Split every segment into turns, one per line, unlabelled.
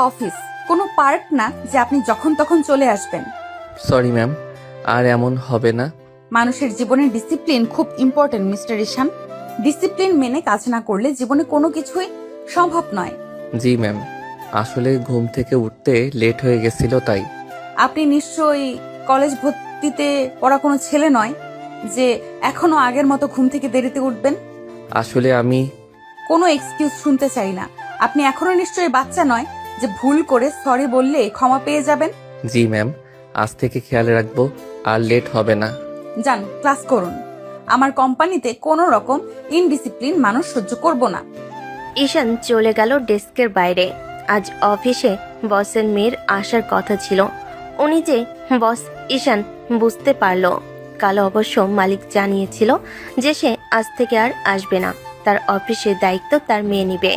Office, কোনো park না যে আপনি যখন তখন চলে আসবেন।
সরি ম্যাম, আর এমন হবে না।
মানুষের জীবনে ডিসিপ্লিন খুব ইম্পর্টেন্ট মিস্টার ঈশান। ডিসিপ্লিন মেনে কাজ না করলে জীবনে কোনো কিছুই সম্ভব নয়।
জি ম্যাম, আসলে ঘুম থেকে উঠতে লেট হয়ে গেছিল তাই।
আপনি নিশ্চয়ই কলেজ ভর্তিতে পড়া কোনো ছেলে নয় যে এখনো আগের মতো ঘুম থেকে দেরিতে উঠবেন।
আসলে আমি
কোনো এক্সকিউজ শুনতে চাই না। আপনি এখনো নিশ্চয়ই বাচ্চা নয় যে ভুল করে সরি বললে ক্ষমা পেয়ে যাবেন।
জি ম্যাম, আজ থেকে খেয়াল রাখবো, আর লেট হবে না।
যান, ক্লাস করুন। আমার কোম্পানিতে কোনো রকম ইনডিসিপ্লিন মানুষ সহ্য করব না।
ঈশান চলে গেল ডেস্কের বাইরে। আজ অফিসে বসের মেয়ের আসার কথা ছিল। উনি যে বস ঈশান বুঝতে পারলো। কাল অবশ্য মালিক জানিয়েছিল যে সে আজ থেকে আর আসবে না, তার অফিসের দায়িত্ব তার মেয়ে নিবে।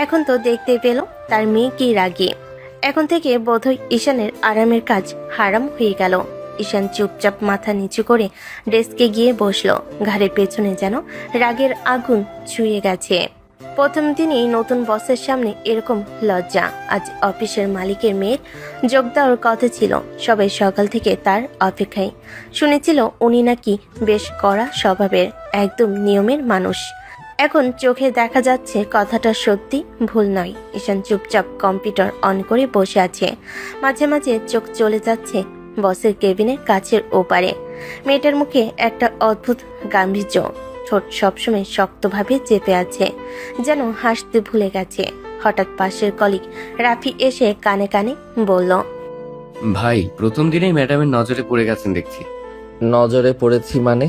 এখন তো দেখতে পেল তার মেয়ে কি রাগী। এখন থেকে বোধহয় ঈশানের আরামের কাজ হারাম হয়ে গেল। ঈশান চুপচাপ মাথা নিচু করে ডেস্কে গিয়ে বসলো। ঘাড়ের পেছনে যেন রাগের আগুন ছুঁয়ে গেছে। প্রথম দিনই নতুন বসের সামনে এরকম লজ্জা। আজ অফিসের মালিকের মেয়ের যোগ দেওয়ার কথা ছিল। সবাই সকাল থেকে তার অপেক্ষায়। শুনেছিল উনি নাকি বেশ কড়া স্বভাবের, একদম নিয়মের মানুষ। এখন চোখে দেখা যাচ্ছে কথাটা সত্যি, ভুল নয়। ঈশান চুপচাপ কম্পিউটার অন করে বসে আছে। মাঝে মাঝে চোখ চলে যাচ্ছে বসের কেবিনের কাছের ওপারে। মেয়েটার মুখে একটা অদ্ভুত গাম্ভীর্য, ঠোঁট সবসময় শক্তভাবে চেপে আছে, যেন হাসতে ভুলে গেছে। হঠাৎ পাশের কলিগ রাফি এসে কানে কানে বলল,
ভাই প্রথম দিনেই ম্যাডামের নজরে পড়ে গেছেন দেখছি।
নজরে পড়েছি মানে?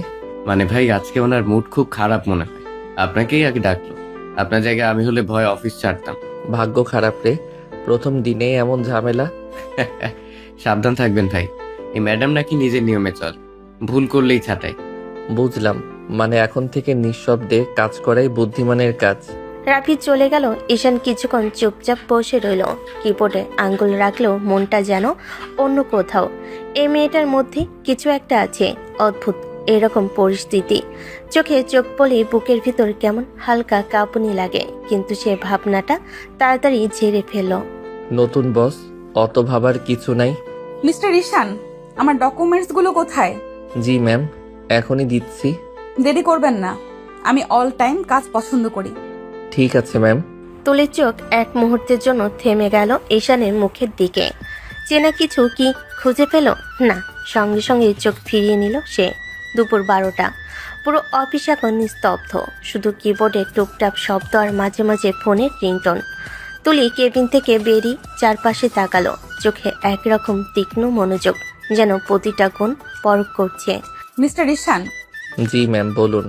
মানে ভাই আজকে ওনার মুড খুব খারাপ মনে হয়, আপনাকেই আগে ডাকলো। আপনার জায়গায় আমি হলে ভয় অফিস ছাড়তাম।
ভাগ্য খারাপ রে, প্রথম দিনেই এমন ঝামেলা।
সাবধান থাকবেন ভাই, এই ম্যাডাম নাকি নিজের নিয়মে চল, ভুল করলেই ছাটাই।
বুঝলাম, মানে এখন থেকে নিঃশব্দে কাজ করাই বুদ্ধিমানের কাজ।
রাফি চলে গেল। ঈশান কিছুক্ষণ চুপচাপ বসে রইল। কিবোর্ডে আঙ্গুল রাখলেও মনটা যেন অন্য কোথাও। এই মেয়েটার মধ্যে কিছু একটা আছে অদ্ভুত। এরকম পরিস্থিতি চোখে চোখ পড়লে বুকের ভিতর কেমন হালকা কাঁপুনি লাগে, কিন্তু সে ভাবনাটা তাড়াতাড়ি ঝেড়ে ফেলল।
নতুন বস, অত ভাবার কিছু নাই।
মিস্টার ঈশান, আমার ডকুমেন্টস গুলো কোথায়?
জি ম্যাম, এখনই দিচ্ছি।
দেরি করবেন না, আমি অল টাইম কাজ পছন্দ করি।
ঠিক আছে ম্যাম।
তুলের চোখ এক মুহূর্তের জন্য থেমে গেল ঈশানের মুখের দিকে। চেনা কিছু কি খুঁজে পেল? না, সঙ্গে সঙ্গে চোখ ফিরিয়ে নিল সে। দুপুর 12টা। পুরো অফিস এখন নিস্তব্ধ, শুধু কিবোর্ডে টুকটাক শব্দ আর মাঝে মাঝে ফোনের রিংটোন। তুলি কেবিন থেকে বেরিয়ে চারপাশে তাকালো, চোখে একরকম তীক্ষ্ণ মনোযোগ, যেন প্রতিটা গুণ পরখ করছে।
মিস্টার ঈশান,
জি ম্যাম, বলুন।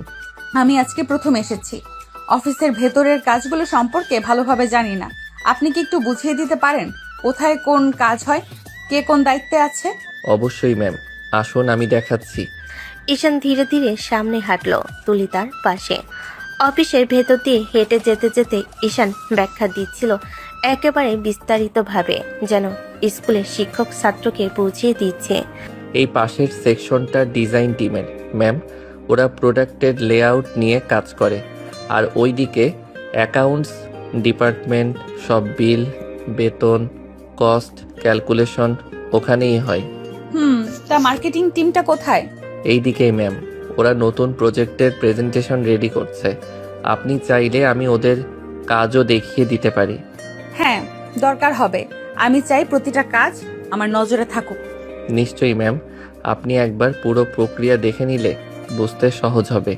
আমি আজকে প্রথম এসেছি। অফিসের ভেতরের কাজগুলো সম্পর্কে ভালোভাবে জানি না। আপনি কি একটু বুঝিয়ে দিতে পারেন কোথায় কোন কাজ হয়, কে কোন দায়িত্বে আছে?
অবশ্যই ম্যাম, আসুন আমি দেখাচ্ছি।
ঈশান ধীরে ধীরে সামনে হাঁটলো, তুলি তার পাশে। অফিসের ভেতর দিয়ে হেঁটে যেতে যেতে ঈশান ব্যাখ্যা দিচ্ছিল একেবারে বিস্তারিতভাবে, যেন স্কুলের শিক্ষক ছাত্রকে বুঝিয়ে দিচ্ছে।
এই পাশের সেকশনটা ডিজাইন টিমের ম্যাম, ওরা প্রোডাক্টের লেআউট নিয়ে কাজ করে। আর ওইদিকে অ্যাকাউন্টস ডিপার্টমেন্ট, সব বিল, বেতন, কস্ট ক্যালকুলেশন ওখানেই হয়।
তা মার্কেটিং টিমটা কোথায়?
এইদিকেই ম্যাম, ওরা নতুন প্রজেক্টের প্রেজেন্টেশন রেডি করছে। আপনি চাইলে আমি ওদের কাজও দেখিয়ে দিতে পারি।
হ্যাঁ, দরকার হবে। আমি চাই প্রতিটা কাজ আমার নজরে থাকুক।
নিশ্চয়ই ম্যাম, আপনি একবার পুরো প্রক্রিয়া দেখে নিলে বুঝতে সহজ হবে।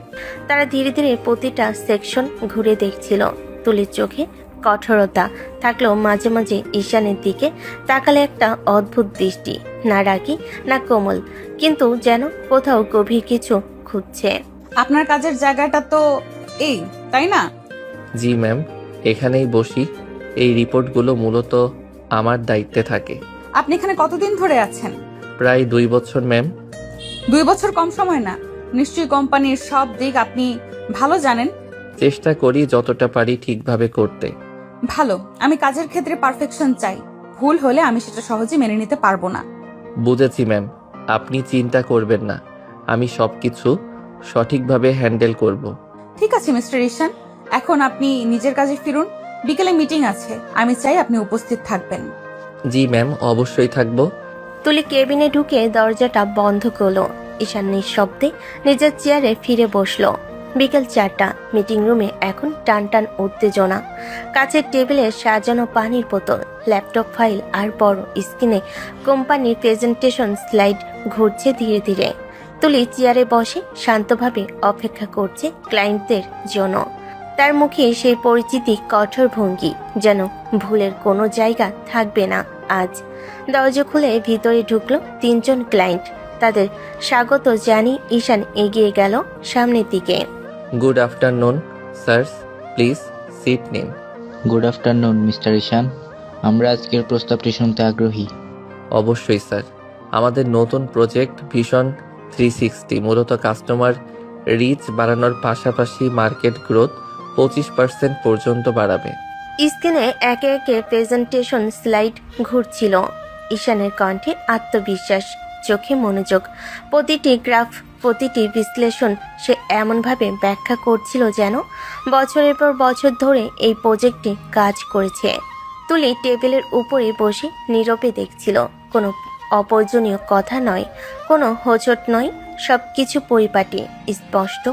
তারা ধীরে ধীরে প্রতিটা সেকশন ঘুরে দেখছিল। তুলির চোখে কঠোরতা থাকলেও মাঝে মাঝে ঈশানের দিকে তাকালে একটা অদ্ভুত দৃষ্টি, না রাগী না কোমল, কিন্তু যেন কোথাও গভীর কিছু খুঁজছে।
আপনার কাজের জায়গাটা তো এই, তাই না?
জি ম্যাম, এখানেই বসি। এই রিপোর্টগুলো মূলত আমার দায়িত্বে থাকে।
আপনি এখানে কতদিন ধরে আছেন?
প্রায় 2 বছর ম্যাম।
2 বছর কম সময় না। নিশ্চয়ই কোম্পানির সব দিক আপনি ভালো জানেন।
চেষ্টা করি যতটা পারি ঠিকভাবে করতে।
ভালো, আমি কাজের ক্ষেত্রে পারফেকশন চাই। ভুল হলে আমি সেটা সহজে মেনে নিতে পারবো না।
বুঝেছি ম্যাম, আপনি চিন্তা করবেন না, আমি সবকিছু সঠিকভাবে হ্যান্ডেল করব।
ঠিক আছে মিস্টার ঈশান, এখন আপনি নিজের কাজে ফিরুন। বিকেলে মিটিং আছে, আমি চাই আপনি উপস্থিত থাকবেন।
জি ম্যাম, অবশ্যই থাকবো।
তুলি কেবিনে ঢুকে দরজাটা বন্ধ করলো। ঈশান নিঃশব্দে নিজের চেয়ারে ফিরে বসলো। বিকেল 4টা, মিটিং রুমে এখন টান টান উত্তেজনা। কাছের টেবিলে সাজানো পানির বোতল, ল্যাপটপ ফাইল আর বড় স্ক্রিনে কোম্পানির প্রেজেন্টেশন স্লাইড ঘুরছে ধীরে ধীরে। তুলি চেয়ারে বসে শান্তভাবে অপেক্ষা করছে ক্লায়েন্টদের জন্য। তার মুখে সেই পরিচিতি কঠোর ভঙ্গি, যেন ভুলের কোনো জায়গা থাকবে না আজ। দরজা খুলে ভিতরে ঢুকলো 3 জন ক্লায়েন্ট। তাদের স্বাগত জানিয়ে ঈশান এগিয়ে গেল সামনের দিকে।
Good afternoon sir, please sit নিন।
গুড আফটারনুন মিস্টার ঈশান, আমরা আজকের প্রস্তাবটি শুনতে আগ্রহী।
অবশ্যই স্যার, আমাদের নতুন প্রজেক্ট ভিশন 360 মূলত কাস্টমার রিচ বাড়ানোর পাশাপাশি মার্কেট গ্রোথ 25% পর্যন্ত বাড়াবে।
স্ক্রিনে একে একে প্রেজেন্টেশন স্লাইড ঘুরছিল। ঈশানের কণ্ঠে আত্মবিশ্বাস, চোখে মনোযোগ। প্রতিটি গ্রাফ, প্রতিটি বিশ্লেষণ সে এমনভাবে ব্যাখ্যা করছিল যেন বছরের পর বছর ধরে এই প্রজেক্টে কাজ করেছে। তুলি টেবিলের উপরে বসে নীরবে দেখছিল। কোনো অপ্রয়োজনীয় কথা নয়, কোনো হোঁচট নয়, সবকিছু পরিপাটি, স্পষ্ট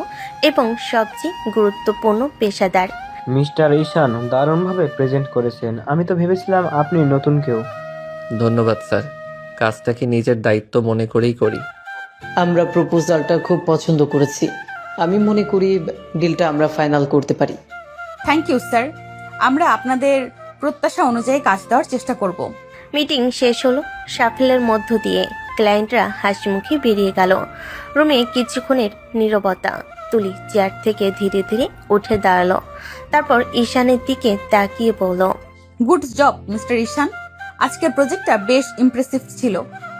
এবং সবচেয়ে গুরুত্বপূর্ণ পেশাদার।
মিস্টার ঈশান দারুণভাবে প্রেজেন্ট করেছেন। আমি তো ভেবেছিলাম আপনি নতুন কেউ।
ধন্যবাদ স্যার, কাজটাকে নিজের দায়িত্ব মনে করেই করি।
আমরা প্রপোজালটা খুব পছন্দ করেছি। আমি মনে করি ডিলটা আমরা ফাইনাল করতে পারি।
থ্যাংক ইউ স্যার, আমরা আপনাদের প্রত্যাশা অনুযায়ী কাজ দেওয়ার চেষ্টা করব।
মিটিং শেষ হলো সাফল্যের মধ্য দিয়ে। ক্লায়েন্টরা হাসি মুখে বেরিয়ে গেল। রুমে কিছুক্ষণের নীরবতা। তুলি চেয়ার থেকে ধীরে ধীরে উঠে দাঁড়ালো। তারপর ঈশানের দিকে তাকিয়ে বলল,
গুড জব মিস্টার ঈশান, আজকের প্রজেক্টটা বেশ ইমপ্রেসিভ ছিল।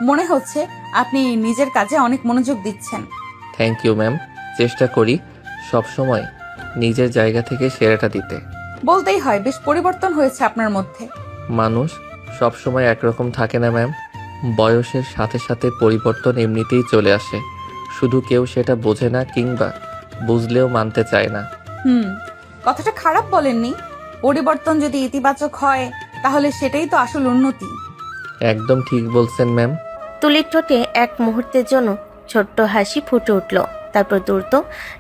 মনে হচ্ছে আপনি নিজের কাজে অনেক মনোযোগ দিচ্ছেন।
থ্যাংক ইউ ম্যাম, চেষ্টা করি সব সময় নিজের জায়গা থেকে সেরাটা দিতে।
বলতেই হয় বেশ পরিবর্তন হয়েছে আপনার মধ্যে।
মানুষ সব সময় একরকম থাকে না ম্যাম, বয়সের সাথে সাথে পরিবর্তন এমনিতেই চলে আসে, শুধু কেউ সেটা বোঝে না কিংবা বুঝলেও মানতে চায় না।
কথাটা খারাপ বলেননি। পরিবর্তন যদি ইতিবাচক হয় তাহলে সেটাই তো আসল উন্নতি।
একদম ঠিক বলছেন ম্যাম।
তুলির ঠোঁটে এক মুহূর্তের জন্য ছোট্ট হাসি ফুটে উঠল। তারপর দ্রুত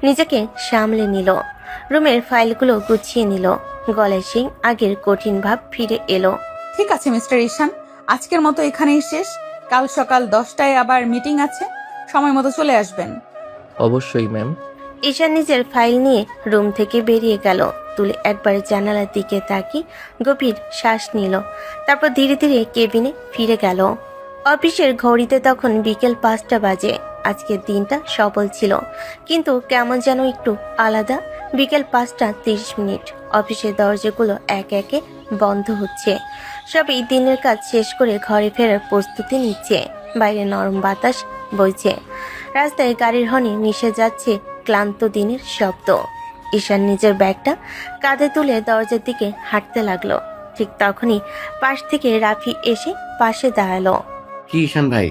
নিজেকে সামলে নিল। রুমের ফাইলগুলো গুছিয়ে নিল। গলায় সেই আগের কঠিন ভাব ফিরে এলো।
ঠিক আছে মিস্টার ঈশান, আজকের মতো এখানেই শেষ। কাল সকাল 10টায় আবার মিটিং আছে, সময় মতো চলে আসবেন।
অবশ্যই ম্যাম।
ঈশান নিজের ফাইল নিয়ে রুম থেকে বেরিয়ে গেল। তুলি একবার জানালার দিকে তাকিয়ে গভীর শ্বাস নিল। তারপর ধীরে ধীরে কেবিনে ফিরে গেল। অফিসের ঘড়িতে তখন বিকেল 5টা বাজে। আজকের দিনটা সফল ছিল, কিন্তু কেমন যেন একটু আলাদা। বিকেল 5:30। অফিসের দরজাগুলো একে একে বন্ধ হচ্ছে। সবাই দিনের কাজ শেষ করে ঘরে ফেরার প্রস্তুতি নিচ্ছে। বাইরে নরম বাতাস বইছে। রাস্তায় গাড়ির হর্নে মিশে যাচ্ছে ক্লান্ত দিনের শব্দ। ঈশান নিজের ব্যাগটা কাঁধে তুলে দরজার দিকে হাঁটতে লাগলো। ঠিক তখনই পাশ থেকে রাফি এসে পাশে দাঁড়ালো।
কি ঈশান ভাই,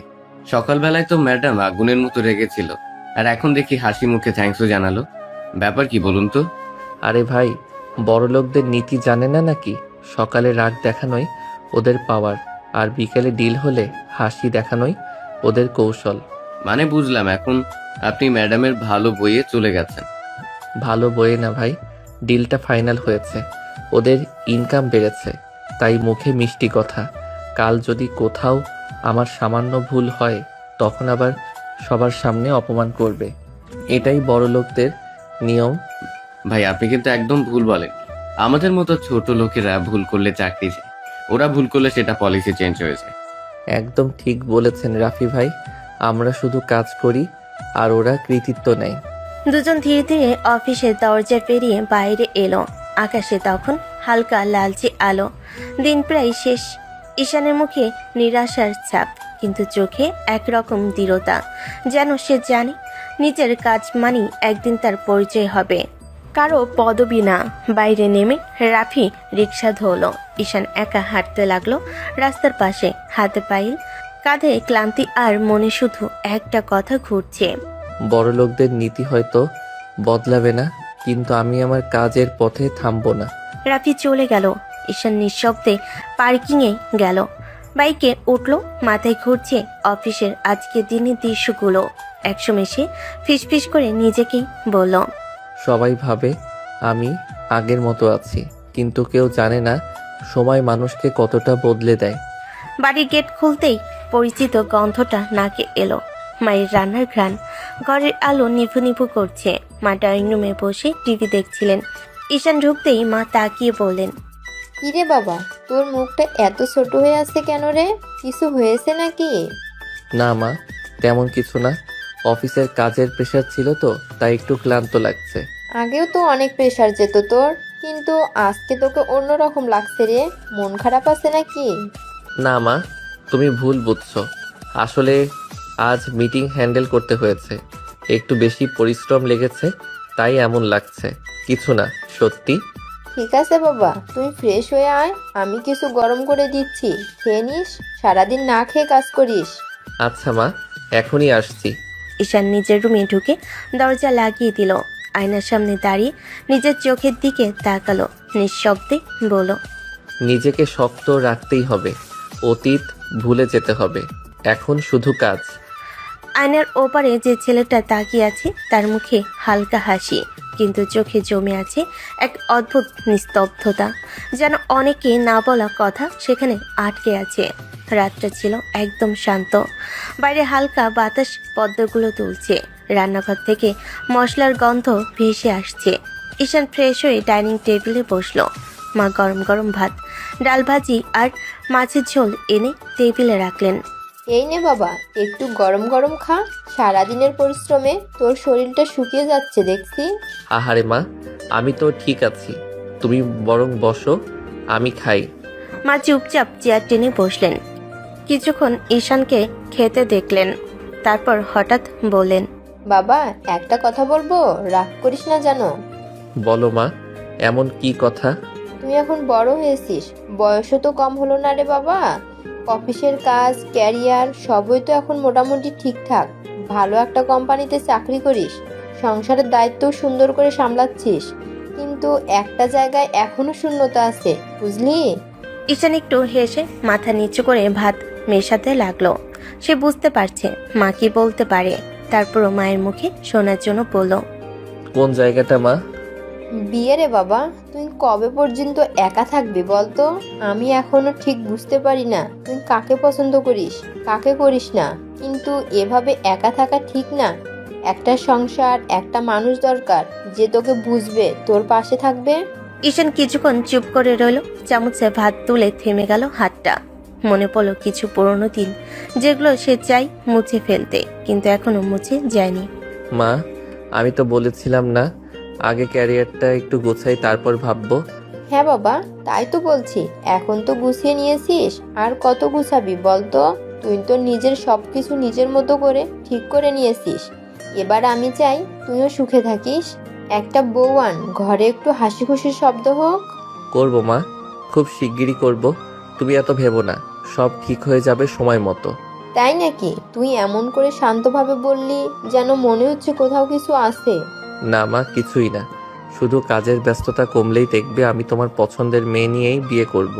সকালবেলায় তো ম্যাডাম আগুনের মতো রেগেছিল, আর এখন দেখি হাসি মুখে থ্যাঙ্কসও জানালো। ব্যাপার কি বলুন তো?
আরে ভাই, বড় লোকদের নীতি জানে না নাকি? সকালে রাগ দেখানোই ওদের পাওয়ার, আর বিকেলে ডিল হলে হাসি দেখানোই ওদের কৌশল।
মানে বুঝলাম, এখন আপনি ম্যাডামের ভালো বইয়ে চলে গেছেন।
ভালো বয়ে না ভাই, ডিলটা ফাইনাল হয়েছে, ওদের ইনকাম বেড়েছে, তাই মুখে মিষ্টি কথা। কাল যদি কোথাও আমার সামান্য ভুল হয় তখন আবার সবার সামনে অপমান করবে। এটাই বড় লোকদের নিয়ম।
ভাই আপনি কিন্তু একদম ভুল বলেন। আমাদের মতো ছোট লোকেরা ভুল করলে চাকরি যায়, ওরা ভুল করলে সেটা পলিসি চেঞ্জ হয়ে যায়।
একদম ঠিক বলেছেন রাফি ভাই, আমরা শুধু কাজ করি আর ওরা কৃতিত্ব নেয়।
দুজন ধীরে ধীরে অফিসের দরজা পেরিয়ে বাইরে এলো। আকাশে তখন হালকা লালচে আলো। দিন প্রায় শেষ। ঈশানের মুখে নিরাশার ছাপ, কিন্তু চোখে একরকম দৃঢ়তা, যেন সে জানে নিজের কাজ মানেই একদিন তার পরিচয় হবে, কারো পদবি না। বাইরে নেমে রাফি রিক্সা ধরলো। ঈশান একা হাঁটতে লাগলো রাস্তার পাশে, হাতে পাইল, কাঁধে ক্লান্তি, আর মনে শুধু একটা কথা ঘুরছে।
বড় লোকদের নীতি হয়তো বদলাবে না, কিন্তু আমি আমার কাজের পথে থামবো না।
রাফি চলে গেল। ঈশান নিঃশব্দে পার্কিংয়ে গেল, বাইকে উঠল। মাথায় ঘুরছে অফিসের আজকের দিনের দৃশ্যগুলো। একসময় সে ফিসফিস করে নিজেকেই বলল,
সবাই ভাবে আমি আগের মতো আছি, কিন্তু কেউ জানে না সময় মানুষকে কতটা বদলে দেয়।
বাড়ির গেট খুলতেই পরিচিত গন্ধটা নাকে এলো। মায়ের রান্নার ঘ্রাণ। ঘরের আলো নিভু নিভু করছে। মা ড্রয়িং রুমে বসে টিভি দেখছিলেন। ঈশান ঢুকতেই মা তাকিয়ে বললেন,
কিরে বাবা, তোর মুখটা এত ছোট হয়ে আছে কেন রে? কিছু হয়েছে নাকি?
না মা, তেমন কিছু না। অফিসের কাজের প্রেশার ছিল তো, তাই একটু ক্লান্ত লাগছে।
আগেও তো অনেক প্রেশার যেত তোর, কিন্তু আজকে তোকে অন্যরকম লাগছে রে। মন খারাপ আছে নাকি?
না মা, তুমি ভুল বুঝছো। আসলে আজ মিটিং হ্যান্ডেল করতে হয়েছে, একটু বেশি পরিশ্রম লেগেছে, তাই এমন লাগছে। কিছু না, সত্যি।
ঠিক আছে বাবা, তুই ফ্রেশ হয়ে আয়, আমি কিছু গরম করে দিচ্ছি, খেয়ে নিস। সারাদিন না খেয়ে কাজ করিস।
আচ্ছা মা, এখনই আসছি।
ঈশান নিজের রুমে ঢুকে দরজা লাগিয়ে দিল। আয়নার সামনে দাঁড়িয়ে নিজের চোখের দিকে তাকালো। নিঃশব্দে বলল,
নিজেকে শক্ত রাখতেই হবে, অতীত ভুলে যেতে হবে, এখন শুধু কাজ।
আয়নার ওপারে যে ছেলেটা তাকিয়ে আছে তার মুখে হালকা হাসি, কিন্তু চোখে জমে আছে এক অদ্ভুত নিস্তব্ধতা, যেন অনেকে না বলা কথা সেখানে আটকে আছে। রাতটা ছিল একদম শান্ত। বাইরে হালকা বাতাস পদ্মগুলো তুলছে। রান্নাঘর থেকে মশলার গন্ধ ভেসে আসছে। ঈশান ফ্রেশ হয়ে ডাইনিং টেবিলে বসলো। মা গরম গরম ভাত, ডাল ভাজি আর মাছের ঝোল এনে টেবিলে রাখলেন।
এই নে বাবা, একটু গরম গরম খা। সারাদিনের পরিশ্রমে তোর শরীরটা শুকিয়ে যাচ্ছে দেখছি।
আহারে মা, আমি তো ঠিক আছি, তুমি বরং বসো, আমি খাই।
মা চুপচাপ চেয়ার টেনে বসলেন। কিছুক্ষণ ঈশানকে খেতে দেখলেন, তারপর হঠাৎ বললেন,
বাবা, একটা কথা বলবো, রাগ করিস না জানো।
বলো মা, এমন কি কথা?
তুই এখন বড় হয়েছিস, বয়সও তো কম হলো না রে বাবা। অফিসের কাজ, ক্যারিয়ার সবই তো এখন মোটামুটি ঠিকঠাক। ভালো একটা কোম্পানিতে চাকরি করিস, সংসারের দায়িত্বও সুন্দর করে সামলাচ্ছিস, কিন্তু একটা জায়গায় এখনো শূন্যতা আছে, বুঝলি?
ঈশান একটু হেসে মাথা নিচু করে ভাত মেশাতে লাগলো। সে বুঝতে পারছে মা কি বলতে পারে, তারপরও মায়ের মুখে শোনার জন্য বলল,
কোন জায়গাটা মা?
বিয়ে রে বাবা, তুই কবে পর্যন্ত একা থাকবি বলতো? আমি এখনো ঠিক বুঝতে পারি না তুই কাকে পছন্দ করিস, কাকে করিস না। কিন্তু এভাবে একা থাকা ঠিক না। একটা সংসার, একটা মানুষ দরকার যে তোকে বুঝবে, তোর পাশে থাকবে।
ঈশান কিছুক্ষণ চুপ করে রইল। চামচে ভাত তুলে থেমে গেল হাতটা। মনে পড়ল কিছু পুরনো দিন, যেগুলো সে চাই মুছে ফেলতে, কিন্তু এখনো মুছে যায়নি।
মা, আমি তো বলেছিলাম না আগে ক্যারিয়ারটা একটু গোছাই, তারপর ভাববো।
হ্যাঁ বাবা, তাই তো বলছি, এখন তো গুছিয়ে নিয়েছিস, আর কত গুছাবি বলতো? তুই তো নিজের সবকিছু নিজের মতো করে ঠিক করে নিয়েছিস। এবার আমি চাই তুইও সুখে থাকিস। একটা বউ আন, ঘরে একটু হাসি খুশির শব্দ হোক।
করবো মা, খুব শিগগিরই করব। তুমি এত ভেবো না, সব ঠিক হয়ে যাবে সময় মতো।
তাই নাকি? তুই এমন করে শান্তভাবে বললি, যেন মনে হচ্ছে কোথাও কিছু আছে।
না মা, কিছুই না, শুধু কাজের ব্যস্ততা কমলেই দেখবে আমি তোমার পছন্দের মেয়ে নিয়েই বিয়ে করব।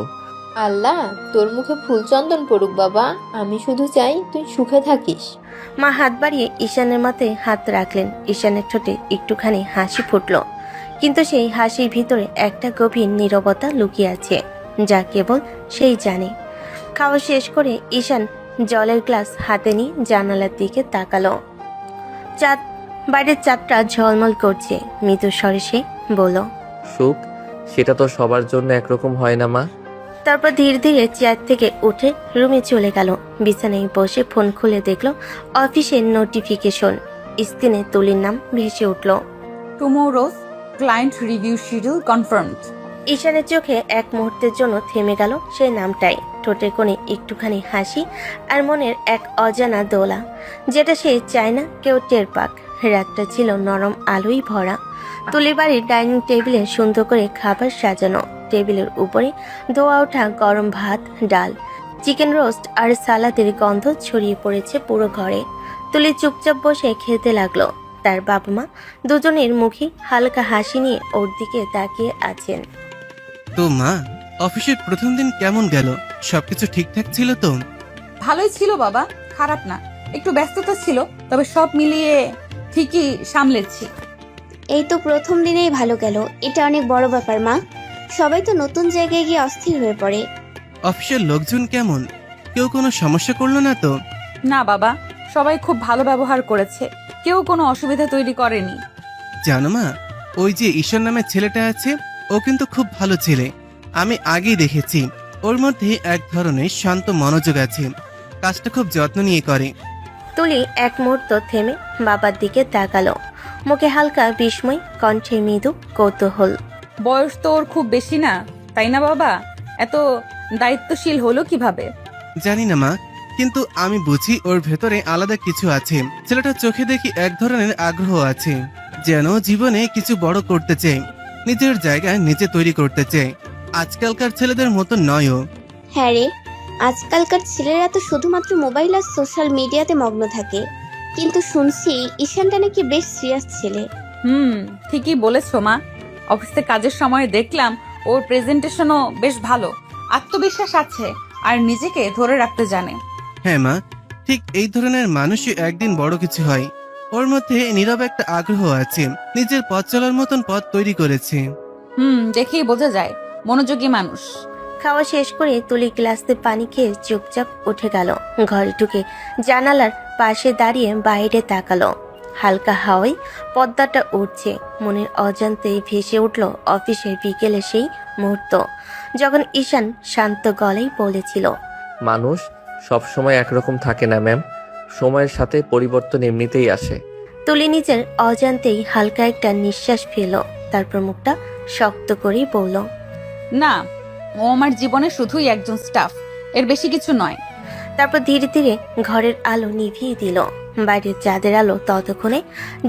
আল্লাহ তোর মুখে ফুলচন্দন পড়ুক বাবা, আমি শুধু চাই তুই সুখে থাকিস।
মা হাত বাড়িয়ে ঈশানের মাথায় হাত রাখলেন। ঈশানের ঠোঁটে একটুখানি হাসি ফুটল, কিন্তু সেই হাসির ভিতরে একটা গভীর নীরবতা লুকিয়ে আছে, যা কেবল সেই জানে। খাওয়া শেষ করে ঈশান জলের গ্লাস হাতে নিয়ে জানালার দিকে তাকালো। চাঁদ, বাইরের চাঁদটা ঝলমল করছে। মৃদু স্বরে সে বলল,
সুখ সেটা তো সবার জন্য একরকম হয় না মা।
তারপর ধীরে ধীরে চেয়ার থেকে উঠে রুমে চলে গেল। বিছানায় বসে ফোন খুলে দেখলো অফিসের নোটিফিকেশন। স্ক্রিনে তুলির নাম ভেসে উঠল।
Tomorrow's client review schedule confirmed.
ঈশানের চোখে এক মুহূর্তের জন্য থেমে গেল সেই নামটাই। ঠোঁটের কোণে একটুখানি হাসি আর মনের এক অজানা দোলা, যেটা সে চায় না কেউ টের পাক। রাতটা ছিল নরম আলোয় ভরা। তুলির বাড়ির ডাইনিং টেবিলে সুন্দর করে খাবার সাজানো। টেবিলের উপরে ধোয়া ওঠা গরম ভাত, ডাল, চিকেন রোস্ট আর সালাদের গন্ধ ছড়িয়ে পড়েছে পুরো ঘরে। তুলি চুপচাপ বসে খেতে লাগলো। তার বাবা মা দুজনের মুখে হালকা হাসি নিয়ে ওর দিকে তাকিয়ে আছেন।
তো মা, অফিসের প্রথম দিন কেমন গেল? সবকিছু ঠিকঠাক ছিল তো?
ভালোই ছিল বাবা, খারাপ না। একটু ব্যস্ততা ছিল, তবে সব মিলিয়ে ঠিকই সামলেছি।
এই তো প্রথম দিনেই ভালো গেল, এটা অনেক বড় ব্যাপার মা। সবাই তো নতুন জায়গায় গিয়ে অস্থির হয়ে পড়ে।
অফিসের লোকজন কেমন? কেউ কোনো সমস্যা করলো না তো?
না বাবা, সবাই খুব ভালো ব্যবহার করেছে, কেউ কোনো অসুবিধা তৈরি করেনি।
জানো মা, ওই যে ঈশান নামের ছেলেটা আছে, ও কিন্তু খুব ভালো ছেলে। আমি আগেই দেখেছি, ওর মধ্যে এক ধরনের শান্ত মনোযোগ আছে, কাজটা খুব যত্ন নিয়ে করে।
তুলি এক মুহূর্ত থেমে বাবার দিকে তাকালো, মুখে হালকা বিস্ময়, কণ্ঠে মৃদু কৌতূহল।
বয়স তো ওর খুব বেশি না, তাই না বাবা? এত দায়িত্বশীল হলো কিভাবে?
জানি না মা, কিন্তু আমি বুঝি ওর ভেতরে আলাদা কিছু আছে। ছেলেটার চোখে দেখি এক ধরনের আগ্রহ আছে, যেন জীবনে কিছু বড় করতে চায়, নিজের জায়গা নিজে তৈরি করতে চায়। আজকালকার ছেলেদের মতো নয় ও।
হ্যাঁ রে, আজকালকার ছেলেরা তো শুধুমাত্র মোবাইল আর সোশ্যাল মিডিয়াতে মগ্ন থাকে, কিন্তু শুনছি ঈশানটা নাকি বেশ সিরিয়াস ছেলে।
ঠিকই বলেছো মা। অফিসে কাজের সময় দেখলাম ওর প্রেজেন্টেশনও বেশ ভালো, আত্মবিশ্বাস আছে আর নিজেকে ধরে রাখতে জানে।
হ্যাঁ মা, ঠিক এই ধরনের মানুষই একদিন বড় কিছু হয়। ওর মধ্যে নীরব একটা আগ্রহ আছে, নিজের পথ চলার মতন পথ তৈরি করেছে।
দেখেই বোঝা যায় মনোযোগী মানুষ।
খাওয়া শেষ করে তুলি গ্লাসে পানি খেয়ে চুপচাপ উঠে গেল। ঘরে ঢুকে জানালার পাশে দাঁড়িয়ে বাইরে তাকালো। হালকা হাওয়ায় পর্দাটা উঠছে, মনের অজান্তেই ভেসে উঠল অফিসের বিকেলে সেই মুহূর্ত, যখন ঈশান শান্ত গলায় বলেছিল,
মানুষ সবসময় একরকম থাকে না ম্যাম, সময়ের সাথে পরিবর্তন এমনিতেই আসে।
তুলি নিজের অজান্তেই হালকা একটা নিঃশ্বাস ফেল, তারপর মুখটা শক্ত করেই বলল,
না, ও আমার জীবনে শুধুই একজন স্টাফ, এর বেশি কিছু নয়।
তারপর ধীরে ধীরে ঘরের আলো নিভিয়ে দিল। বাইরের চাঁদের আলো ততক্ষণে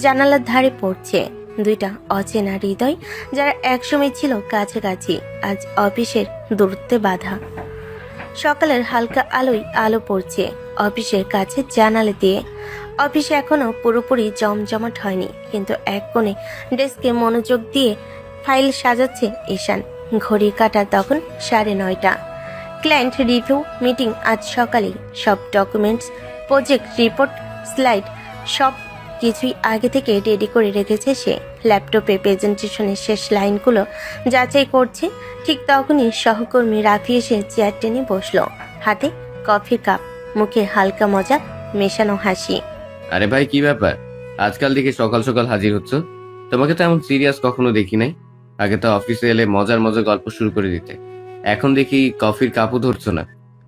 জানালার ধারে পড়ছে। দুইটা অচেনা হৃদয়, যারা একসময় ছিল কাছাকাছি, আজ অফিসের দূরত্বে বাধা। সকালের হালকা আলোয় আলো পড়ছে অফিসের কাছে জানালা দিয়ে। অফিসে এখনো পুরোপুরি জমজমাট হয়নি, কিন্তু এক কোণে ডেস্কে মনোযোগ দিয়ে ফাইল সাজাচ্ছে ঈশান। ঘড়ির কাঁটা তখন 9:30। ক্লায়েন্ট রিভিউ মিটিং আজ সকালেই। সব ডকুমেন্টস, প্রজেক্ট রিপোর্ট, স্লাইড সব কিছুই আগে থেকে রেডি করে রেখেছে সে। ল্যাপটপে প্রেজেন্টেশনের শেষ লাইনগুলো যাচাই করছে। ঠিক তখনই সহকর্মী রাফি এসে চেয়ার টেনে বসলো, হাতে কফির কাপ, মুখে হালকা মজা মেশানো হাসি।
আরে ভাই, কি ব্যাপার? আজকাল দেখি সকাল সকাল হাজির হচ্ছ। তোমাকে তো এমন সিরিয়াস কখনো দেখি নাই। আগে তো অফিসে এলে মজার মজার গল্প শুরু করে দিতে, এখন দেখি কফির কাপও ধরছো না।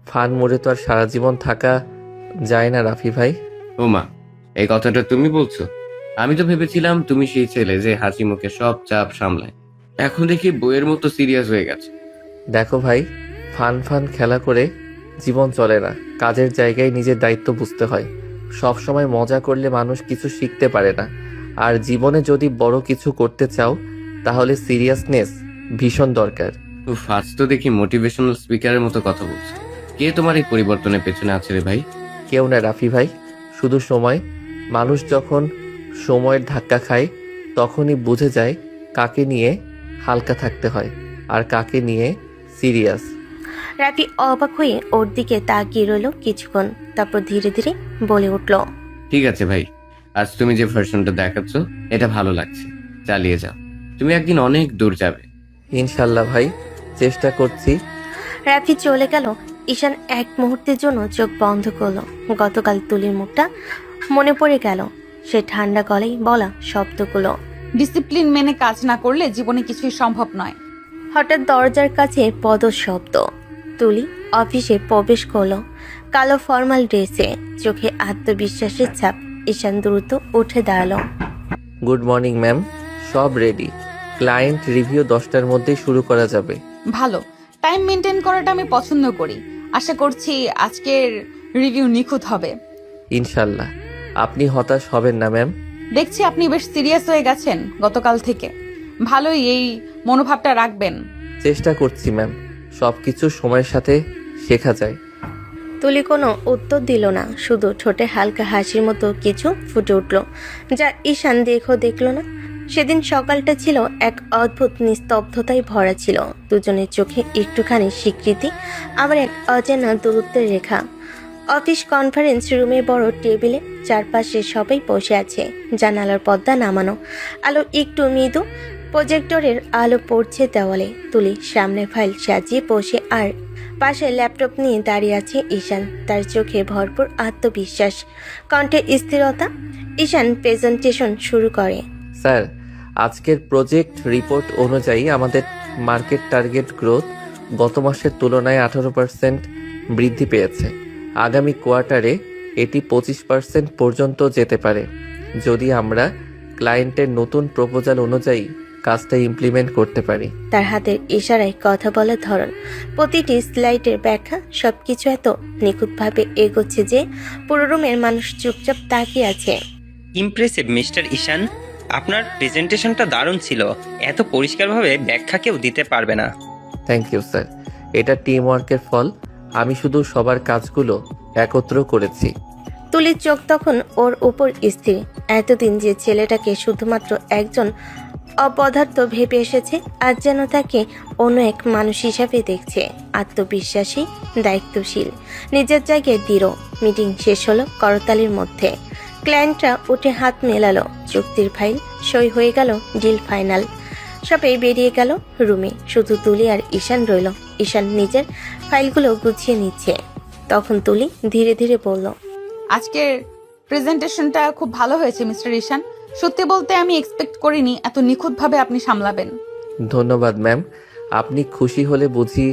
ফান মোড়ে তো আর সারা জীবন থাকা যায় না রাফি ভাই।
ও মা, এই কথাটা তুমি বলছো? আমি তো ভেবেছিলাম তুমি সেই ছেলে যে হাসি মুখে সব চাপ সামলায়, এখন দেখি বইয়ের মতো সিরিয়াস হয়ে গেছে।
দেখো ভাই, ফান ফান খেলা করে জীবন চলে না, কাজের জায়গায় নিজের দায়িত্ব বুঝতে হয়। সব সময় মজা করলে মানুষ কিছু শিখতে পারে না, আর জীবনে যদি বড় কিছু করতে চাও তাহলে সিরিয়াসনেস ভীষণ দরকার।
ফার্স্ট তো দেখি মোটিভেশনাল স্পিকারের মতো কথা বলছো। কে তোমার এই পরিবর্তনের পেছনে আছে রে ভাই?
কেউ না রাফি ভাই, শুধু সময়। মানুষ যখন সময়ের ধাক্কা খায় তখনই বুঝে যায় কাকে নিয়ে হালকা থাকতে হয় আর কাকে নিয়ে সিরিয়াস।
রাফি অবাক হয়ে ওর দিকে তাকিয়ে রইল কিছুক্ষণ, তারপর ধীরে ধীরে বলে উঠল,
ঠিক আছে ভাই, আজ তুমি যে ভার্সনটা দেখাচ্ছ এটা ভালো লাগছে, চালিয়ে যাও। তুমি একদিন অনেক দূর যাবে।
ইনশাল্লাহ ভাই, চেষ্টা করছি।
রাফি চলে গেল। ঈশান এক মুহূর্তের জন্য চোখ বন্ধ করলো। গতকাল তুলির মুখটা মনে পড়ে গেল, সে ঠান্ডা গলায় বলা শব্দগুলো।
ডিসিপ্লিন মেনে কাজ না করলে জীবনে কিছুই সম্ভব নয়।
হঠাৎ দরজার কাছে পদশব্দ। তুলি অফিসে প্রবেশ করলো, কালো ফর্মাল ড্রেসে, চোখে আত্মবিশ্বাসের ছাপ। ঈশান দ্রুত উঠে দাঁড়ালো।
গুড মর্নিং ম্যাম, সব রেডি। ক্লায়েন্ট রিভিউ 10টার মধ্যেই শুরু করা যাবে।
ভালো, টাইম মেনটেন করাটা আমি পছন্দ করি। আশা করছি আজকের রিভিউ নিখুঁত হবে।
ইনশাল্লাহ। আপনি হতাশ হবেন না ম্যাম।
দেখছি আপনি বেশ সিরিয়াস হয়ে গেছেন গতকাল থেকে। ভালোই, এই মনোভাবটা রাখবেন।
চেষ্টা করছি ম্যাম, সবকিছু সময়ের সাথে শেখা যায়।
তুলি কোনো উত্তর দিল না, শুধু ঠোঁটে হালকা হাসির মতো কিছু ফুটে উঠল, যা ঈশান দেখলো না। সেদিন সকালটা ছিল এক অদ্ভুত নিস্তব্ধতায় ভরা ছিল। দুজনের চোখে একটুখানি স্বীকৃতি, আবার এক অজানা দূরত্বের রেখা। অফিস কনফারেন্স রুমে বড় টেবিলে চারপাশে সবাই বসে আছে, জানালার পর্দা নামানো, আলো একটু মৃদু, প্রজেক্টরের আলো পড়ছে দেওয়ালে। তুলি সামনে ফাইল সাজিয়ে বসে, আর পাশে ল্যাপটপ নিয়ে দাঁড়িয়ে আছে ঈশান। তার চোখে ভরপুর আত্মবিশ্বাস, কণ্ঠে স্থিরতা। ঈশান প্রেজেন্টেশন শুরু করে।
স্যার, আজকের প্রজেক্ট রিপোর্ট অনুযায়ী আমাদের মার্কেট টার্গেট গ্রোথ গত মাসের তুলনায় 18% বৃদ্ধি পেয়েছে। আগামী কোয়ার্টারে এটি 25% পর্যন্ত যেতে পারে, যদি আমরা ক্লায়েন্টের নতুন প্রপোজাল অনুযায়ী কাজটা ইমপ্লিমেন্ট করতে পারি।
তার হাতের ইশারায় কথা বলার ধরন, প্রতিটি স্লাইডের ব্যাখ্যা, সবকিছু এত নিখুঁতভাবে এগোচ্ছে যে পুরো রুমের মানুষ চুপচাপ তাকিয়ে আছে।
ইমপ্রেসিভ মিস্টার ঈশান, আপনার প্রেজেন্টেশনটা দারুণ ছিল। এত পরিষ্কারভাবে ব্যাখ্যা কেউ দিতে পারবে না।
থ্যাংক ইউ স্যার, এটা টিম ওয়ার্কের ফল। আমি শুধু সবার কাজগুলো একত্র করেছি।
তুলির চোখ তখন ওর উপর স্থির। এতদিন যে ছেলেটাকে শুধুমাত্র একজন অপদার্থ ভেবে এসেছে, আজ যেন তাকে অন্য এক মানুষ হিসাবে দেখছে। আত্মবিশ্বাসী, দায়িত্বশীল, নিজের জায়গায় দৃঢ়। মিটিং শেষ হলো করতালির মধ্যে। ক্লায়েন্টরা উঠে হাত মেলালো, চুক্তির ফাইল সই হয়ে গেল, ডিল ফাইনাল। সবাই বেরিয়ে গেল রুমে, শুধু তুলি আর ঈশান রইল। ঈশান নিজের ফাইলগুলো গুছিয়ে নিচ্ছে। তখন তুলি ধীরে ধীরে বলল,
আজকের প্রেজেন্টেশনটা খুব ভালো হয়েছে মিস্টার ঈশান। সত্যি বলতে আমি এক্সপেক্ট করিনি এত নিখুঁতভাবে আপনি সামলাবেন।
ধন্যবাদ ম্যাম, আপনি খুশি হলে বুঝি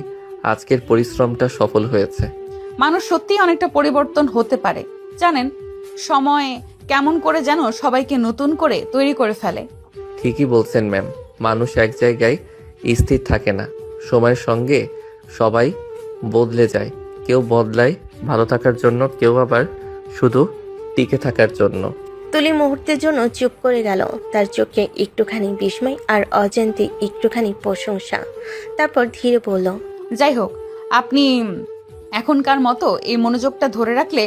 আজকের পরিশ্রমটা সফল হয়েছে।
মানুষ সত্যিই অনেকটা পরিবর্তন হতে পারে জানেন, সময় কেমন করে যেন সবাইকে নতুন করে তৈরি করে ফেলে।
ঠিকই বলছেন ম্যাম, মানুষ এক জায়গায় স্থির থাকে না, সময়ের সঙ্গে সবাই বদলে যায়। কেউ বদলায় ভালো থাকার জন্য, কেউ আবার শুধু টিকে থাকার জন্য।
তুলি মুহূর্তের জন্য চুপ করে গেল, তার চোখে একটুখানি বিস্ময় আর অজান্তে একটুখানি প্রশংসা। তারপর ধীরে বলল,
যাই হোক, আপনি এখনকার মতো এই মনোযোগটা ধরে রাখলে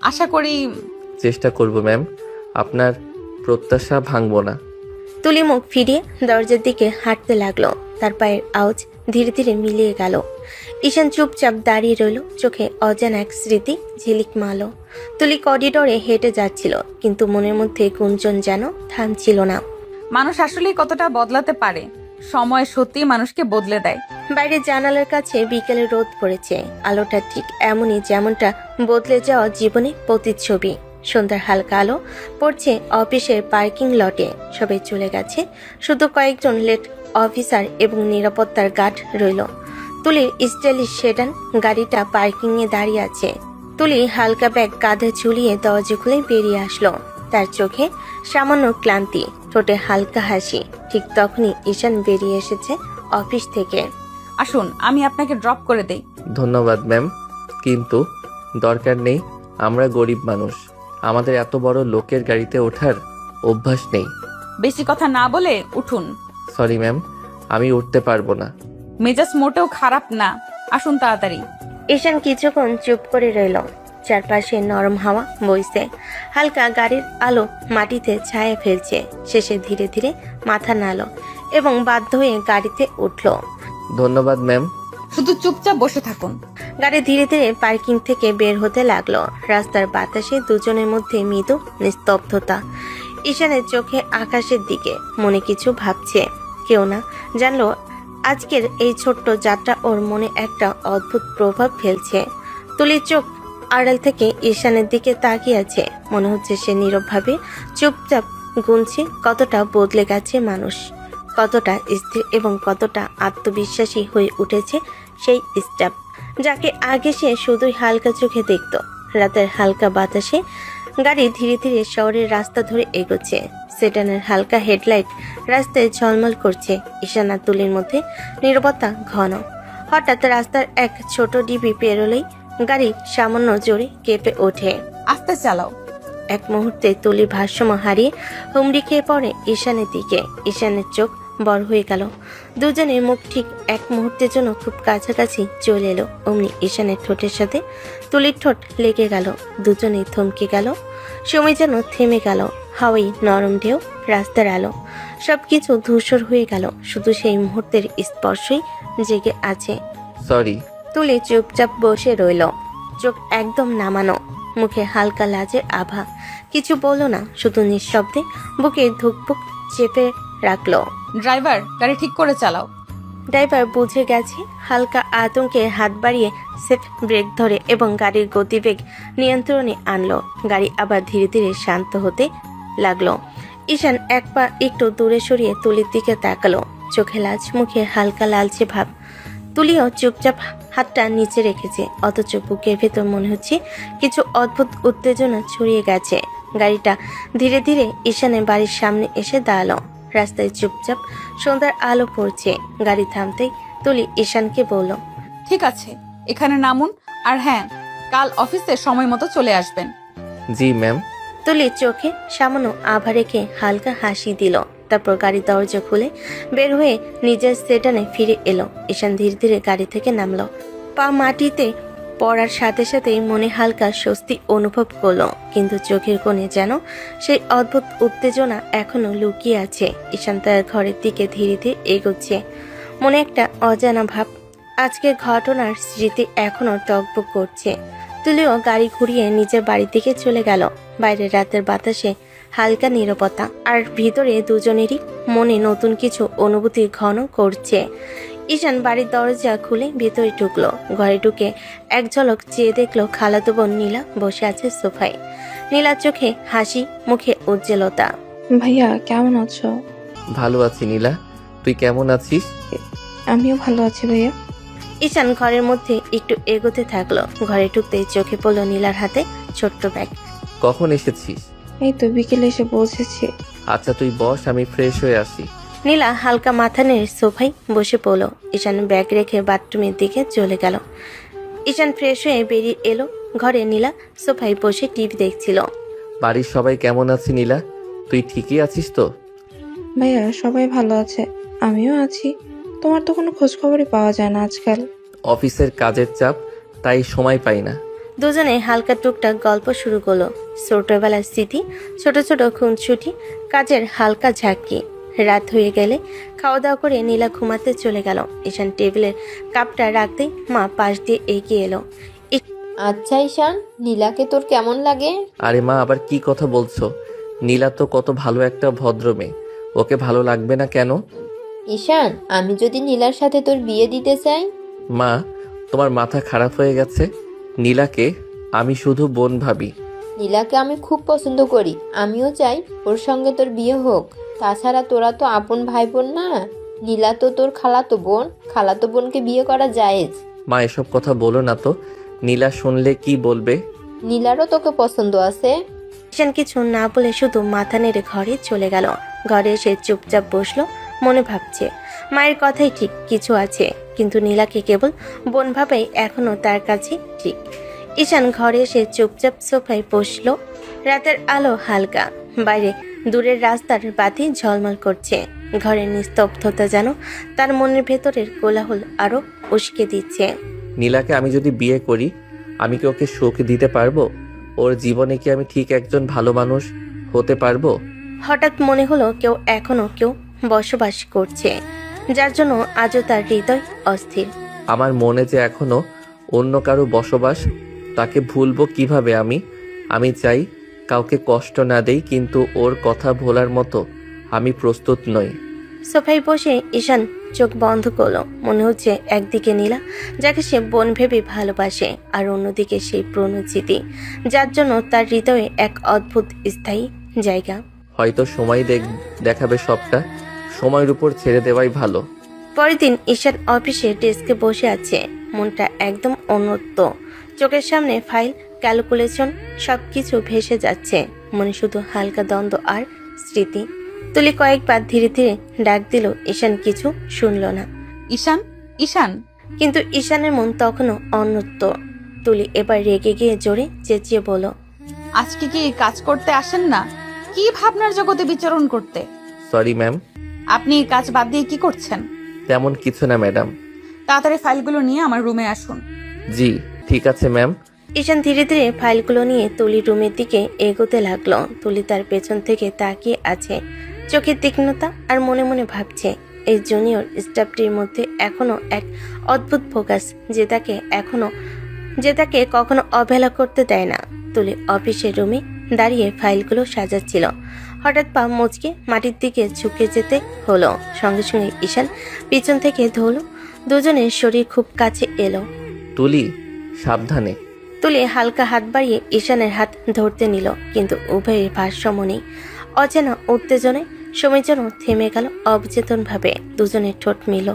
আশা করি।
চেষ্টা করব ম্যাম, আপনার প্রত্যাশা ভাঙবো না।
তুলি মুখ ফিরিয়ে দরজার দিকে হাঁটতে লাগলো। তার পায়ের আওয়াজ ধীরে ধীরে মিলিয়ে গেল। ঈশান চুপচাপ দাঁড়িয়ে রইল, চোখে অজানা এক স্মৃতি ঝিলিক মালো। তুলি করিডোরে হেঁটে যাচ্ছিল, কিন্তু মনের মধ্যে গুঞ্জন যেন থামছিল না।
মানুষ আসলেই কতটা বদলাতে পারে, সময় সত্যিই মানুষকে বদলে দেয়।
বাইরে জানালার কাছে বিকেলে রোদ পড়েছে, আলোটা ঠিক এমনই যেমনটা বদলে যাওয়া জীবনে প্রতিচ্ছবি। সন্ধ্যার হালকা আলো পড়ছে অফিসের পার্কিং লটে। সবাই চলে গেছে, শুধু কয়েকজন লেট অফিসার এবং নিরাপত্তার গার্ড রইল। তুলির স্টাইলিশ সেডান গাড়িটা পার্কিংয়ে দাঁড়িয়ে আছে। তুলি হালকা ব্যাগ কাঁধে ঝুলিয়ে দরজা খুলে বেরিয়ে আসলো। তার চোখে সামান্য ক্লান্তি, ঠোঁটে হালকা হাসি। ঠিক তখনই ঈশান বেরিয়ে এসেছে অফিস থেকে।
আসুন, আমি আপনাকে ড্রপ করে দেই।
ধন্যবাদ ম্যাম, কিন্তু দরকার নেই। আমরা গরিব মানুষ, আমাদের এত বড় লোকের গাড়িতে ওঠার অভ্যাস নেই।
বেশি কথা না বলে উঠুন।
সরি ম্যাম, আমি উঠতে পারবো না।
মেজাজ মোটেও খারাপ না, আসুন তাড়াতাড়ি।
ঈশান কিছুক্ষণ চুপ করে রইল। চারপাশে নরম হাওয়া বইছে, হালকা গাড়ির আলো মাটিতে ছায়া ফেলছে। শেষে ধীরে ধীরে মাথা নাড়ল এবং বাধ্য হয়ে গাড়িতে উঠল।
ধন্যবাদ ম্যাম।
শুধু চুপচাপ বসে থাকুন।
গাড়ি ধীরে ধীরে পার্কিং থেকে বের হতে লাগলো। রাস্তার বাতাসে দুজনের মধ্যে মৃদু নিস্তব্ধতা। ঈশানের চোখে আকাশের দিকে, মনে কিছু ভাবছে। কেউ না জানলো আজকের এই ছোট্ট যাত্রা ওর মনে একটা অদ্ভুত প্রভাব ফেলছে। তুলির চোখ আড়াল থেকে ঈশানের দিকে তাকিয়ে আছে। মনে হচ্ছে সে নীরবভাবে চুপচাপ গুনছে কতটা বদলে গেছে মানুষ, কতটা স্থির এবং কতটা আত্মবিশ্বাসী হয়ে উঠেছে সেই স্টেপ, যাকে আগে সে শুধুই হালকা চোখে দেখত। রাতের হালকা বাতাসে গাড়ি ধীরে ধীরে শহরের রাস্তা ধরে এগোচ্ছে। সেডানের হালকা হেডলাইট রাস্তায় ঝলমল করছে। ঈশান আর তুলির মধ্যে নীরবতা ঘন। হঠাৎ রাস্তার এক ছোট ডিবি পেরোলেই গাড়ি সামান্য জোরে কেঁপে ওঠে।
আস্তে চালাও।
এক মুহূর্তে তুলি ভারসাম্য হারিয়ে হুমড়ি খেয়ে পড়ে ঈশানের দিকে। ঈশানের চোখ বড় হয়ে গেল। দুজনের মুখ ঠিক এক মুহূর্তের জন্য খুব কাছাকাছি চলে এলো। অমনি ঈশানের ঠোঁটের সাথে তুলির ঠোঁট লেগে গেল। দুজনেই থমকে গেল। সময় যেন থেমে গেল। হাওয়াই নরম ঢেউ, রাস্তার আলো, সবকিছু ধূসর হয়ে গেল, শুধু সেই মুহূর্তের স্পর্শই জেগে আছে।
সরি।
তুলি চুপচাপ বসে রইল, চোখ একদম নামানো, মুখে হালকা লাজের আভা। কিছু বলল না, শুধু নিঃশব্দে বুকে ধুকপুক চেপে রাখলো।
ড্রাইভার, গাড়ি ঠিক করে চালাও।
ড্রাইভার বুঝে গেছে, হালকা আতঙ্কে হাত বাড়িয়ে সেফ ব্রেক ধরে এবং গাড়ির গতিবেগ নিয়ন্ত্রণে আনলো। গাড়ি আবার ধীরে ধীরে শান্ত হতে লাগলো। ঈশান এক পা একটু দূরে সরিয়ে তুলির দিকে তাকালো, চোখে লাজ, মুখে হালকা লালচে ভাব। তুলিও চুপচাপ হাতটা নিচে রেখেছে, অথচ বুকের ভেতর মনে হচ্ছে কিছু অদ্ভুত উত্তেজনা ছড়িয়ে গেছে। গাড়িটা ধীরে ধীরে ঈশানের বাড়ির সামনে এসে দাঁড়ালো। রাস্তায় চুপচাপ সন্ধ্যার আলো পড়ছে। গাড়ি থামতেই তুলি ঈশানকে বলল,
ঠিক আছে, এখানে নামুন। আর হ্যাঁ, কাল অফিসে সময় মতো চলে আসবেন।
জি ম্যাম।
তুলি চোখে সামান্য আভা রেখে হালকা হাসি দিল। তারপর গাড়ির দরজা খুলে বের হয়ে নিজের সেডানে ফিরে এলো। ঈশান ধীরে ধীরে গাড়ি থেকে নামলো। পা মাটিতে পড়ার সাথে সাথেই মনে হালকা স্বস্তি অনুভব করলো, কিন্তু চোখের কোণে যেন সেই অদ্ভুত উত্তেজনা এখনো লুকিয়ে আছে। ঈশান তার ঘরের দিকে ধীরে ধীরে এগোচ্ছে, মনে একটা অজানা ভাব। আজকের ঘটনার স্মৃতি এখনো টকবক করছে। তুলিও গাড়ি ঘুরিয়ে নিজের বাড়ির দিকে চলে গেল। বাইরে রাতের বাতাসে হালকা নীরবতা, আর ভিতরে দুজনেরই মনে নতুন কিছু অনুভূতি ঘন করছে। ঈশান বাড়ির দরজা খুলে ভিতরে ঢুকলো। ঘরে ঢুকে এক ঝলক চেয়ে দেখলো খালাতো বোন নীলা বসে আছে সোফায়। নীলার চোখে হাসি, মুখে উজ্জ্বলতা।
ভাইয়া কেমন আছো?
ভালো আছি নীলা, তুই কেমন আছিস?
আমিও ভালো আছি ভাইয়া।
ঈশান ঘরের মধ্যে একটু এগোতে থাকলো। ঘরে ঢুকতেই চোখে পড়লো নীলার হাতে ছোট্ট ব্যাগ।
কখন এসেছিস?
এই তো বিকেলে এসে পৌঁছেছি।
আচ্ছা তুই বস, আমি ফ্রেশ হয়ে আসি।
নীলা হালকা মাথা নেড়ে সোফায় বসে পড়লো। ঈশান ব্যাগ রেখে বাথরুমের দিকে চলে গেল। ঈশান ফ্রেশ হয়ে বেরিয়ে এলো ঘরে। নীলা সোফায় বসে টিভি দেখছিল।
বাড়ির সবাই কেমন আছে নীলা? তুই ঠিকই আছিস তো?
ভাইয়া সবাই ভালো আছে, আমিও আছি। তোমার তো কোনো খোঁজ খবরই পাওয়া যায় না আজকাল।
অফিসের কাজের চাপ, তাই সময় পাই না।
দুজনে হালকা টুকটাক গল্প শুরু করলো। ছোটবেলার স্মৃতি, ছোট ছোট খুনসুটি, কাজের হালকা ঝাঁকি। রাত হয়ে গেলে খাওয়া দাওয়া করে নীলা ঘুমাতে চলে গেল। ঈশান টেবিলের কাপটা রাখতেই মা পাশ দিয়ে এগিয়ে এলো।
আচ্ছা ঈশান, নীলাকে তোর কেমন লাগে?
আরে মা, আবার কি কথা বলছো? নীলা তো কত ভালো একটা ভদ্র মেয়ে, ওকে ভালো লাগবে না কেন?
ঈশান, আমি যদি নীলার সাথে তোর বিয়ে দিতে চাই?
মা, তোমার মাথা খারাপ হয়ে গেছে। নীলাকে আমি শুধু বোন ভাবি।
নীলাকে আমি খুব পছন্দ করি, আমিও চাই ওর সঙ্গে তোর বিয়ে হোক। তাছাড়া তোরা তো আপন ভাই বোন না। নীলা তো তোর খালাতো বোন, খালাতো বোনকে বিয়ে করা জায়েজ।
মা, এসব কথা বলো না তো, নীলা শুনলে কি বলবে?
নীলারও তোকে পছন্দ আছে।
ঈশান কিছু না বলে শুধু মাথা নেড়ে ঘরে চলে গেল। ঘরে এসে চুপচাপ বসলো, মনে ভাবছে মায়ের কথাই ঠিক, কিছু আছে, কিন্তু নীলাকে কেবল বোন ভাবেই এখনো তার কাছে ঠিক। ঈশান ঘরে এসে চুপচাপ সোফায় বসলো। রাতের আলো হালকা, বাইরে দূরের রাস্তার বাতি ঝলমল করছে। ঘরের নিস্তব্ধতা যেন তার মনের ভেতরের কোলাহল আরো উস্কে দিচ্ছে।
নীলাকে আমি যদি বিয়ে করি, আমি কি ওকে সুখ দিতে পারবো? ওর জীবনে কি আমি ঠিক একজন ভালো মানুষ হতে পারবো?
হঠাৎ মনে হলো কেউ বসবাস করছে, যার জন্য আজও তার হৃদয় অস্থির।
আমার মনে যে এখনো অন্য কারো বসবাস, তাকে ভুলবো কিভাবে আমি চাই কাউকে কষ্ট না দেই, কিন্তু ওর কথা ভোলার মতো আমি প্রস্তুত নই।
সোফায় বসে ঈশান চোখ বন্ধ করলো। মনে হচ্ছে একদিকে নীলা, যাকে সে বোন ভেবে ভালোবাসে, আর অন্যদিকে সেই প্রণোচিতি, যার জন্য তার হৃদয়ে এক অদ্ভুত স্থায়ী জায়গা।
হয়তো সময় দেখাবে সবটা, সময়ের উপর ছেড়ে দেওয়াই ভালো।
পরের দিন ঈশান অফিসে ডেস্কে বসে আছে, মনটা একদম অন্যত্র। চোখের সামনে ফাইল, ক্যালকুলেশন, সবকিছু ভেসে যাচ্ছে। মনে শুধু হালকা দ্বন্দ্ব আর স্মৃতি। তুলি কয়েকবার ধীরে ধীরে ডাক দিল, ঈশান কিছু শুনল না।
ঈশান, ঈশান।
কিন্তু ঈশানের মন তখনও অন্যত্র। তুলি এবার রেগে গিয়ে জোরে চেঁচিয়ে বলল,
আজকে কি কাজ করতে আসেন না? কি ভাবনার জগতে বিচরণ করতে?
Sorry ma'am.
আপনি কাজ বাদ দিয়ে কি করছেন?
তেমন কিছু না ম্যাডাম।
তাড়াতাড়ি ফাইলগুলো নিয়ে আমার রুমে আসুন।
জি ঠিক আছে ম্যাম।
ঈশান ধীরে ধীরে ফাইলগুলো নিয়ে তুলির রুমের দিকে এগোতে লাগলো। তুলি তার পেছন থেকে তাকিয়ে আছে, চোখের তীক্ষ্ণতা আর মনে মনে ভাবছে এই জুনিয়র স্টাফটির মধ্যে এখনো এক অদ্ভুত ফোকাস যে তাকে কখনো অবহেলা করতে দেয় না। তুলি অফিসের রুমে দাঁড়িয়ে ফাইলগুলো সাজাচ্ছিল। হঠাৎ পা মুচকে মাটির দিকে ঝুঁকে যেতে হলো। সঙ্গে সঙ্গে ঈশান পিছন থেকে ধরল। দুজনের শরীর খুব কাছে এলো।
তুলি, সাবধানে।
তুলি হালকা হাত বাড়িয়ে ঈশানের হাত ধরতে নিল, কিন্তু উভয়ের ভারসাম্য নেই। অচেনা উত্তেজনায় সময় যেন থেমে গেল অবচেতনভাবে। দুজনের ঠোঁট মিল।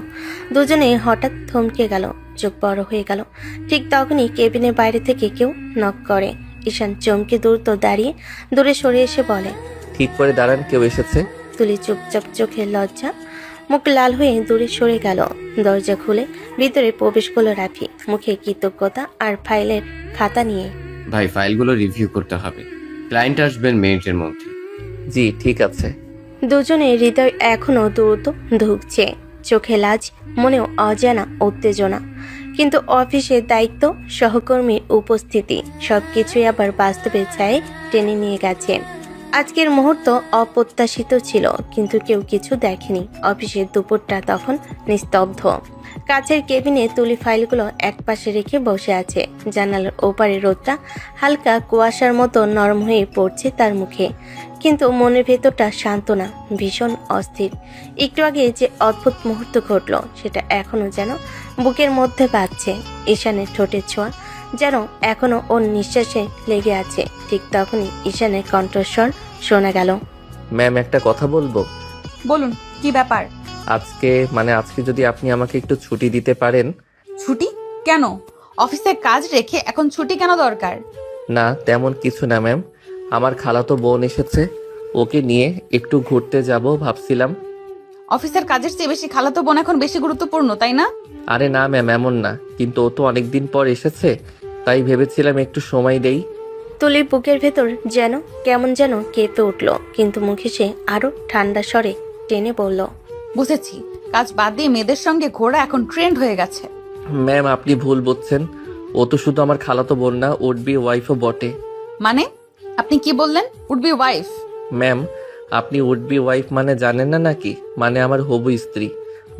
দুজনে হঠাৎ থমকে গেল, চোখ বড় হয়ে গেল। ঠিক তখনই কেবিনের বাইরে থেকে কেউ নক করে। ঈশান চমকে দ্রুত দাঁড়িয়ে দূরে সরে এসে বলে,
ঠিক করে দাঁড়ান, কেউ এসেছে।
তুলি চুপচাপ, চোখের লজ্জা মুখ লাল হয়ে দূরে সরে গেল। দরজা খুলে ভিতরে প্রবেশ করলো রাফি, মুখে কৃতজ্ঞতা আর ফাইলের খাতা নিয়ে।
ভাই, ফাইলগুলো রিভিউ করতে হবে। ক্লায়েন্ট আসবেন মিনিটের মধ্যে।
জি ঠিক আছে।
দুজনের হৃদয় এখনো দ্রুত ধুকছে, চোখে লাজ, মনেও অজানা উত্তেজনা। কিন্তু অফিসের দায়িত্ব, সহকর্মীর উপস্থিতি সবকিছুই আবার বাস্তবে চায় টেনে নিয়ে গেছে। আজকের মুহূর্ত অপ্রত্যাশিত ছিল, কিন্তু কেউ কিছু দেখেনি। অফিসের দুপুরটা তখন নিস্তব্ধ। কাছের কেবিনে তুলি ফাইলগুলো একপাশে রেখে বসে আছে। জানালার ওপারে রোদটা হালকা কুয়াশার মতো নরম হয়ে পড়ছে তার মুখে, কিন্তু মনের ভেতরটা শান্ত না, ভীষণ অস্থির। একটু আগে যে অদ্ভুত মুহূর্ত ঘটলো সেটা এখনো যেন বুকের মধ্যে বাজছে। ঈশানের ঠোঁটের ছোঁয়া যেন এখনো ওর নিঃশ্বাসে লেগে আছে। ঠিক তখনই ঈশানের কণ্ঠস্বর শোনা গেল।
ম্যাম, একটা কথা বলবো।
বলুন, কি ব্যাপার?
আজকে যদি আপনি আমাকে একটু ছুটি দিতে পারেন।
ছুটি কেন? অফিসের কাজ রেখে এখন ছুটি কেন দরকার?
না, তেমন কিছু না ম্যাম। আমার খালাতো বোন এসেছে, ওকে নিয়ে একটু ঘুরতে যাব ভাবছিলাম।
অফিসের কাজের চেয়ে বেশি খালাতো বোন এখন বেশি গুরুত্বপূর্ণ, তাই না?
আরে না ম্যাম, এমন না, কিন্তু ও তো অনেকদিন পর এসেছে, তাই ভেবেছিলাম একটু সময় দেই।
তুলির বুকের ভেতর যেন কেমন যেন কেঁপে উঠল, কিন্তু মুখে সে আরো ঠান্ডা স্বরে টেনে বলল,
বুঝেছি, কাজ বাদ দিয়ে মেয়েদের সঙ্গে ঘোরা এখন ট্রেন্ড হয়ে গেছে।
ম্যাম, আপনি ভুল বুঝছেন। ও তো শুধু আমার খালাতো বোন না, উড বি ওয়াইফও বটে।
মানে আপনি কি বললেন? Would be wife?
ম্যাম, আপনি উড বি ওয়াইফ মানে জানেন না নাকি? মানে আমার হবু স্ত্রী।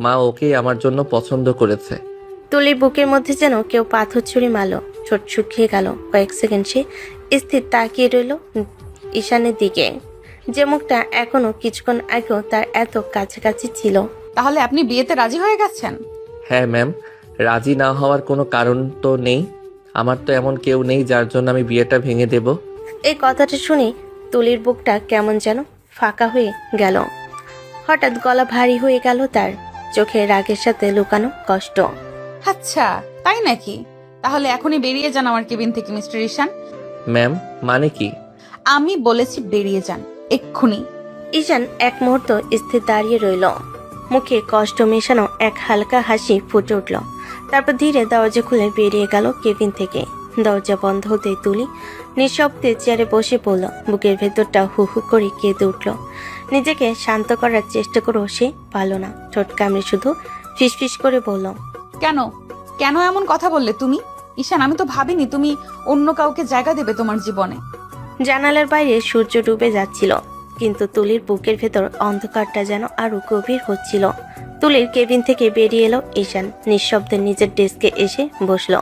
মা ওকে আমার জন্য পছন্দ করেছে।
তুলির বুকের মধ্যে যেন কেউ পাথর ছুঁড়ে মারল। ঠোঁট শুকিয়ে গেল। কয়েক সেকেন্ড সে স্থির তাকিয়ে রইল ঈশানের দিকে, যে মুখটা এখনো কিছুক্ষণ আগেও তার এত কাছাকাছি ছিল।
তাহলে আপনি বিয়েতে রাজি হয়ে গেছেন?
হ্যাঁ ম্যাম, রাজি না হওয়ার কোনো কারণ তো নেই। আমার তো এমন কেউ নেই যার জন্য আমি বিয়েটা ভেঙে দেব।
এই কথাটা শুনে তুলির বুকটা কেমন যেন ফাঁকা হয়ে গেল। হঠাৎ গলা ভারী হয়ে গেল তার, চোখে রাগের সাথে লুকানো কষ্ট।
আচ্ছা, তাই নাকি? তাহলে এখনই বেরিয়ে যান আমার কেবিন থেকে মিস্টার ঈশান।
ম্যাম, মানে কি?
আমি বলেছি বেরিয়ে যান এক্ষুনি।
ঈশান এক মুহূর্ত স্থির দাঁড়িয়ে রইল, মুখে কষ্ট মেশানো এক হালকা হাসি ফুটে উঠল। তারপর ধীরে দরজা খুলে বেরিয়ে গেল কেবিন থেকে। দরজা বন্ধ হতে তুলি নিঃশব্দে চেয়ারে বসে পড়ল। বুকের ভেতরটা হু হু করে কেঁদে উঠল। নিজেকে শান্ত করার চেষ্টা করেও সে পারল না। ঠোঁট কামড়ে শুধু ফিসফিস করে বলল,
কেন কেন এমন কথা বললে তুমি? ঈশান, আমি তো ভাবিনি তুমি অন্য কাউকে জায়গা দেবে তোমার জীবনে।
জানালার বাইরে সূর্য ডুবে যাচ্ছিল, কিন্তু তুলির বুকের ভেতর অন্ধকারটা যেন আরো গভীর হচ্ছিল। তুলির কেবিন থেকে বেরিয়ে এলো ঈশান, নিঃশব্দে নিজের ডেস্কে এসে বসল।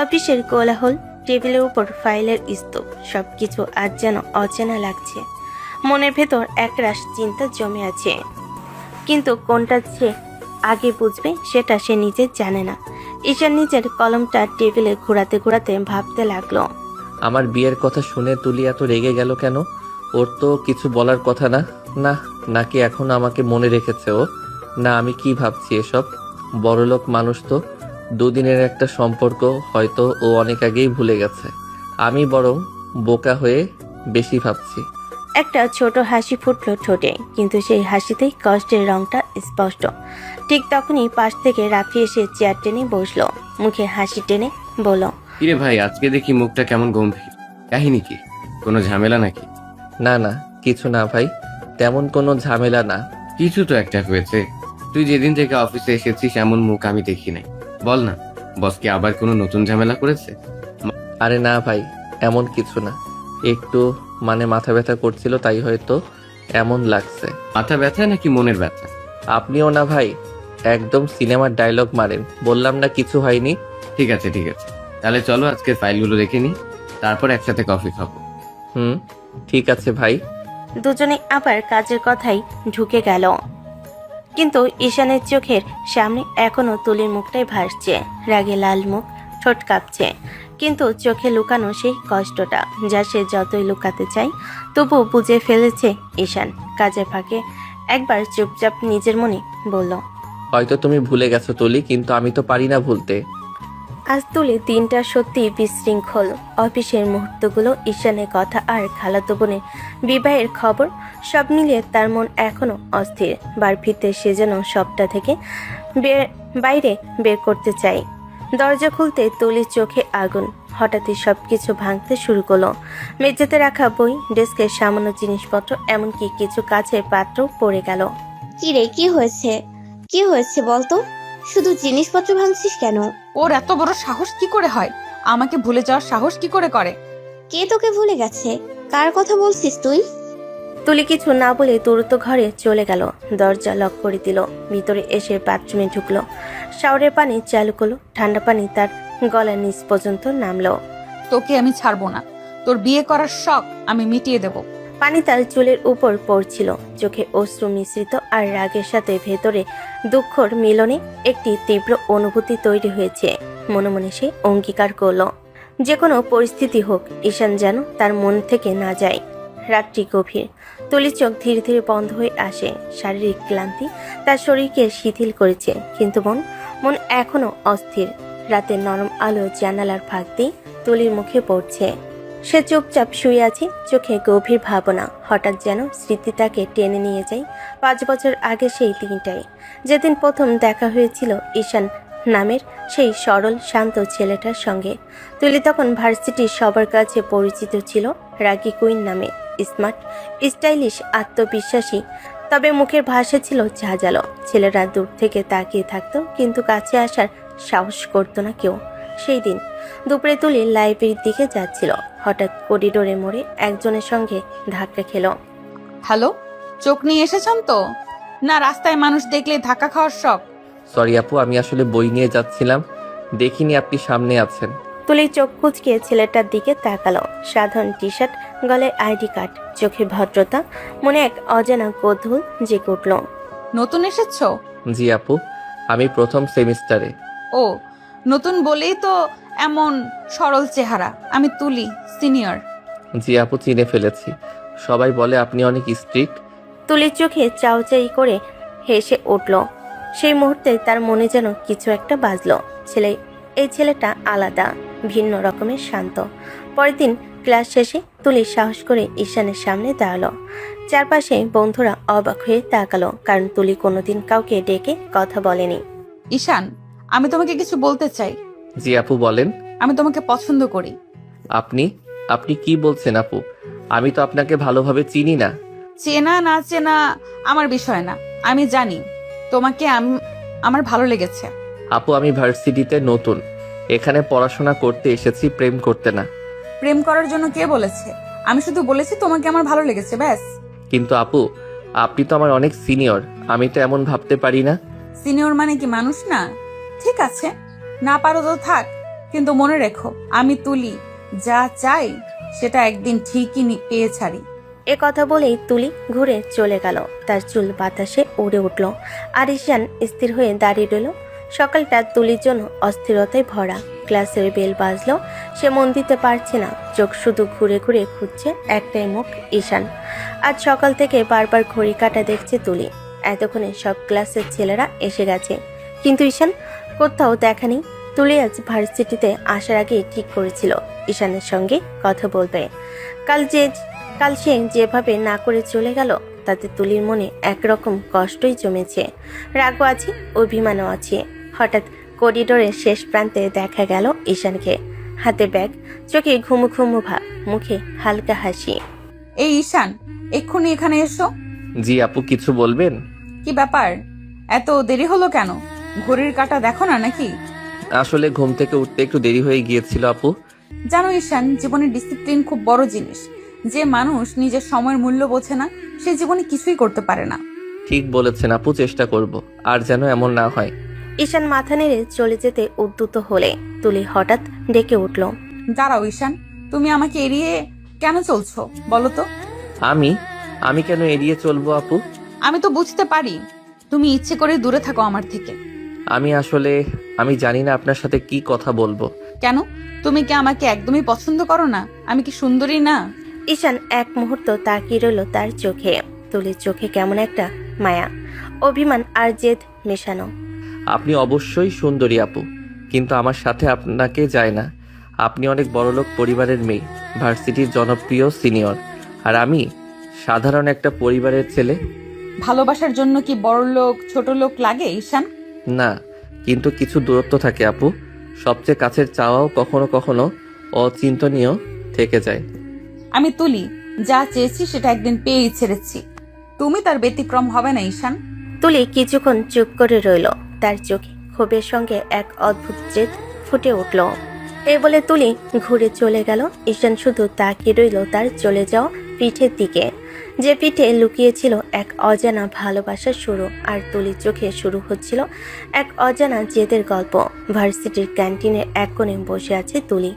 অফিসের কোলাহল, টেবিলের উপর ফাইলের স্তূপ, সবকিছু আজ যেন অচেনা লাগছে। মনের ভেতর একরাশ চিন্তা জমে আছে, কিন্তু কোনটা সে আগে বুঝবে সেটা সে নিজে জানে না। ঈশান নিজের কলমটা টেবিলে ঘোরাতে ঘোরাতে ভাবতে লাগলো,
আমার বিয়ের কথা শুনে তুলি এত রেগে গেল কেন? ওর তো কিছু বলার কথা না। না, নাকি এখন আমাকে মনে রেখেছে ও? না, আমি কি ভাবছি এসব? বড়লোক মানুষ তো, দুদিনের একটা সম্পর্ক হয়তো ও অনেক আগেই ভুলে গেছে। আমি বরং বোকা হয়ে বেশি ভাবছি।
একটা ছোট হাসি ফুটলো ঠোঁটে, কিন্তু সেই হাসিতেই কষ্টের রংটা স্পষ্ট। ঠিক তখনই পাশ থেকে রাফি এসে চেয়ার টেনে বসলো, মুখে হাসি টেনে বলল,
কিরে ভাই, আজকে দেখি মুখটা কেমন গম্ভীর। কাহিনী কি? কোনো ঝামেলা নাকি?
না না, কিছু না ভাই, তেমন কোনো ঝামেলা না।
কিছু তো একটা হয়েছে। তুই যেদিন থেকে অফিসে এসেছিস এমন মুখ আমি দেখি নাই। বল না, বস কি আবার কোনো নতুন ঝামেলা করেছে?
আরে না ভাই, এমন কিছু না। একটু মাথা ব্যথা করছিল, তাই হয়তো এমন লাগছে।
মাথা ব্যথা নাকি মনের ব্যথা?
আপনিও না ভাই, একদম সিনেমার ডায়লগ মারেন। বললাম না কিছু হয়নি।
ঠিক আছে ঠিক আছে, তাহলে চলো আজকের ফাইলগুলো দেখে নিই, তারপর একসাথে কফি খাবো।
ঠিক আছে ভাই।
দুজনে আবার কাজের কথাই ঢুকে গেল, কিন্তু ঈশানের চোখের সামনে এখনো তুলির মুখটাই ভাসছে। রাগে লাল মুখ, ঠোঁট কাঁপছে, কিন্তু চোখে লুকানো সেই কষ্টটা যা সে যতই লুকাতে চায় তবু বুঝে ফেলেছে ঈশান। কাজের ফাঁকে একবার চুপচাপ নিজের মনে বলল,
হয়তো তুমি ভুলে গেছো তুলি, কিন্তু আমি তো পারি না ভুলতে।
আজ তুলি দিনটা সত্যি বিশৃঙ্খল। অফিসের মুহূর্তগুলো, ঈশানের কথা আর খালাতো বোনের বিবাহের খবর, সব মিলিয়ে তার মন এখনো অস্থির। বার ফিরতে সে যেন সবটা থেকে বাইরে বের করতে চায়। দরজা খুলতে তুলির চোখে আগুন। হঠাৎই সবকিছু ভাঙতে শুরু করলো। মেঝেতে রাখা বই, ডেস্কের সামান্য জিনিসপত্র, এমনকি কিছু কাচের পাত্র পড়ে গেল।
কি রে, কি হয়েছে? কি হয়েছে বলতো? শুধু জিনিসপত্র ভাঙছিস কেন?
ওর এত বড় সাহস কি করে হয়? আমাকে ভুলে যাওয়ার সাহস কি করে করে?
কে তোকে ভুলে গেছে? কার কথা বলছিস তুই?
তুলি কিছু না বলে দ্রুত ঘরে চলে গেল। দরজা লক করে দিল। ভিতরে এসে বাথরুমে ঢুকলো। শাওয়ারের পানি চালু করলো। ঠান্ডা পানি তার গলার নিচ পর্যন্ত নামলো।
তোকে আমি ছাড়বো না। তোর বিয়ে করার শখ আমি মিটিয়ে দেব।
পানি তার চুলের উপর পড়ছিল। চোখে অশ্রু মিশ্রিত আর রাগের সাথে ভেতরে দুঃখর মিলনে একটি তীব্র অনুভূতি তৈরি হয়েছে। মনে মনে সে অঙ্গীকার করল, যে কোনো পরিস্থিতি হোক ঈশান যেন তার মন থেকে না যায়। রাতটি গভীর। তুলির চোখ ধীরে ধীরে বন্ধ হয়ে আসে। শারীরিক ক্লান্তি তার শরীরকে শিথিল করেছে, কিন্তু মন এখনো অস্থির। রাতের নরম আলো জানালার ফাঁক দিয়ে তুলির মুখে পড়ছে। সে চুপচাপ শুয়ে আছে, চোখে গভীর ভাবনা। হঠাৎ যেন স্মৃতি তাকে টেনে নিয়ে যায় 5 বছর আগে সেই দিনটায়, যেদিন প্রথম দেখা হয়েছিল ঈশান নামের সেই সরল শান্ত ছেলেটার সঙ্গে। তুলি তখন ভার্সিটির সবার কাছে পরিচিত ছিল রাগী কুইন নামে। স্মার্ট, স্টাইলিশ, আত্মবিশ্বাসী, তবে মুখের ভাষা ছিল ঝাঁঝালো। ছেলেরা দূর থেকে তাকিয়ে থাকতো, কিন্তু কাছে আসার সাহস করতো না কেউ। সেই দিন দুপুরে তুলি লাইব্রেরির দিকে যাচ্ছিল। হঠাৎ করিডোরে মোড়ে একজনের সঙ্গে ধাক্কা খেলো।
হ্যালো, চোখ নিয়ে এসেছেন তো? না রাস্তায় মানুষ দেখলে ধাক্কা খাওয়ার শখ?
সরি আপু, আমি আসলে বই নিয়ে যাচ্ছিলাম, দেখিনি আপনি সামনে আছেন।
তুলি চোখ কুঁচকে ছেলেটার দিকে তাকালো। সাধারণ টি শার্ট, গলায় আইডি কার্ড, চোখে ভদ্রতা, মনে এক অজানা কৌতূহল জেগে উঠল।
নতুন এসেছো?
জি আপু, আমি প্রথম সেমিস্টারে।
ও, নতুন বলেই তো এমন সরল চেহারা। আমি তুলি, সিনিয়র।
জি আপু, চিনে ফেলেছি। সবাই বলে আপনি অনেক স্ট্রিক্ট।
তুলির চোখে চাউচাই করে হেসে উঠল। সেই মুহূর্তে তার মনে যেন কিছু একটা বাজলো। এই ছেলেটা আলাদা, ভিন্ন রকমের শান্ত। পরের দিন ক্লাস শেষে তুলি সাহস করে ঈশানের সামনে দাঁড়ালো। চারপাশে বন্ধুরা অবাক হয়ে তাকালো, কারণ তুলি কোনোদিন কাউকে ডেকে কথা বলেনি।
ঈশান, আমি তোমাকে কিছু বলতে চাই।
জি আপু, বলেন।
আমি তোমাকে পছন্দ করি।
আপনি কি বলছেন আপু? আমি তো আপনাকে ভালোভাবে চিনি না।
চেনা না চেনা আমার বিষয় না, আমি জানি তোমাকে আমার ভালো লেগেছে।
আপু, আমি ভার্সিটিতে নতুন, এখানে পড়াশোনা করতে এসেছি, প্রেম করতে না।
প্রেম করার জন্য কে বলেছে? আমি শুধু বলেছি তোমাকে আমার ভালো লেগেছে, ব্যাস।
কিন্তু আপু, আপনি তো আমার অনেক সিনিয়র, আমি তো এমন ভাবতে পারি না।
সিনিয়র মানে কি মানুষ না? ঠিক আছে, না পারো তো থাক, কিন্তু মনে রেখো আমি তুলি, যা চাই সেটা একদিন ঠিকই পেয়ে ছাড়ি।
এ কথা বলেই তুলি ঘুরে চলে গেল। তার চুল বাতাসে উড়ে উঠল, আর ঈশান স্থির হয়ে দাঁড়িয়ে রইল। সকালটা তুলির জন্য অস্থিরতায় ভরা। ক্লাসের বেল বাজলো, সে মন দিতে পারছে না। চোখ শুধু ঘুরে ঘুরে খুঁজছে একটাই মুখ, ঈশান। আজ সকাল থেকে বারবার ঘড়ি কাটা দেখছে তুলি। এতক্ষণে সব ক্লাসের ছেলেরা এসে গেছে, কিন্তু ঈশান কোথাও দেখা নেই। তুলি আজ ভার্সিটিতে আসার আগে ঠিক করেছিল ঈশানের সঙ্গে কথা বলবে। কাল সে যেভাবে না করে চলে গেল, তাতে তুলির মনে একরকম কষ্টই জমেছে। রাগও আছে, অভিমানও আছে। হঠাৎ করিডোরের শেষ প্রান্তে দেখা গেল ঈশানকে। হাতে ব্যাগ, চোখে ঘুমু ঘুমু ভাব, মুখে হালকা হাসি।
এই ঈশান, এক্ষুনি এখানে এসো।
জি আপু, কিছু বলবেন?
কি ব্যাপার, এত দেরি হলো কেন? ঘড়ির কাঁটা দেখো না নাকি?
আসলে ঘুম থেকে উঠতে একটু দেরি হয়ে গিয়েছিল আপু।
জানো ঈশান, জীবনে ডিসিপ্লিন খুব বড় জিনিস। যে মানুষ নিজের সময়ের মূল্য বোঝে না সে জীবনে কিছুই করতে পারে না।
ঠিক বলেছেন আপু, চেষ্টা করব আর যেন এমন না হয়।
ঈশান মাথা নেড়ে চলে যেতে উদ্যত হলে তুলি হঠাৎ ডেকে উঠল।
দাঁড়াও ঈশান, তুমি আমাকে এড়িয়ে কেন চলছো বলো তো?
আমি কেন এড়িয়ে চলবো আপু?
আমি তো বুঝতে পারি তুমি ইচ্ছে করে দূরে থাকো আমার থেকে।
আমি জানি না আপনার সাথে কি কথা বলবো।
কেন? তুমি কি আমাকে একদমই পছন্দ করো না? আমি কি সুন্দরী না?
ঈশান এক মুহূর্ত তাকিয়ে রইল তার চোখে। তুলির চোখে কেমন একটা মায়া, অভিমান আর জেদ মেশানো।
আপনি অবশ্যই সুন্দরী আপু, কিন্তু আমার সাথে আপনাকে যায় না। আপনি অনেক বড়লোক পরিবারের মেয়ে, ভার্সিটির জনপ্রিয় সিনিয়র, আর আমি সাধারণ একটা পরিবারের ছেলে।
ভালোবাসার জন্য কি বড় লোক ছোট লোক লাগে ঈশান?
না, কিন্তু কিছু দূরত্ব থাকে আপু। সবচেয়ে কাছের চাওয়াও কখনো কখনো অচিন্তনীয় থেকে যায়।
আমি তুলি, যা চেয়েছি সেটা একদিন পেয়েই ছেড়েছি। তুমি তার ব্যতিক্রম হবে না ঈশান।
তুলি কিছুক্ষণ চুপ করে রইল। তার চোখে ক্ষোভের সঙ্গে এক অদ্ভুত জেদ ফুটে উঠল। এই বলে তুলি ঘুরে চলে গেল। ঈশান শুধু তাকিয়ে রইল তার চলে যাওয়া পিঠের দিকে, যে পিঠে লুকিয়েছিল এক অজানা ভালোবাসার শুরু। আর তুলির চোখে শুরু হচ্ছিল এক অজানা জেদের গল্প। ভার্সিটির ক্যান্টিনের এক কোণে বসে আছে তুলি,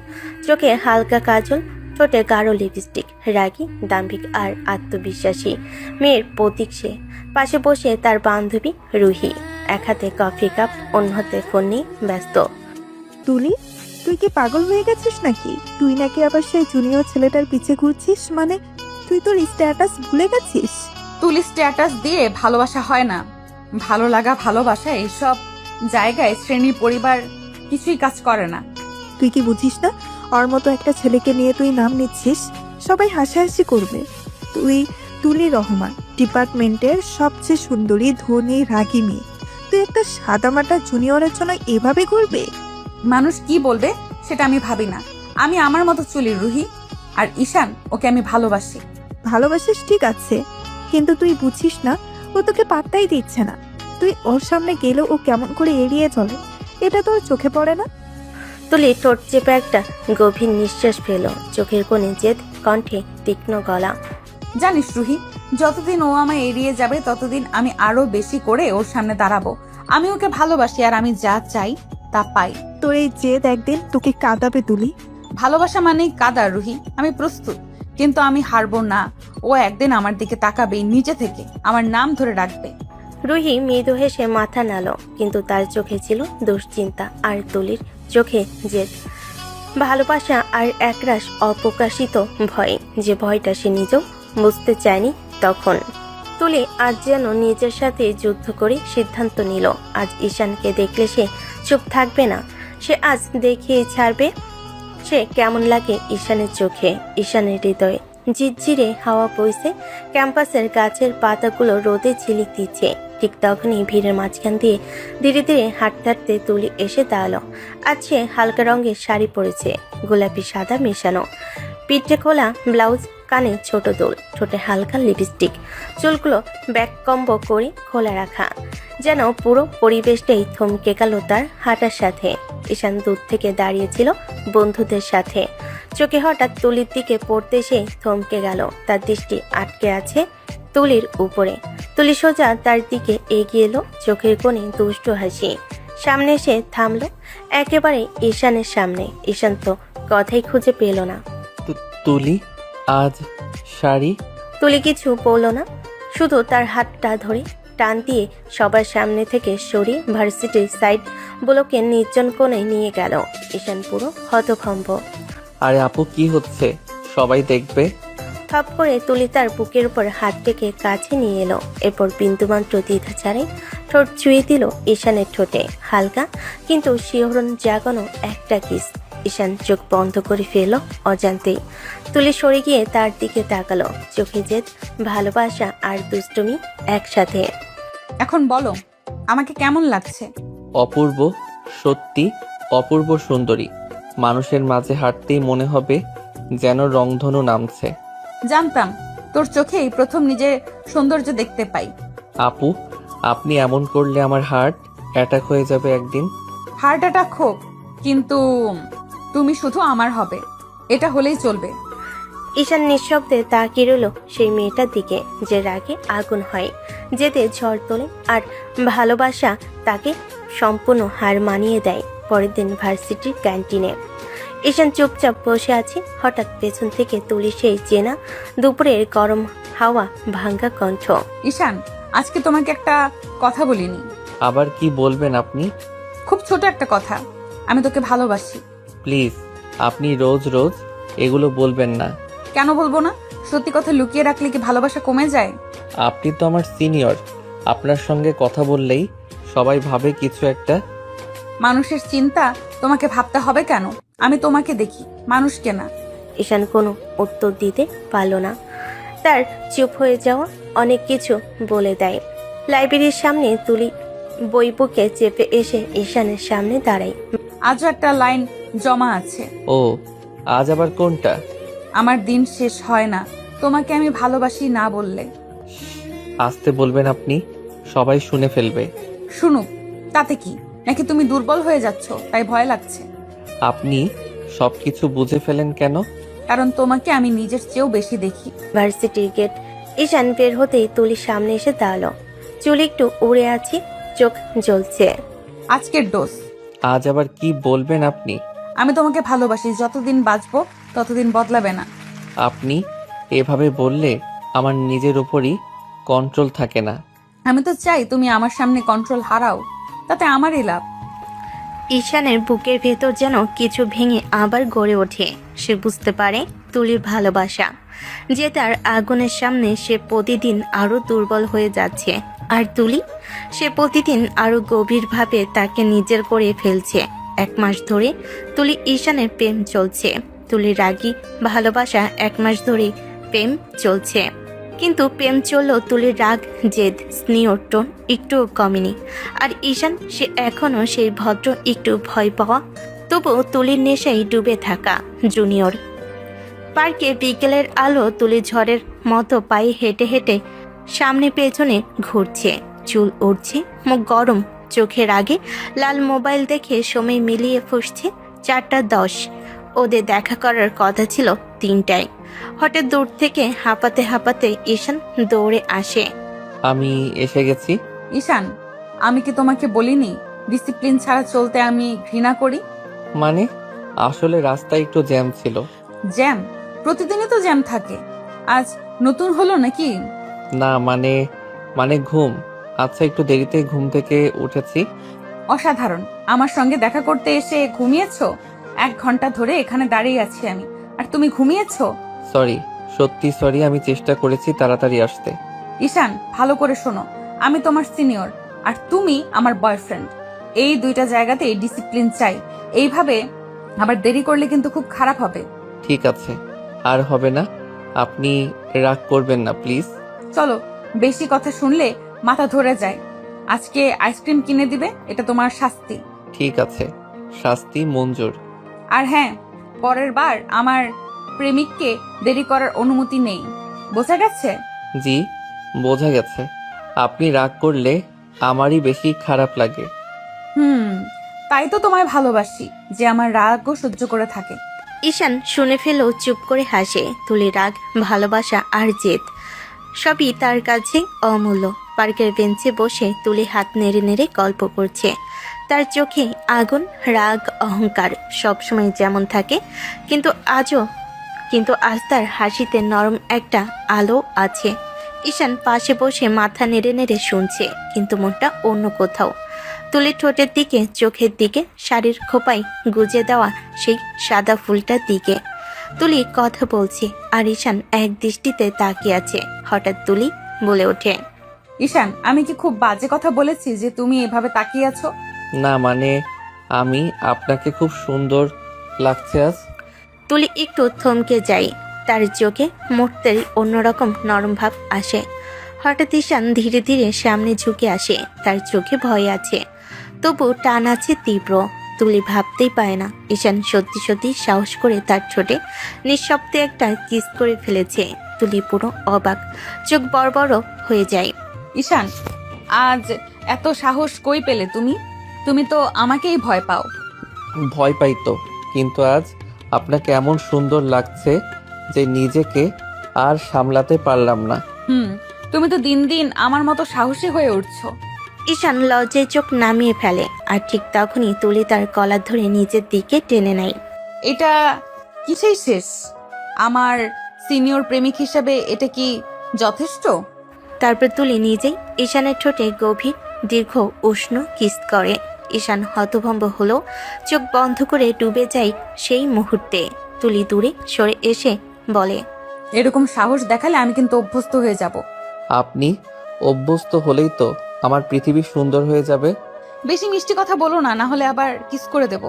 চোখে হালকা কাজল, ঠোঁটে গাঢ় লিপস্টিক। রাগী, দাম্ভিক আর আত্মবিশ্বাসী মেয়ের প্রতীক সে। পাশে বসে তার বান্ধবী রুহি, এক হাতে কফি কাপ, অন্য হাতে ফোন নিয়ে ব্যস্ত।
তুলি, তুই কি পাগল হয়ে গেছিস নাকি? তুই নাকি আবার সেই জুনিয়র ছেলেটার পিছে ঘুরছিস? মানে তুই তোর স্ট্যাটাস ভুলে গেছিস?
তুলি স্ট্যাটাস দিয়ে ভালোবাসা হয় না। ভালো লাগা, ভালোবাসা এইসব জায়গায় শ্রেণী পরিবার কিছুই কাজ করে না।
তুই কি বুঝিস না? ওর মতো একটা ছেলেকে নিয়ে তুই নাম নিচ্ছিস, সবাই হাসাহাসি করবে। তুই তুলি রহমান, ডিপার্টমেন্টের সবচেয়ে সুন্দরী, ধনী, রাগী মেয়ে। তুই একটা সাদামাটা জুনিয়রের জন্য এভাবে ঘুরবে?
মানুষ কি বলবে সেটা আমি ভাবি না। আমি আমার মতো চলি রুহি, আর ঈশান ওকে আমি ভালোবাসি।
ভালোবাসিস ঠিক আছে, কিন্তু তুই বুঝিস না, ও তোকে পাত্তাই দিচ্ছে না। তুই ওর সামনে গেলেও ও কেমন করে এড়িয়ে চলে, এটা তোর চোখে পড়ে না?
তুলি ঠোঁট চেপে একটা গভীর নিঃশ্বাস ফেল, চোখের কোণে জেদ, কণ্ঠে তীক্ষ্ণ গলা।
জানিস রুহি, যতদিন ও আমায় এড়িয়ে যাবে ততদিন আমি আরো বেশি করে ওর সামনে দাঁড়াবো। আমি ওকে ভালোবাসি, আর আমি যা চাই তা পাই।
তোর এই জেদ একদিন তোকে কাঁদাবে তুলি।
ভালোবাসা মানেই কাদা রুহি, আমি প্রস্তুত, কিন্তু আমি হারবো না। ও একদিন আমার দিকে তাকাবে, নিচে থেকে আমার নাম ধরে ডাকবে।
রুহি মৃদু হেসে মাথা নাড়ল, কিন্তু তার চোখে ছিল দুশ্চিন্তা, আর তুলির চোখে জেদ, ভালোবাসা আর একরাশ অপ্রকাশিত ভয়, যে ভয়টা সে নিজেও বুঝতে চায়নি তখন। তুলি আজ যেন নিজের সাথে যুদ্ধ করে সিদ্ধান্ত নিল, আজ ঈশানকে দেখলে সে চুপ থাকবে না। সে আজ দেখিয়ে ছাড়বে সে কেমন লাগে ঈশানের চোখে, ঈশানের হৃদয়ে। ঝিরঝিরে হাওয়া বইছে, ক্যাম্পাসের গাছের পাতাগুলো রোদে ঝিলিক দিচ্ছে। ঠিক তখনই ভিড়ের মাঝখান দিয়ে ধীরে ধীরে হাঁটতে হাঁটতে তুলি এসে দাঁড়ালো। আজ সে হালকা রঙের শাড়ি পরেছে, গোলাপি সাদা মেশানো, পিঠে খোলা ব্লাউজ, কানে ছোট দোল, ঠোঁটে হালকা লিপস্টিক, চুলগুলো ব্যাককম্ব করে খোলা রাখা। যেন পুরো পরিবেশটাই থমকে গেল তার হাঁটার সাথে। ঈশান দূর থেকে দাঁড়িয়েছিল বন্ধুদের সাথে, চোখে হঠাৎ তুলির দিকে পড়তে সে থমকে গেল। তার দৃষ্টি আটকে আছে তুলির উপরে। তুলি সোজা তার দিকে এগিয়ে এলো, চোখের কোণে দুষ্ট হাসি। সামনে এসে থামলো, একেবারে ঈশানের সামনে। ঈশান তো কথাই খুঁজে পেল না।
তুলি, আজ শাড়ি?
তুলি কিছু বলল না, শুধু তার হাতটা ধরে টান দিয়ে সবার সামনে থেকে সরিয়ে ভার্সিটির সাইড ব্লকে নির্জন কোণে নিয়ে গেল। ঈশান পুরো হতভম্ব।
আরে আপু, কি হচ্ছে? সবাই দেখবে।
থপ করে তুলি তার বুকের উপর হাত রেখে কাছে নিয়ে এলো। এরপর বিন্দুমাত্র দ্বিধা ছাড়াই ঠোঁট ছুঁয়ে দিল ঈশানের ঠোঁটে, হালকা কিন্তু শিহরণ জাগানো একটা কিস। ঈশান চোখ বন্ধ করে ফেলল অজান্তেই। তুলি সরে গিয়ে তার দিকে তাকালো, চোখে জেদ, ভালোবাসা আর দুষ্টুমি একসাথে।
এখন বলো, আমাকে কেমন লাগছে?
অপূর্ব, সত্যি অপূর্ব সুন্দরী। মানুষের মাঝে হাঁটতেই মনে হবে যেন রংধনু নামছে।
জানতাম তোর চোখেই প্রথম নিজের সৌন্দর্য দেখতে পাই।
আপু, আপনি এমন করলে আমার হার্ট অ্যাটাক হয়ে যাবে একদিন।
হার্ট অ্যাটাক হোক, কিন্তু তুমি শুধু আমার হবে, এটা হলেই চলবে।
ঈশান নিঃশব্দে তাকিয়ে রইল সেই মেয়েটার দিকে, যে রাগে আগুন হয়, যেতে ঝড় তোলে, আর ভালোবাসা তাকে সম্পূর্ণ হার মানিয়ে দেয়। পরের দিন ভার্সিটির ক্যান্টিনে ঈশান চুপচাপ বসে আছে। হঠাৎ পেছন থেকে তুলি সেই চেনা দুপুরের গরম হাওয়া ভাঙ্গা কণ্ঠ।
ঈশান, আজকে তোমাকে একটা কথা বলিনি।
আবার কি বলবেন আপনি?
খুব ছোট একটা কথা, আমি তোকে ভালোবাসি।
প্লিজ, আপনি রোজ রোজ এগুলো বলবেন না।
কেন বলবো না? সত্যি কথা লুকিয়ে রাখলে কি ভালোবাসা কমে যায়?
আপনি তো আমার সিনিয়র, আপনার সঙ্গে কথা বললেই সবাই ভাবে কিছু একটা।
মানুষের চিন্তা তোমাকে ভাবতে হবে কেন? আমি তোমাকে দেখি, মানুষকে না।
ঈশান কোনো উত্তর দিতে পারল না। তার চুপ হয়ে যাওয়া অনেক কিছু বলে দেয়। লাইব্রেরির সামনে তুলি বই বুকে চেপে এসে ঈশানের সামনে দাঁড়ায়।
আজও একটা লাইন জমা আছে।
ও, আজ আবার কোনটা?
আমার দিন শেষ হয় না তোমাকে আমি ভালোবাসি না বললে।
আসতে বলবেন আপনি, সবাই শুনে ফেলবে।
শুনুক, তাতে কি? নাকি তুমি দুর্বল হয়ে যাচ্ছ তাই ভয় লাগছে?
আপনি সবকিছু বুঝে ফেলেন কেন?
কারণ তোমাকে আমি নিজের চেয়েও বেশি দেখি।
ভার্সিটির গেট ঈশান বের হতেই তুলির সামনে এসে দাঁড়ালো। চুল একটু উড়ে আছে, চোখ জ্বলছে।
আজকের ডোজ।
আজ আবার কি বলবেন আপনি?
আমি তোমাকে ভালোবাসি, যতদিন বাঁচবো ততদিন বদলাবে না।
আপনি এভাবে বললে আমার নিজের উপরই কন্ট্রোল থাকে না।
আমি তো চাই তুমি আমার সামনে কন্ট্রোল হারাও, তাতে আমারই লাভ।
ঈশানের বুকের ভেতর যেন কিছু ভেঙে আবার গড়ে ওঠে। সে বুঝতে পারে তুলির ভালোবাসা যে তার আগুনের সামনে সে প্রতিদিন আরো দুর্বল হয়ে যাচ্ছে, আর তুলি সে প্রতিদিন আরো গভীরভাবে তাকে নিজের করে ফেলছে। 1 মাস ধরে তুলি ঈশানের প্রেম চলছে। তুলির রাগী ভালোবাসা 1 মাস ধরে প্রেম চলছে, কিন্তু প্রেম চললেও তুলির রাগ, জেদ, স্নেহ টোন একটুও কমেনি। আর ঈশান সে এখনো সেই ভদ্র, একটু ভয় পাওয়া, তবুও তুলির নেশায় ডুবে থাকা জুনিয়র। পার্কে বিকেলের আলো তুলি ঝড়ের মতো পায়ে হেঁটে হেঁটে সামনে পেছনে ঘুরছে। চুল উড়ছে, মুখ গরম, চোখের আগে লাল মোবাইল দেখে সময় মিলিয়ে ফুসছে 4:10। ওদের দেখা করার কথা ছিল 3টায়। হঠাৎ দূর থেকে হাঁপাতে হাঁপাতে ঈশান দৌড়ে আসে।
আমি এসে গেছি।
ঈশান, আমি কি তোমাকে বলিনি ডিসিপ্লিন ছাড়া চলতে আমি ঘৃণা করি?
মানে, আসলে রাস্তায় একটু জ্যাম ছিল।
জ্যাম? প্রতিদিনই তো জ্যাম থাকে, আজ নতুন হলো নাকি?
না মানে ঘুম। আচ্ছা, একটু দেরিতে ঘুম থেকে উঠেছি।
অসাধারণ, আমার সঙ্গে দেখা করতে এসে ঘুমিয়েছো? 1 ঘন্টা ধরে এখানে দাঁড়িয়ে আছি আমি, আর তুমি ঘুমিয়েছো?
সরি, সত্যি সরি, আমি চেষ্টা করেছি তাড়াতাড়ি আসতে।
ঈশান, ভালো করে শোনো, আমি তোমার সিনিয়র আর তুমি আমার বয়ফ্রেন্ড। এই 2টা জায়গাতেই ডিসিপ্লিন চাই। এইভাবে আবার দেরি করলে কিন্তু খুব খারাপ হবে।
ঠিক আছে, আর হবে না। আপনি রাগ করবেন না প্লিজ।
চলো, বেশি কথা শুনলে মাথা ধরে যায়। আজকে আইসক্রিম কিনে দিবে, এটা তোমার শাস্তি।
ঠিক আছে, শাস্তি মঞ্জুর।
আর হ্যাঁ, পরের বার আমার প্রেমিককে দেরি করার অনুমতি নেই, বোঝা গেছে?
জি, বোঝা গেছে। আপনি রাগ করলে আমারই বেশি খারাপ লাগে।
তাই তো তোমায় ভালোবাসি, যে আমার রাগও সহ্য করে থাকে।
ঈশান শুনে ফেলেও চুপ করে হাসে। তুলির রাগ, ভালোবাসা আর জেদ সবই তার কাছে অমূল্য। পার্কের বেঞ্চে বসে তুলি হাত নেড়ে নেড়ে গল্প করছে। তার চোখে আগুন, রাগ, অহংকার সবসময় যেমন থাকে, কিন্তু আজ তার হাসিতে নরম একটা আলো আছে। ঈশান পাশে বসে মাথা নেড়ে নেড়ে শুনছে, কিন্তু মনটা অন্য কোথাও। তুলির ঠোঁটের দিকে, চোখের দিকে, শাড়ির খোপায় গুজে দেওয়া সেই সাদা ফুলটার দিকে। তুলি কথা বলছে আর ঈশান এক দৃষ্টিতে তাকিয়ে আছে। হঠাৎ তুলি বলে ওঠে,
ঈশান, আমি কি খুব বাজে কথা বলেছি যে তুমি এভাবে তাকিয়ে আছো?
না মানে, আমি আপনাকে খুব সুন্দর লাগছে আজ।
তুলি একটু থমকে যায়। তার চোখে মুহূর্তের অন্যরকম নরম ভাব আসে। হঠাৎ ঈশান ধীরে ধীরে সামনে ঝুঁকে আসে। তার চোখে ভয় আছে, তবু টান আছে তীব্র। তুলি ভাবতেই পায় না ঈশান সত্যি সত্যি সাহস করে তার ঠোঁটে নিঃশব্দে একটা কিস করে ফেলেছে। তুলি পুরো অবাক, চোখ বড় বড় হয়ে যায়।
ঈশান, আজ এত সাহস কই পেলে তুমি? তুমি তো আমাকেই ভয় পাও।
ভয় পাই তো, কিন্তু আজ আপনাকে এমন সুন্দর লাগছে যে নিজেকে আর সামলাতে পারলাম না।
তুমি তো দিন দিন আমার মতো সাহসী হয়ে উঠছো।
ঈশান লজ্জায় চোখ নামিয়ে ফেলে আর ঠিক তখনই তুলি তার কলার ধরে নিজের দিকে টেনে নেয়।
এটা কিসেই শেষ? আমার সিনিয়র প্রেমিক হিসাবে এটা কি যথেষ্ট?
তারপর তুলি নিজেই ঈশানের ঠোঁটে গভীর দীর্ঘ উষ্ণ কিস করে। ঈশান হতভম্ব হলো, চোখ বন্ধ করে ডুবে যায় সেই মুহূর্তে। তুলি দূরে সরে এসে বলে,
এরকম সাহস দেখালে আমি কিন্তু অভ্যস্ত হয়ে যাব।
আপনি অভ্যস্ত হলেই তো আমার পৃথিবী সুন্দর হয়ে যাবে।
বেশি মিষ্টি কথা বলো না, না হলে আবার কিস করে দেব।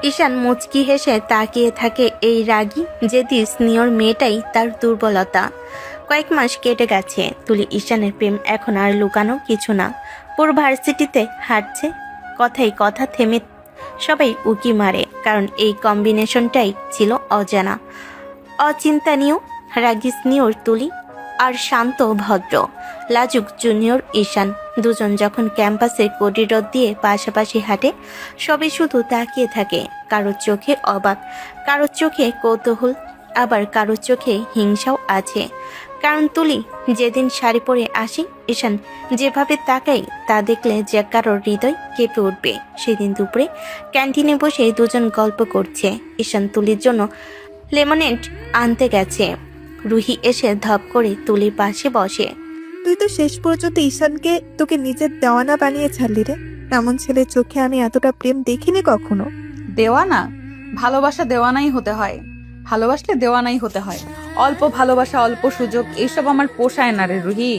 ঈশান মুচকি হেসে তাকিয়ে থাকে। এই রাগী জেদি সিনিয়র মেয়েটাই তার দুর্বলতা। কয়েক মাস কেটে গেছে। তুলি ঈশানের প্রেম এখন আর লুকানো কিছু না। পুরো ভার্সিটিতে হাঁটছে, কথাই কথা থেমে সবাই উকি মারে, কারণ এই কম্বিনেশনটাই ছিল অজানা, অচিন্তানীয়। রাগী সিনিয়র তুলি আর শান্ত ভদ্র লাজুক জুনিয়র ঈশান, দুজন যখন ক্যাম্পাসের করিডোর দিয়ে পাশাপাশি হাঁটে, সবাই শুধু তাকিয়ে থাকে। কারোর চোখে অবাক, কারোর চোখে কৌতূহল, আবার কারোর চোখে হিংসাও আছে। কারণ তুলি যেদিন শাড়ি পরে আসি, ঈশান যেভাবে তাকাই তা দেখলে যে কারোর হৃদয় কেঁপে উঠবে। সেদিন দুপুরে ক্যান্টিনে বসে দুজন গল্প করছে। ঈশান তুলির জন্য লেমনেড আনতে গেছে। রুহি এসে ধপ করে তুলির পাশে বসে।
তুই তো শেষ পর্যন্ত ঈশানকে তোকে নিজের দেওয়ানা বানিয়ে ছাড়লি রে। এমন ছেলের চোখে আমি এতটা প্রেম দেখিনি কখনো।
দেওয়ানা? ভালোবাসা দেওয়ানাই হতে হয়, ভালোবাসলে দেওয়ানাই হতে হয়। অল্প ভালোবাসা, অল্প সুযোগ, এইসব আমার পোষায় না রে রুহি।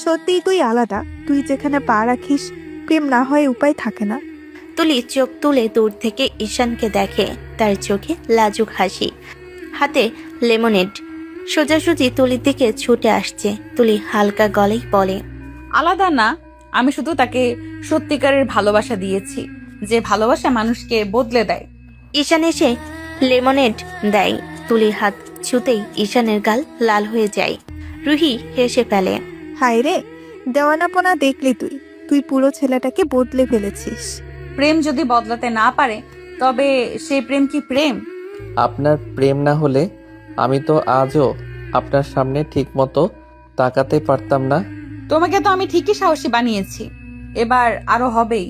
সত্যিই তুই আলাদা। তুই যেখানে পা রাখিস প্রেম না হয় উপায় থাকে না।
তুলি চোখ তুলে দূর থেকে ঈশানকে দেখে, তার চোখে লাজুক হাসি, হাতে লেমনেড। সোজাসুজি তুলির দিকে ছুটে আসছে। তুলি হালকা গলেই বলে,
আলাদা না, আমি শুধু তাকে সত্যিকারের ভালোবাসা দিয়েছি, যে ভালোবাসা মানুষকে বদলে দেয়।
ঈশান এসে লেমনেড দেয়। তুলির হাত ছুতেই ঈশানের গাল লাল হয়ে যায়। রুহি হেসে ফেলে,
হায় রে, দেওয়ানাপনা দেখলি তুই। তুই পুরো ছেলেটাকে বদলে ফেলেছিস।
প্রেম যদি বদলাতে না পারে তবে সেই প্রেম কি প্রেম?
আপনার প্রেম না হলে আমি তো আজও আপনার সামনে ঠিকমতো তাকাতে পারতাম না।
তোমাকে তো আমি ঠিকই সাহসী বানিয়েছি, এবার আরো হবেই।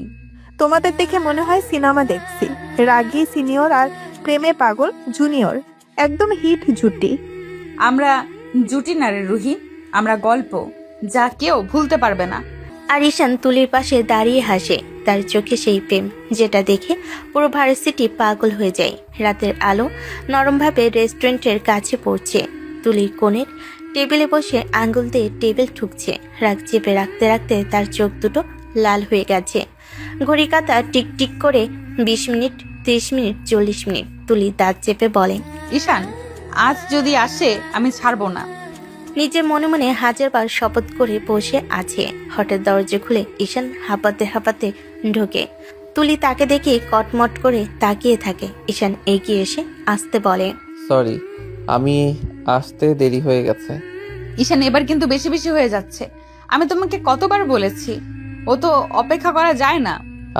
তোমাদের দেখে মনে হয় সিনেমা দেখছি। রাগী সিনিয়র আর প্রেমে পাগল জুনিয়র, একদম হিট জুটি।
আমরা জুটি না রে রুহি, আমরা গল্প, যা কেউ ভুলতে পারবে না।
আর ঈশান তুলির পাশে দাঁড়িয়ে হাসে। তার চোখে সেই প্রেম যেটা দেখে পুরো ভার্সিটি পাগল হয়ে যায়। রাতের আলো নরমভাবে রেস্টুরেন্টের কাছে পড়ছে। তুলির কোণের টেবিলে বসে আঙ্গুল দিয়ে টেবিল ঠুকছে। রাগ চেপে রাখতে রাখতে তার চোখ দুটো লাল হয়ে গেছে। ঘড়ি কাঁটা টিকটিক করে 20 মিনিট, 30 মিনিট, 40 মিনিট। তুলি দাঁত চেপে বলে,
ঈশান আজ যদি আসে আমি ছাড়বো না।
নিজের মনে মনে হাজারবার শপথ করে বসে আছে। হঠাৎ দরজা খুলে ঈশান হাঁপাতে হাঁপাতে ঢোকে। তুলি তাকে দেখে কটমট করে তাকিয়ে থাকে। ঈশান এগিয়ে এসে আসতে বলে,
সরি, আমি আসতে দেরি হয়ে গেছে।
ঈশান এবার কিন্তু বেশি বেশি হয়ে যাচ্ছে। আমি তোমাকে কতবার বলেছি, ও তো অপেক্ষা করা যায় না।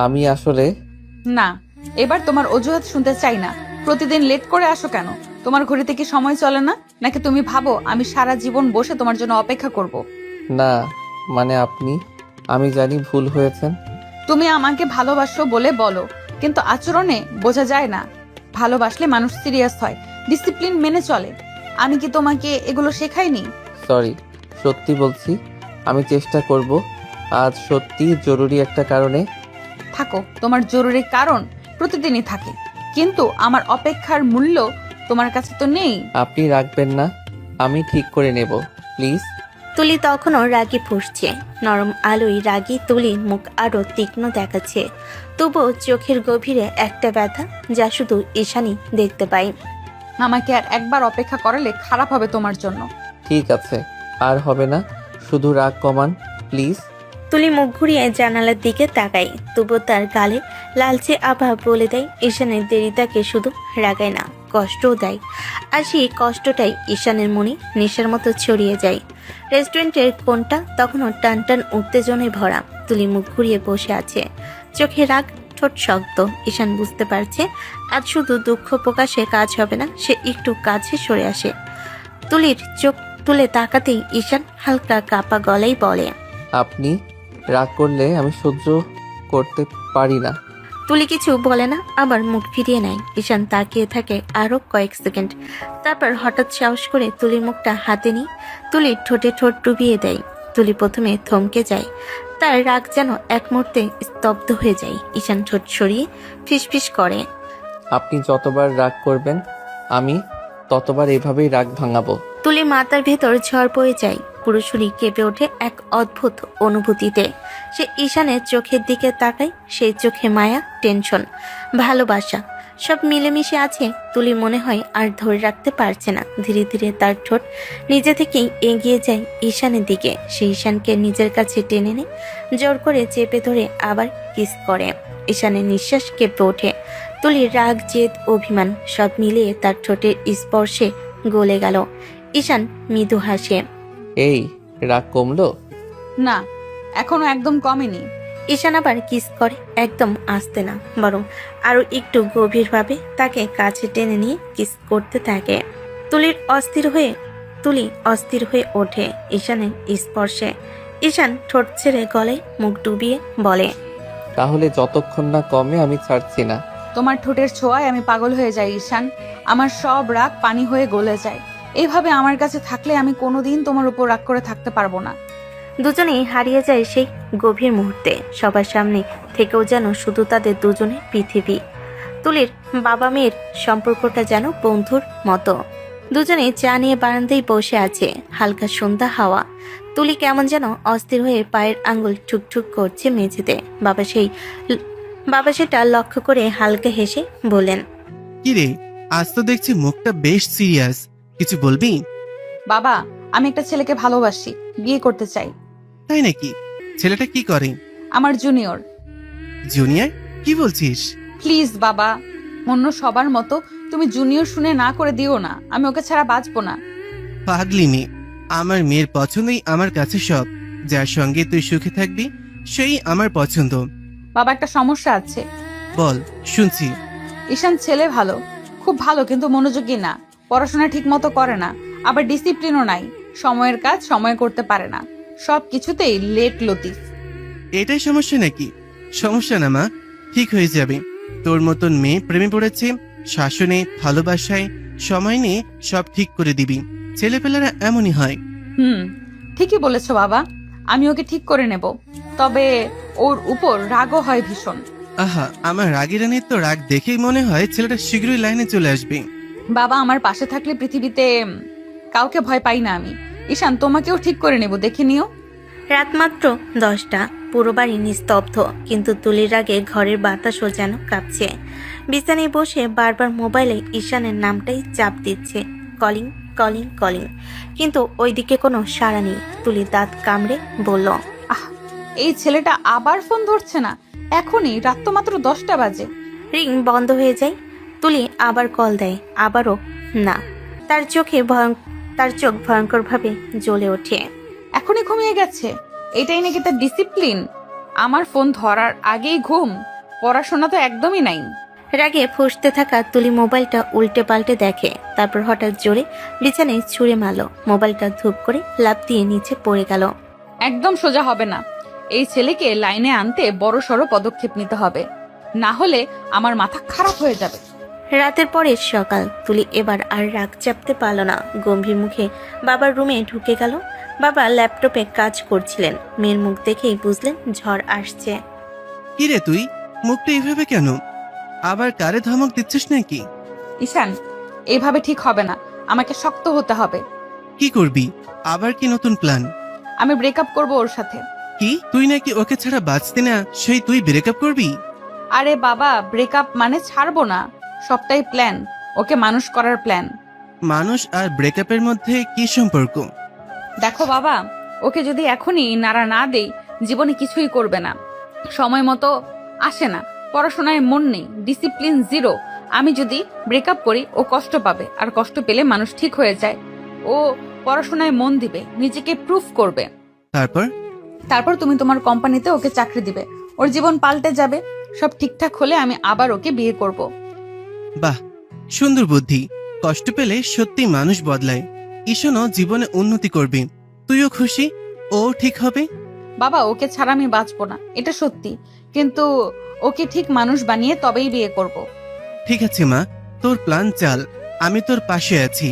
আমি আসলে
না, এবার তোমার অজুহাত শুনতে চাই না। প্রতিদিন লেট করে আসো কেন? তোমার ঘড়িতে কি সময় চলে না? নাকি তুমি ভাবো আমি সারা জীবন বসে তোমার জন্য অপেক্ষা করব?
না, মানে আমি জানি ভুল হয়েছেন।
তুমি আমাকে ভালোবাসো বলে বলো, কিন্তু আচরণে বোঝা যায় না। ভালোবাসলে মানুষ সিরিয়াস হয়, ডিসিপ্লিন মেনে চলে। আমি কি তোমাকে এগুলো শেখাইনি?
সরি, সত্যি বলছি, আমি চেষ্টা করব। আজ সত্যি জরুরি একটা কারণে।
থাকো, তোমার জরুরি কারণ প্রতিদিনই থাকে, কিন্তু আমার অপেক্ষার মূল্য তোমার কাছে তো নেই।
আপনি রাখবেন না, আমি ঠিক করে নেব, প্লিজ।
তুলি তখনও রাগি ফুঁসছে। নরম আলোয় রাগি তুলির মুখ আরো তীক্ষ্ণ দেখাচ্ছে। তবুও চোখের গভীরে একটা ব্যথা, যা শুধু ঈশানই দেখতে পায়।
আমাকে আর একবার অপেক্ষা করালে খারাপ হবে তোমার জন্য।
ঠিক আছে, আর হবে না, শুধু রাগ কমান প্লিজ।
তুলি মুখ ঘুরিয়ে জানালার দিকে তাকায়। তবু তার গালে লালচে আভা বলে দেয় ঈশানের দেরি তাকে শুধু রাগায় না, কষ্টও দেয়। আর সেই কষ্টটাই ঈশানের মনে নেশার মতো ছড়িয়ে যায়। রেস্টুরেন্টের কোণটা তখনও টান টান উত্তেজনায় ভরা। তুলি মুখ ঘুরিয়ে বসে আছে, চোখে রাগ, ঠোঁট শক্ত। ঈশান বুঝতে পারছে আজ শুধু দুঃখ প্রকাশে কাজ হবে না। সে একটু কাছে সরে আসে, তুলির চোখ তুলে তাকাতেই ঈশান হালকা কাপা গলায় বলে,
আপনি রাগ করলে আমি সহ্য করতে পারি না।
তুলি কিছু বলে না, আবার মুখ ফিরিয়ে নেয়। ঈশান তাকিয়ে থাকে আরো কয়েক সেকেন্ড, তারপর হঠাৎ সাহস করে তুলির মুখটা হাতে নিয়ে তুলির ঠোঁটে ঠোঁট ডুবিয়ে দেয়। তুলি প্রথমে থমকে যায়, তার রাগ যেন এক মুহূর্তে স্তব্ধ হয়ে যায়। ঈশান ঠোঁট সরিয়ে ফিসফিস করে,
আপনি যতবার রাগ করবেন আমি ততবার এভাবেই রাগ ভাঙাবো।
তুলির মাথার ভেতর ঝড় বয়ে যায়, পুরো শরীর কেঁপে ওঠে এক অদ্ভুত অনুভূতিতে। সে ঈশানের চোখের দিকে তাকায়, সেই চোখে মায়া, টেনশন, ভালোবাসা সব মিলেমিশে আছে। তুলি মনে হয় আর ধরে রাখতে পারছে না। ধীরে ধীরে তার ঠোঁট নিজে থেকেই এগিয়ে যায় ঈশানের দিকে। সে ঈশানকে নিজের কাছে টেনে নেয়, জোর করে চেপে ধরে আবার কিস করে। ঈশানের নিঃশ্বাস কেঁপে ওঠে। তুলির রাগ, জেদ, অভিমান সব মিলিয়ে তার ঠোঁটের স্পর্শে গলে গেল। ঈশান মৃদু হাসে।
এই রাগ কমলো?
না, এখনো একদম কমেনি।
ঈশান আবার কিস করে, একদম আস্তে না, বরং আরো একটু গভীরভাবে তাকে কাছে টেনে নিয়ে কিস করতে থাকে। তুলি অস্থির হয়ে ওঠে ঈশানের স্পর্শে। ঈশান ঠোঁট ছেড়ে গলায় মুখ ডুবিয়ে বলে,
তাহলে যতক্ষণ না কমে আমি ছাড়ছি না।
তোমার ঠোঁটের ছোঁয়ায় আমি পাগল হয়ে যাই ঈশান। আমার সব রাগ পানি হয়ে গলে যায়। এইভাবে আমার কাছে থাকলে আমি কোনোদিন তোমার উপর রাগ করে থাকতে পারবো না।
দুজনেই হারিয়ে যায় সেই গভীর মুহূর্তে। সবার সামনে থেকেও যেন শুধু তাদের দুজনের পৃথিবী। তুলির বাবা মেয়ের সম্পর্কটা যেন বন্ধুর মতো। দুজনেই চা নিয়ে বারান্দায় বসে আছে, হালকা সন্ধ্যা হাওয়া। তুলি কেমন যেন অস্থির হয়ে পায়ের আঙ্গুল ঠুকঠুক করছে মেঝেতে। বাবা সেটা লক্ষ্য করে হালকা হেসে বললেন,
কিরে, আজ তো দেখছি মুখটা বেশ সিরিয়াস, কিছু বলবি?
বাবা, আমি একটা ছেলেকে ভালোবাসি, বিয়ে করতে চাই।
তাই নাকি? ছেলেটা কি করে?
আমার জুনিয়র।
জুনিয়র? কি বলছিস?
প্লিজ বাবা, অন্য সবার মতো তুমি জুনিয়র শুনে না করে দিও না। আমি ওকে ছাড়া বাঁচবো না।
পাগলি মেয়ে, আমার মেয়ের পছন্দই আমার কাছে সব। যার সঙ্গে তুই সুখে থাকবি সেই আমার পছন্দ।
বাবা, একটা সমস্যা আছে।
বল, শুনছি।
ঈশান ছেলে ভালো, খুব ভালো, কিন্তু মনোযোগী না। পড়াশোনা ঠিক মতো করে না, আবার ডিসিপ্লিনও নাই। সময়ের কাজ সময় করতে পারে না, সব কিছুতেই লেট লতিফ।
এটাই সমস্যা নাকি? সমস্যা না মা, ঠিক হয়ে যাবে। তোর মতন মেয়ে প্রেমে পড়েছে, শাসনে, ভালোবাসায়, সময় নিয়ে সব ঠিক করে দিবি। ছেলেপেলেরা এমনই হয়।
ঠিকই বলেছো বাবা, আমি ওকে ঠিক করে নেব। তবে ওর উপর রাগও হয় ভীষণ।
আহা, আমার রাগী রানীর তো রাগ দেখেই মনে হয় ছেলেটা শীঘ্রই লাইনে চলে আসবে।
বাবা, আমার পাশে থাকলে পৃথিবীতে কাউকে ভয় পাই না আমি। ঈশান, তোমাকেও ঠিক করে নেব, দেখে নিও।
রাত মাত্র 10টা, পুরো বাড়ি নিস্তব্ধ, কিন্তু তুলির রাগে ঘরের বাতাসও যেন কাঁপছে। বিছানায় বসে বারবার মোবাইলে ঈশানের নামটাই চাপ দিচ্ছে, কলিং কলিং কলিং, কিন্তু ওইদিকে কোনো সাড়া নেই। তুলি দাঁত কামড়ে বলল,
এই ছেলেটা আবার ফোন ধরছে না। এখনই রাত তো মাত্র 10টা বাজে।
রিং বন্ধ হয়ে যায়। তুলি আবার কল দেয়, আবারও না। তার চোখ ভয়ঙ্করভাবে জ্বলে ওঠে।
এখনই ঘুমিয়ে গেছে? এটাই নাকি তার ডিসিপ্লিন? আমার ফোন ধরার আগেই ঘুম? পড়াশোনা তো একদমই নাই।
রাগে ফুঁসতে থাকা তুলি মোবাইলটা উল্টে পাল্টে দেখে, তারপর হঠাৎ জোরে বিছানায় ছুঁড়ে মারল। মোবাইলটা ধূপ করে লাফ দিয়ে নিচে পড়ে গেল।
একদম সোজা হবে না। এই ছেলেকে লাইনে আনতে বড় সড়ো পদক্ষেপ নিতে হবে, না হলে আমার মাথা খারাপ হয়ে যাবে।
রাতের পরের সকাল। তুলি এবার আর রাগ চাপতে পারল না, গম্ভীর মুখে বাবার রুমে ঢুকে গেল। বাবা ল্যাপটপে কাজ করছিলেন। মেয়ের মুখ দেখেই বুঝলেন ঝড় আসছে।
কিরে তুই, মুখটা এইভাবে কেন? আবার কারে ধমক দিচ্ছিস নাকি?
ঈশান, এইভাবে ঠিক হবে না, আমাকে শক্ত হতে হবে।
কি করবি? আবার কি নতুন প্ল্যান?
আমি ব্রেকআপ করব ওর সাথে।
কি, তুই নাকি ওকে ছাড়া বাঁচতি না, সেই তুই ব্রেকআপ করবি?
আরে বাবা, ব্রেকআপ মানে ছাড়বো না, সবটাই প্ল্যান, ওকে মানুষ করার প্ল্যান।
মানুষ আর ব্রেকআপের মধ্যে কি সম্পর্ক?
দেখো বাবা, ওকে যদি এখনই নাড়া না দেই, জীবনে কিছুই করবে না, সময় মতো আসে না, পড়াশোনায় মন নেই, ডিসিপ্লিন জিরো। আমি যদি ব্রেকআপ করি ও কষ্ট পাবে, আর কষ্ট পেলে মানুষ ঠিক হয়ে যায়। ও পড়াশোনায় মন দিবে, নিজেকে প্রুফ করবে। তারপর তুমি তোমার কোম্পানিতে ওকে চাকরি দিবে, ওর জীবন পাল্টে যাবে। সব ঠিকঠাক হলে আমি আবার ওকে বিয়ে করব।
বাহ, সুন্দর বুদ্ধি। কষ্ট পেলে সত্যি মানুষ বদলায়। ঈশানও জীবনে উন্নতি করবি, তুইও খুশি, ও ঠিক হবে।
বাবা, ওকে ছাড়া আমি বাঁচবো না, এটা সত্যি। কিন্তু ওকে ঠিক মানুষ বানিয়ে তবেই বিয়ে করব।
ঠিক আছে মা, তোর প্ল্যান চাল, আমি তোর পাশে আছি।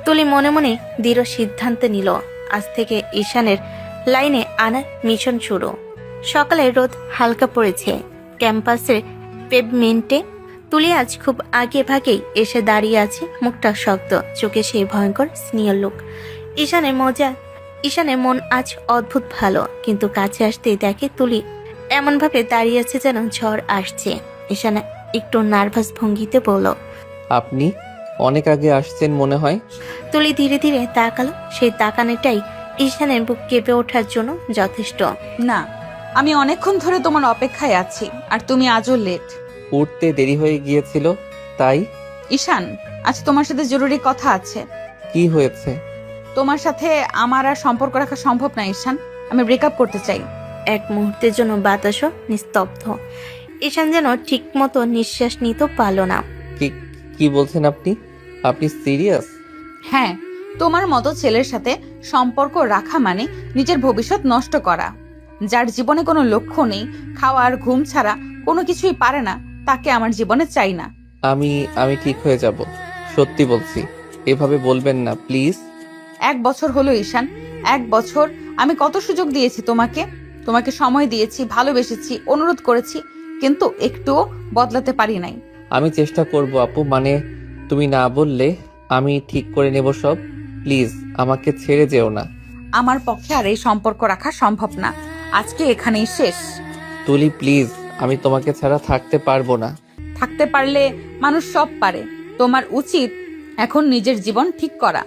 তুলি মনে মনে দৃঢ় সিদ্ধান্তে নিল আজ থেকে ঈশানের লাইনে আনার মিশন শুরু। সকালে রোদ হালকা পড়েছে ক্যাম্পাসের পেভমেন্টে। তুলি আজ খুব আগে ভাগেই এসে দাঁড়িয়ে আছে, মুখটা শক্ত, চোখে সেই ভয়ঙ্কর সিনিয়র লোক। ঈশানের মন আজ অদ্ভুত ভালো, কিন্তু কাছে আসতেই দেখে তুলি এমনভাবে দাঁড়িয়ে আছে যেন ঝড় আসছে। ঈশান একটু নার্ভাস ভঙ্গিতে বলল,
আপনি অনেক আগে আসছেন মনে হয়।
তুলি ধীরে ধীরে তাকালো, সেই তাকানোটাই ঈশানের বুক কেঁপে ওঠার জন্য যথেষ্ট।
না, আমি অনেকক্ষণ ধরে তোমার অপেক্ষায় আছি, আর তুমি আজও লেট।
উঠতে দেরি হয়ে গিয়েছিল তাই।
ঈশান, আজ তোমার সাথে জরুরি কথা আছে।
কি হয়েছে?
তোমার সাথে আমার আর সম্পর্ক রাখা সম্ভব না ঈশান, আমি ব্রেকআপ করতে চাই।
এক মুহূর্তের জন্য বাতাসও নিস্তব্ধ। ঈশান যেন ঠিক মতো নিঃশ্বাস নিতে পারল না।
কি বলছেন আপনি? আপনি সিরিয়াস?
হ্যাঁ, তোমার মতো ছেলের সাথে সম্পর্ক রাখা মানে নিজের ভবিষ্যৎ নষ্ট করা। যার জীবনে কোনো লক্ষ্য নেই, খাওয়া আর ঘুম ছাড়া কোনো কিছুই পারে না, তাকে আমার জীবনে চাই না।
আমি ঠিক হয়ে যাব, সত্যি বলছি। এভাবে বলবেন না প্লিজ।
1 বছর হলো ঈশান, 1 বছর আমি কত সুযোগ দিয়েছি তোমাকে সময় দিয়েছি, ভালোবেসেছি, অনুরোধ করেছি, কিন্তু একটুও বদলাতে পারি নাই।
আমি চেষ্টা করব আপু, মানে তুমি না বললে আমি ঠিক করে নেব সব। প্লিজ আমাকে ছেড়ে যেও না।
আমার পক্ষে আর এই সম্পর্ক রাখা সম্ভব না, আজকে এখানেই শেষ।
তুলি প্লিজ, আমি তোমাকে ছাড়া থাকতে পারবো না।
থাকতে পারলে মানুষ সব পারে, তোমার উচিত এখন নিজের জীবন ঠিক করা,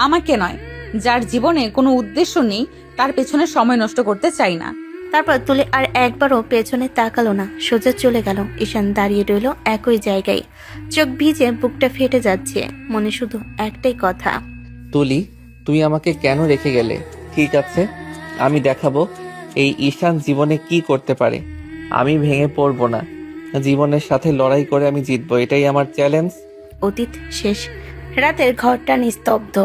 আমাকে নয়। যার জীবনে কোনো উদ্দেশ্য নেই তার পেছনে সময় নষ্ট করতে চাই না।
তারপর তুলি আর একবারও পেছনে তাকালো না, সোজা চলে গেল। ঈশান দাঁড়িয়ে রইল একই জায়গায়, চোখ ভিজে, বুকটা ফেটে যাচ্ছে, মনে শুধু একটাই কথা,
তুলি তুমি আমাকে কেন রেখে গেলে? ঠিক আছে, আমি দেখাবো এই ঈশান জীবনে কি করতে পারে। আমি ভেঙে পড়বো না, জীবনের সাথে লড়াই করে আমি জিতবো, এটাই আমার চ্যালেঞ্জ।
অতীত শেষ। রাতের ঘরটা নিস্তব্ধ।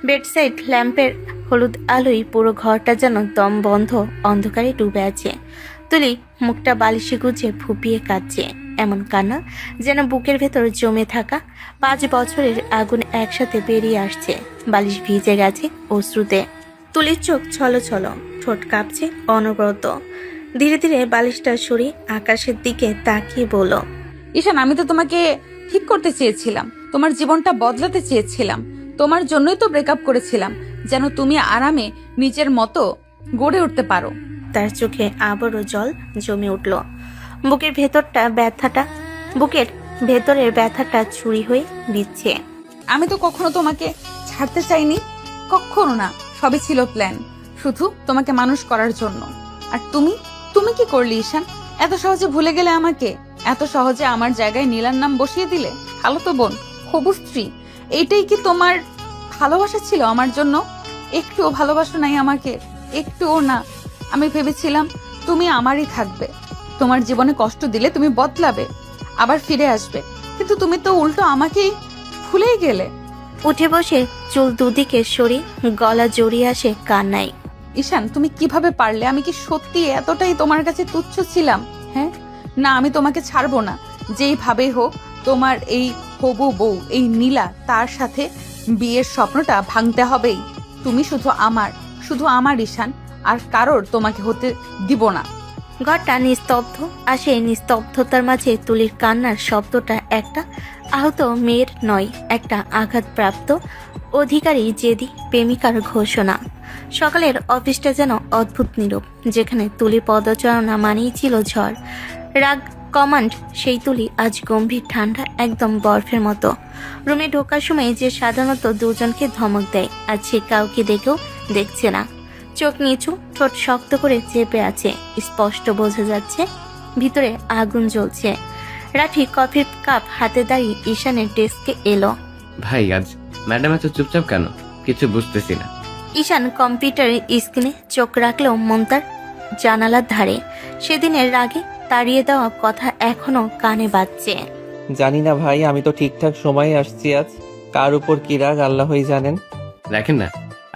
বেডসাইড ল্যাম্পের হলুদ আলোয় পুরো ঘরটা যেন দম বন্ধ অন্ধকারে ডুবে আছে। তুলি মুখটা বালিশে গুজে ফুপিয়ে কাঁদছে, এমন কান্না যেন বুকের ভেতর জমে থাকা 5 বছরের আগুন একসাথে বেরিয়ে আসছে। বালিশ ভিজে গেছে অশ্রুতে। তুলির চোখ ছলছল, ঠোঁট কাঁপছে অনবরত। ধীরে ধীরে বালিশটা সরিয়ে আকাশের দিকে তাকিয়ে বলল,
ঈশান, আমি তো তোমাকে ঠিক করতে চেয়েছিলাম, তোমার জীবনটা বদলাতে চেয়েছিলাম, তোমার জন্যই তো ব্রেকআপ করেছিলাম, যেন তুমি আরামে নিজের মতো গড়ে উঠতে পারো।
তার চোখে আবারও জল জমে উঠল। বুকের ভেতরের ব্যথাটা ছুরি হয়ে দিচ্ছে।
আমি তো কখনো তোমাকে ছাড়তে চাইনি, কখনো না। সবই ছিল প্ল্যান, শুধু তোমাকে মানুষ করার জন্য। আর তুমি কি করলি ঈশান? এত সহজে ভুলে গেলে আমাকে, এত সহজে আমার জায়গায় নীলার নাম বসিয়ে দিলে। খালাতো বোন, হবু স্ত্রী, এইটাই কি তোমার ভালোবাসা ছিল আমার জন্য? একটুও ভালোবাসো নাই আমাকে, একটুও না। আমি ভেবেছিলাম তুমি আমারই থাকবে, তোমার জীবনে কষ্ট দিলে তুমি বদলাবে, আবার ফিরে আসবে, কিন্তু তুমি তো উল্টো আমাকেই ভুলেই গেলে।
উঠে বসে চুল দুদিকে সরিয়ে গলা জড়িয়ে আসে কান্নায়।
ঈশান, তুমি কিভাবে পারলে? আমি কি সত্যি এতটাই তোমার কাছে তুচ্ছ ছিলাম? হ্যাঁ, না, আমি তোমাকে ছাড়বো না, যেইভাবেই হোক। তোমার এই হবু বউ, এই নীলা, তার সাথে বিয়ের স্বপ্নটা ভাঙতে হবেই। তুমি শুধু আমার ঈশান, আর কারোর তোমাকে হতে দিব না।
ঘরটা নিস্তব্ধ, আর সেই নিস্তব্ধতার মাঝে তুলির কান্নার শব্দটা একটা আহত মেয়ের নয়, একটা আঘাতপ্রাপ্ত অধিকারী জেদি প্রেমিকার ঘোষণা। সকালের অফিসটা যেন অদ্ভুত নীরব, যেখানে তুলি পদচারণা মানেই ছিল ঝড়। রাগ কমান্ড সেই তুলি আজ গম্ভীর, ঠান্ডা, একদম বরফের মতো। রুমে ঢোকার সময় যে সাধারণত দুজনকে ধমক দেয়, আজ সে কাউকে দেখেও দেখছে না। চোখ নিচু, ঠোঁট শক্ত করে চেপে আছে, স্পষ্ট বোঝা যাচ্ছে ভিতরে আগুন জ্বলছে। রাফি কফির কাপ হাতে দাঁড়িয়ে ঈশানের ডেস্কে এলো।
ভাই, আজ ম্যাডাম এত চুপচাপ কেন? কিছু বুঝতেছি না।
ঈশান কম্পিউটারের স্ক্রিনে চোখ রাখলেও মন তার জানালার ধারে। সেদিনের রাগে তাড়িয়ে দেওয়া কথা এখনো কানে বাজছে।
জানি না ভাই, আমি তো ঠিকঠাক সময়ে আসছি আজ। কার উপর কি রাগ আল্লাহই জানেন।
দেখেন না,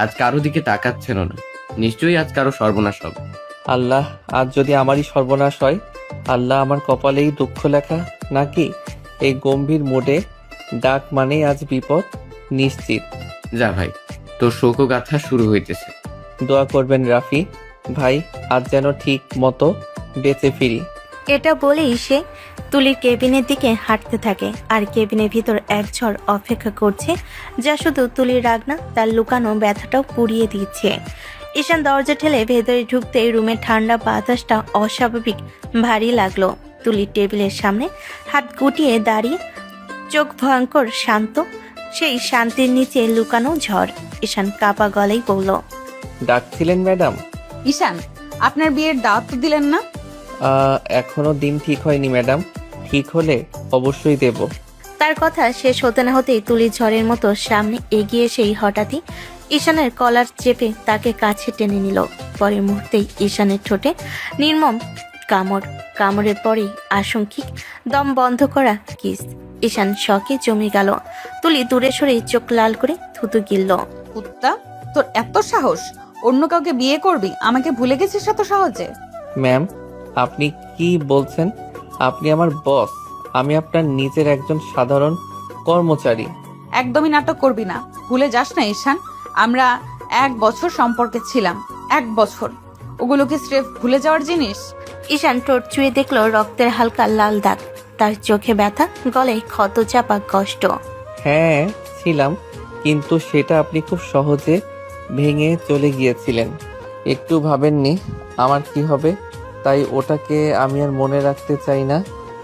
আজ কারো দিকে তাকাচ্ছেন না, নিশ্চয়ই আজ কারো সর্বনাশ হবে।
আল্লাহ, আজ যদি আমারই সর্বনাশ হয়, আল্লাহ আমার কপালেই দুঃখ লেখা নাকি? এই গম্ভীর মোডে ডাক মানেই আজ বিপদ নিশ্চিত।
যা ভাই, তোর শোকগাথা শুরু হইতেছে।
দোয়া করবেন রাফি ভাই, আজ যেন ঠিক মতো বেঁচে ফিরি।
এটা বলেই সে তুলির কেবিনের দিকে হাঁটতে থাকে, আর কেবিনের ভিতর এক ঝড় অপেক্ষা করছে, যা শুধু তুলির রাগ না, তার লুকানো ব্যথাটাও পুড়িয়ে দিচ্ছে। ঈশান দরজা ঠেলে ভেতরে ঢুকতেই রুমের ঠান্ডা বাতাসটা অস্বাভাবিক ভারী লাগলো। তুলির টেবিলের সামনে হাত গুটিয়ে দাঁড়িয়ে, চোখ ভয়ঙ্কর শান্ত, সেই শান্তির নিচে লুকানো ঝড়। ঈশান কাপা গলায় বলল,
ডাকছিলেন ম্যাডাম?
ঈশান, আপনার বিয়ের দাওয়াত তো দিলেন না?
এখনো দিন ঠিক হয়নি ম্যাডাম, ঠিক হলে অবশ্যই দেব।
তার কথা শেষ হতে না হতেই তুলি ঝড়ের মতো সামনে এগিয়ে সেই হঠাৎই ঈশানের কলার চেপে তাকে কাছে টেনে নিল। পরের মুহূর্তেই ঈশানের ঠোঁটে নির্মম কামড়ের পরেই আশঙ্কিক দম বন্ধ করা কিস। ঈশান শকে জমে গেল। তুলি দূরে সরে চোখ লাল করে থুতু গিলল।
কুত্তা, তোর এত সাহস! অন্য কাউকে বিয়ে করবি, আমাকে ভুলে গেছিস এত সহজে?
ম্যাম, আপনি কি বলছেন? আপনি আমার বস, আমি আপনার নিজের একজন সাধারণ কর্মচারী।
একদমই নাটক করবি না। ভুলে যাস না ঈশান, আমরা 1 বছর সম্পর্কে ছিলাম। 1 বছর, ওগুলোকে স্রেফ ভুলে যাওয়ার জিনিস?
ঈশান ঠোঁট চুয়ে দেখল রক্তের হালকা লাল দাগ, তার চোখে ব্যথা, গলায় ক্ষত চাপা কষ্ট।
হ্যাঁ ছিলাম, কিন্তু সেটা আপনি খুব সহজে ভেঙে চলে গিয়েছিলেন। একটু ভাবেননি আমার কি হবে, তাই ওটাকে আমি আর মনে রাখতে চাই না।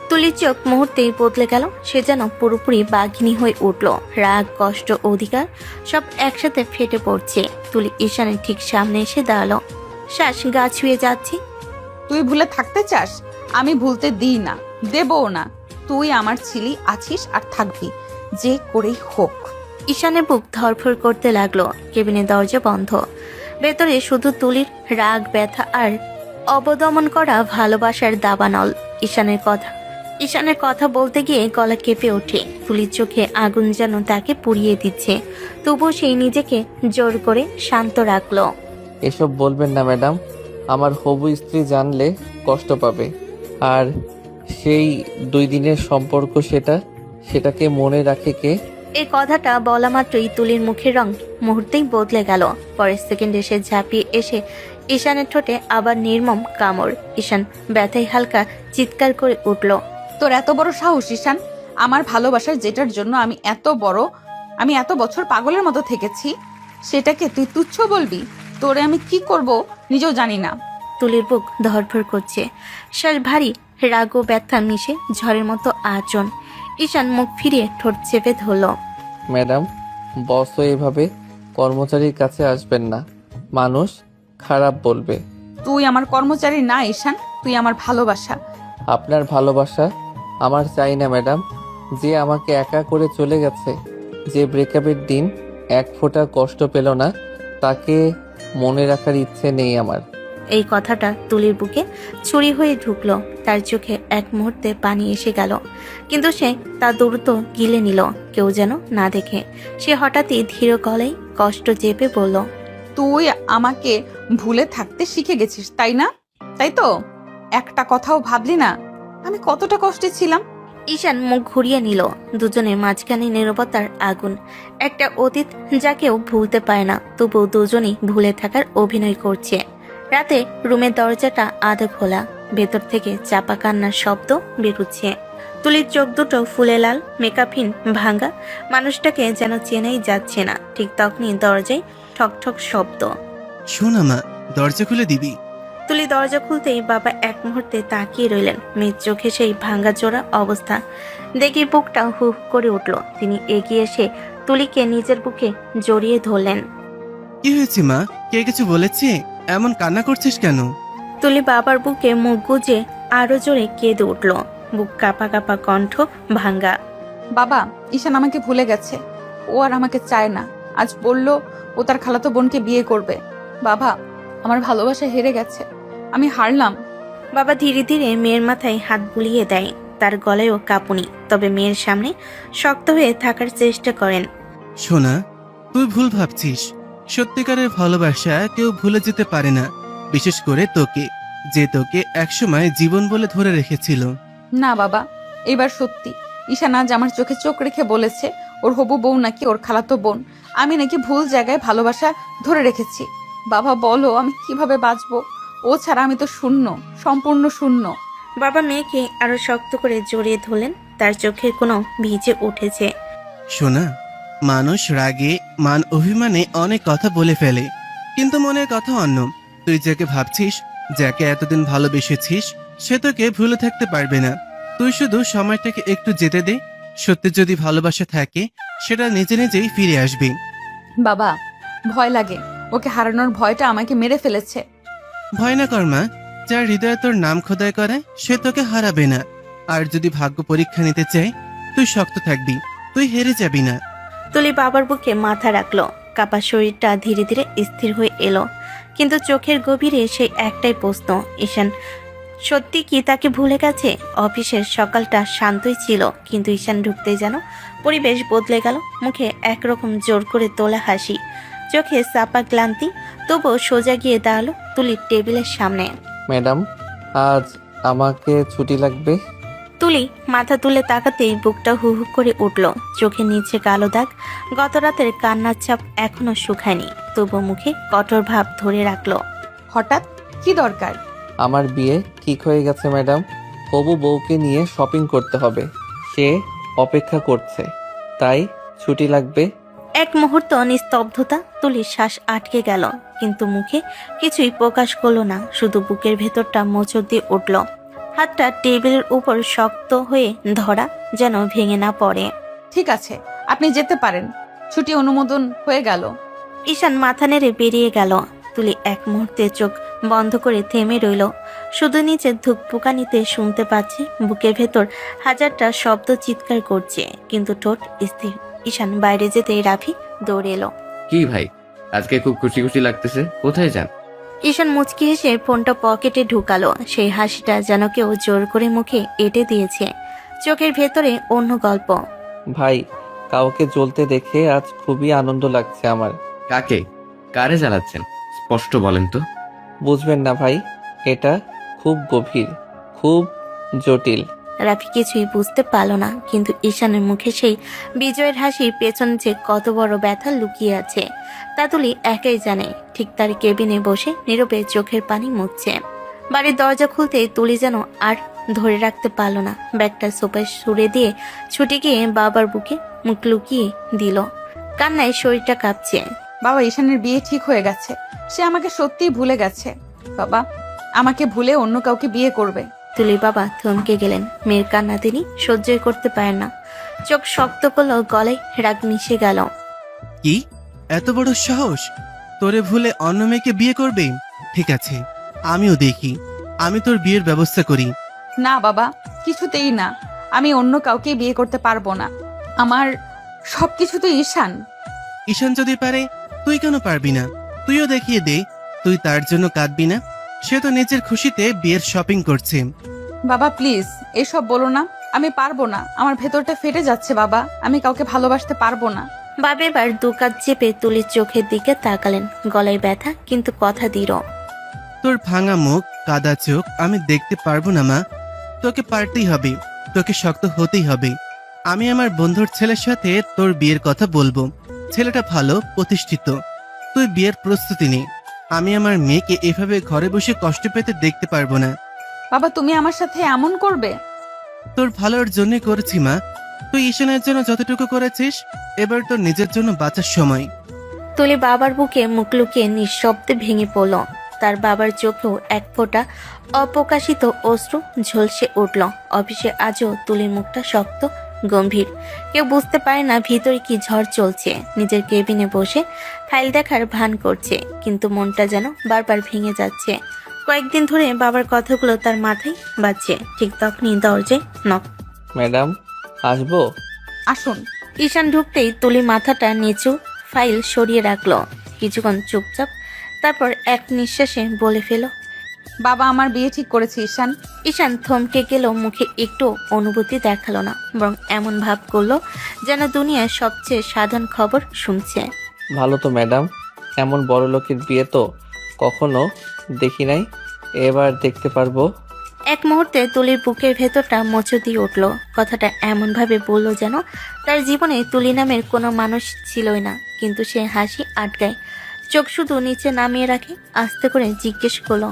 তুলির চোখ মুহূর্তেই বদলে গেল। সে যেন পুরোপুরি বাঘিনী হয়ে উঠল। রাগ, কষ্ট, অধিকার সব একসাথে ফেটে পড়ছে। তুলি ঈশানের ঠিক সামনে এসে দাঁড়ালো। শ্বাস গা ছুঁয়ে যাচ্ছে।
তুই ভুলে থাকতে চাস? আমি ভুলতে দিই না, দেবও না। তুই আমার ছিলি, আছিস আর থাকবি, যে করেই হোক।
ঈশানের বুক ধরফর করতে লাগলো। কেবিনের দরজা বন্ধ। ভেতরে শুধু তুলির রাগ, ব্যথা আর অবদমন করা ভালোবাসার দাবানল। ঈশানের কথা বলতে গিয়ে গলা কেঁপে ওঠে। তুলির চোখে আগুন যেন তাকে পুড়িয়ে দিচ্ছে, তবুও সেই নিজেকে জোর করে শান্ত রাখলো।
এসব বলবেন না ম্যাডাম, আমার হবু স্ত্রী জানলে কষ্ট পাবে। আর সেই 2 দিনের সম্পর্ক, সেটাকে মনে রাখে কে?
এই কথাটা বলা মাত্রই তুলির মুখের রং মুহূর্তেই বদলে গেল। পরের সেকেন্ডে সে ঝাঁপিয়ে এসে ঈশানের ঠোঁটে আবার নির্মম কামড়। ঈশান ব্যথায় হালকা চিৎকার করে উঠল।
তোর এত বড় সাহস ঈশান! আমার ভালোবাসার যেটার জন্য আমি এত বছর পাগলের মতো থেকেছি, সেটাকে তুই তুচ্ছ বলবি? তোরে আমি কি করব নিজেও জানি না।
তুলির বুক ধরফর করছে, শ্বাস ভারী, রাগ ও ব্যথা মিশে ঝড়ের মতো আচরণ। ঈশান মুখ ফিরিয়ে ঠোঁট চেপে ধরল।
ম্যাডাম, বসও এভাবে কর্মচারীর কাছে আসবেন না, মানুষ খারাপ বলবে।
তুই আমার কর্মচারী না ঈশান, তুই আমার ভালোবাসা।
আপনার ভালোবাসা আমার চাই না ম্যাডাম। যে আমাকে একা করে চলে গেছে, যে ব্রেকআপের দিন 1 ফোঁটা কষ্ট পেল না, তাকে মনে রাখার ইচ্ছে নেই আমার।
এই কথাটা তুলির বুকে ছুরি হয়ে ঢুকলো। তার চোখে এক মুহূর্তে পানি এসে গেল, কিন্তু সে তা দ্রুত গিলে নিল, কেউ যেন না দেখে। সে হঠাৎই ধীর গলায় কষ্ট চেপে বলল,
তুই আমাকে ভুলে থাকতে শিখে গেছিস, তাই না? তাই তো? একটা কথাও ভাবলি না আমি কতটা কষ্টে ছিলাম?
ঈশান মুখ ঘুরিয়ে নিল। দুজনের মাঝখানে নীরবতার আগুন, একটা অতীত যা কেউ ভুলতে পারে না, তবুও দুজনেই ভুলে থাকার অভিনয় করছে। রাতে রুমের দরজাটা আধা খোলা, ভেতর থেকে চাপা কান্নার শব্দ বেরুচ্ছে। তুলির চোখ দুটো ফুলে লাল, মেকআপহীন, ভাঙ্গা, মানুষটাকে যেন চেনাই যাচ্ছে না। ঠিক তখনই দরজায় ঠক ঠক শব্দ।
শোনা মা, দরজা খুলে দিবি।
তুলি দরজা খুলতেই বাবা এক মুহূর্তে তাকিয়ে রইলেন। মেয়ের চোখে সেই ভাঙ্গা চোরা অবস্থা দেখে বুকটা হু হু করে উঠল। তিনি এগিয়ে এসে তুলিকে নিজের বুকে জড়িয়ে ধরলেন।
কি হয়েছে মা? কে কিছু বলেছে? এমন কান্না করছিস কেন?
তুলি বাবার বুকে মুখ গুজে আরো জোরে কেঁদে উঠল, বুক কাঁপা কাঁপা, কণ্ঠ ভাঙ্গা।
বাবা, ঈশান আমাকে ভুলে গেছে, ও আর আমাকে চায় না। আজ বলল ও তার খালাতো বোনকে বিয়ে করবে। বাবা, আমার ভালোবাসা হেরে গেছে, আমি হারলাম।
বাবা ধীরে ধীরে মেয়ের মাথায় হাত বুলিয়ে দেয়। তার গলায়ও কাঁপুনি, তবে মেয়ের সামনে শক্ত হয়ে থাকার চেষ্টা করেন।
সোনা, তুই ভুল ভাবছিস। সত্যিকারের ভালোবাসা কেউ ভুলে যেতে পারে না, বিশেষ করে তোকে, যে তোকে একসময় জীবন বলে ধরে রেখেছিল।
না বাবা, এবার সত্যি ঈশান আজ আমার চোখে চোখ রেখে বলেছে ওর হবু বউ নাকি ওর খালাতো বোন। আমি নাকি ভুল জায়গায় ভালোবাসা ধরে রেখেছি। বাবা বলো আমি কিভাবে বাঁচবো? ও ছাড়া আমি তো শূন্য, সম্পূর্ণ শূন্য।
বাবা মেয়েকে আরো শক্ত করে জড়িয়ে ধরলেন। তার চোখের কোনো ভিজে উঠেছে।
সোনা, মানুষ রাগে, মান অভিমানে অনেক কথা বলে ফেলে, কিন্তু মনের কথা অন্য। তুই যাকে ভাবছিস, যাকে এতদিন ভালোবেসেছিস, সে তোকে ভুলে থাকতে পারবে না। তুই শুধু সময়টাকে একটু যেতে দে। সত্যি যদি ভালোবাসা থাকে, সেটা নিজে নিজেই ফিরে আসবে।
বাবা ভয় লাগে, ওকে হারানোর ভয়টা আমাকে মেরে ফেলেছে।
ভয় না কর মা, যার হৃদয়ে তোর নাম খোদাই করে সে তোকে হারাবে না। আর যদি ভাগ্য পরীক্ষা নিতে চায়, তুই শক্ত থাকবি, তুই হেরে যাবি না।
তুলি বাবার বুকে মাথা রাখলো। কাপা শরীরটা ধীরে ধীরে স্থির হয়ে এলো, কিন্তু চোখের গভীরে সেই একটাই প্রশ্ন, ঈশান সত্যি কি তাকে ভুলে গেছে? অফিসের সকালটা শান্তই ছিল, কিন্তু ঈশান ঢুকতেই যেন পরিবেশ বদলে গেল। মুখে একরকম জোর করে তোলা হাসি, চোখে চাপা ক্লান্তি। তবুও সোজা গিয়ে দাঁড়ালো তুলির টেবিলের সামনে।
ম্যাডাম, আজ আমাকে ছুটি লাগবে।
তুলি মাথা তুলে তাকাতেই বুকটা হু হু করে উঠল। চোখের নিচে কালো দাগ, গত রাতের কান্নার ছাপ এখনো শুকায়নি। তবু মুখে কঠোর ভাব ধরে রাখলো।
হঠাৎ কি দরকার?
আমার বিয়ে ঠিক হয়ে গেছে ম্যাডাম। হবু বউকে নিয়ে শপিং করতে হবে, সে অপেক্ষা করছে, তাই ছুটি লাগবে।
এক মুহূর্ত নিস্তব্ধতা। তুলির শ্বাস আটকে গেল, কিন্তু মুখে কিছুই প্রকাশ করলো না। শুধু বুকের ভেতরটা মোচড় দিয়ে উঠল। হাতটা টেবিলের উপর শক্ত হয়ে ধরা, যেন ভেঙে না পড়ে।
ঠিক আছে, আপনি যেতে পারেন, ছুটি অনুমোদন হয়ে গেল।
ঈশান মাথা নেড়ে বেরিয়ে গেল। তুলি এক মুহূর্তে চোখ বন্ধ করে থেমে রইল। শুধু নিচে ধুকপুকানিতে শুনতে পাচ্ছে, বুকের ভেতর হাজারটা শব্দ চিৎকার করছে, কিন্তু ঠোঁট স্থির। ঈশান বাইরে যেতেই রাফি দৌড়ে এলো।
কি ভাই, আজকে খুব খুশি খুশি লাগতেছে, কোথায় যান?
ঈশান মুচকি হেসে ফোনটা পকেটে ঢুকালো। সেই হাসিটা যেন কেউ জোর করে মুখে এঁটে দিয়েছে। চোখের ভেতরে অন্য গল্প।
ভাই, কাউকে জ্বলতে দেখে আজ খুবই আনন্দ লাগছে আমার।
কাকে, কারে জ্বালাচ্ছেন? স্পষ্ট বলেন তো।
বুঝবেন না ভাই, এটা খুব গভীর, খুব জটিল।
রাফি কিছুই বুঝতে পারল না, কিন্তু ঈশানের মুখে সেই বিজয়ের হাসির পেছনে যে কত বড় ব্যথা লুকিয়ে আছে তা তুলি একাই জানে। ঠিক তার কেবিনে বসে নীরবে চোখের পানি মুছছে। বাড়ির দরজা খুলতেই তুলি যেন আর ধরে রাখতে পারল না। ব্যাগটা সোফায় সরে দিয়ে ছুটে গিয়ে বাবার বুকে মুখ লুকিয়ে দিল। কান্নায় শরীরটা কাঁপছে।
বাবা, ঈশানের বিয়ে ঠিক হয়ে গেছে, সে আমাকে সত্যিই ভুলে গেছে। বাবা আমাকে ভুলে অন্য কাউকে বিয়ে করবে।
তুলির বাবা থমকে গেলেন। মেয়ের কান্না তিনি সহ্যই করতে পারেন না। চোখ শক্ত করলো, গলায় রাগ মিশে গেল।
কি এত বড় সাহস? তোরে ভুলে অন্য মেয়েকে বিয়ে করবে? ঠিক আছে, আমিও দেখি, আমি তোর বিয়ের ব্যবস্থা করি।
না বাবা, কিছুতেই না, আমি অন্য কাউকে বিয়ে করতে পারবো না। আমার সবকিছু তো ঈশান।
ঈশান যদি পারে, তুই কেন পারবি না? তুইও দেখিয়ে দে, তুই তার জন্য কাঁদবি না। সে তো নিজের খুশিতে বিয়ের শপিং করছে।
বাবা প্লিজ এসব বলো না, আমি পারবো না, আমার ভেতরটা ফেটে যাচ্ছে বাবা, আমি কাউকে ভালোবাসতে পারবো না।
বাবা এবার দুকাত চেপে তুলির চোখের দিকে তাকালেন। গলায় ব্যথা, কিন্তু কথা দৃঢ়।
তোর ভাঙা মুখ, কাদা চোখ আমি দেখতে পারবো না মা। তোকে পারতেই হবে, তোকে শক্ত হতেই হবে। আমি আমার বন্ধুর ছেলের সাথে তোর বিয়ের কথা বলবো। ছেলেটা ভালো, প্রতিষ্ঠিত। তুই বিয়ের প্রস্তুতি নে। আমি আমার মেয়েকে এভাবে ঘরে বসে কষ্ট পেতে দেখতে পারবো না।
বাবা তুমি আমার সাথে এমন করবে?
তোর ভালোর জন্য করেছি মা। তুই ঈশানের জন্য যতটুকু করেছিস, এবার তোর নিজের জন্য বাঁচার সময়।
তুলি বাবার বুকে মুখ লুকিয়ে নিঃশব্দে ভেঙে পড়ল। তার বাবার চোখেও এক ফোঁটা অপ্রকাশিত অশ্রু ঝলসে উঠল। অফিসে আজও তুলির মুখটা শক্ত, গম্ভীর। কেউ বুঝতে পারে না ভিতরে কি ঝড় চলছে। নিজের কেবিনে বসে ফাইল দেখার ভান করছে, কিন্তু মনটা যেন বারবার ভেঙে যাচ্ছে। কয়েকদিন ধরে বাবার কথাগুলো তার মাথায় বাজছে। ঠিক তখনই দরজায় নক।
ম্যাডাম, আসবো?
আসুন।
ঈশান ঢুকতেই তুলি মাথাটা নিচু, ফাইল সরিয়ে রাখলো। কিছুক্ষণ চুপচাপ, তারপর এক নিঃশ্বাসে বলে ফেল,
বাবা আমার বিয়ে ঠিক করেছে ঈশান।
ঈশান থমকে গেল, মুখে একটু অনুভূতি দেখালো না, বরং এমন ভাব করলো যেন দুনিয়ার সবচেয়ে সাধারণ খবর শুনছে।
ভালো তো ম্যাডাম, এমন বড় লোকের বিয়ে তো কখনো দেখি নাই, এবার দেখতে পারবো।
এক মুহূর্তে তুলির বুকের ভেতরটা মোচড় দিয়ে উঠল। কথাটা এমনভাবে বলল যেন তার জীবনে তুলি নামের কোনো মানুষ ছিলই না। কিন্তু সে হাসি আটকায়, চোখ শুধু নিচে নামিয়ে রাখে। আস্তে করে জিজ্ঞেস করলো,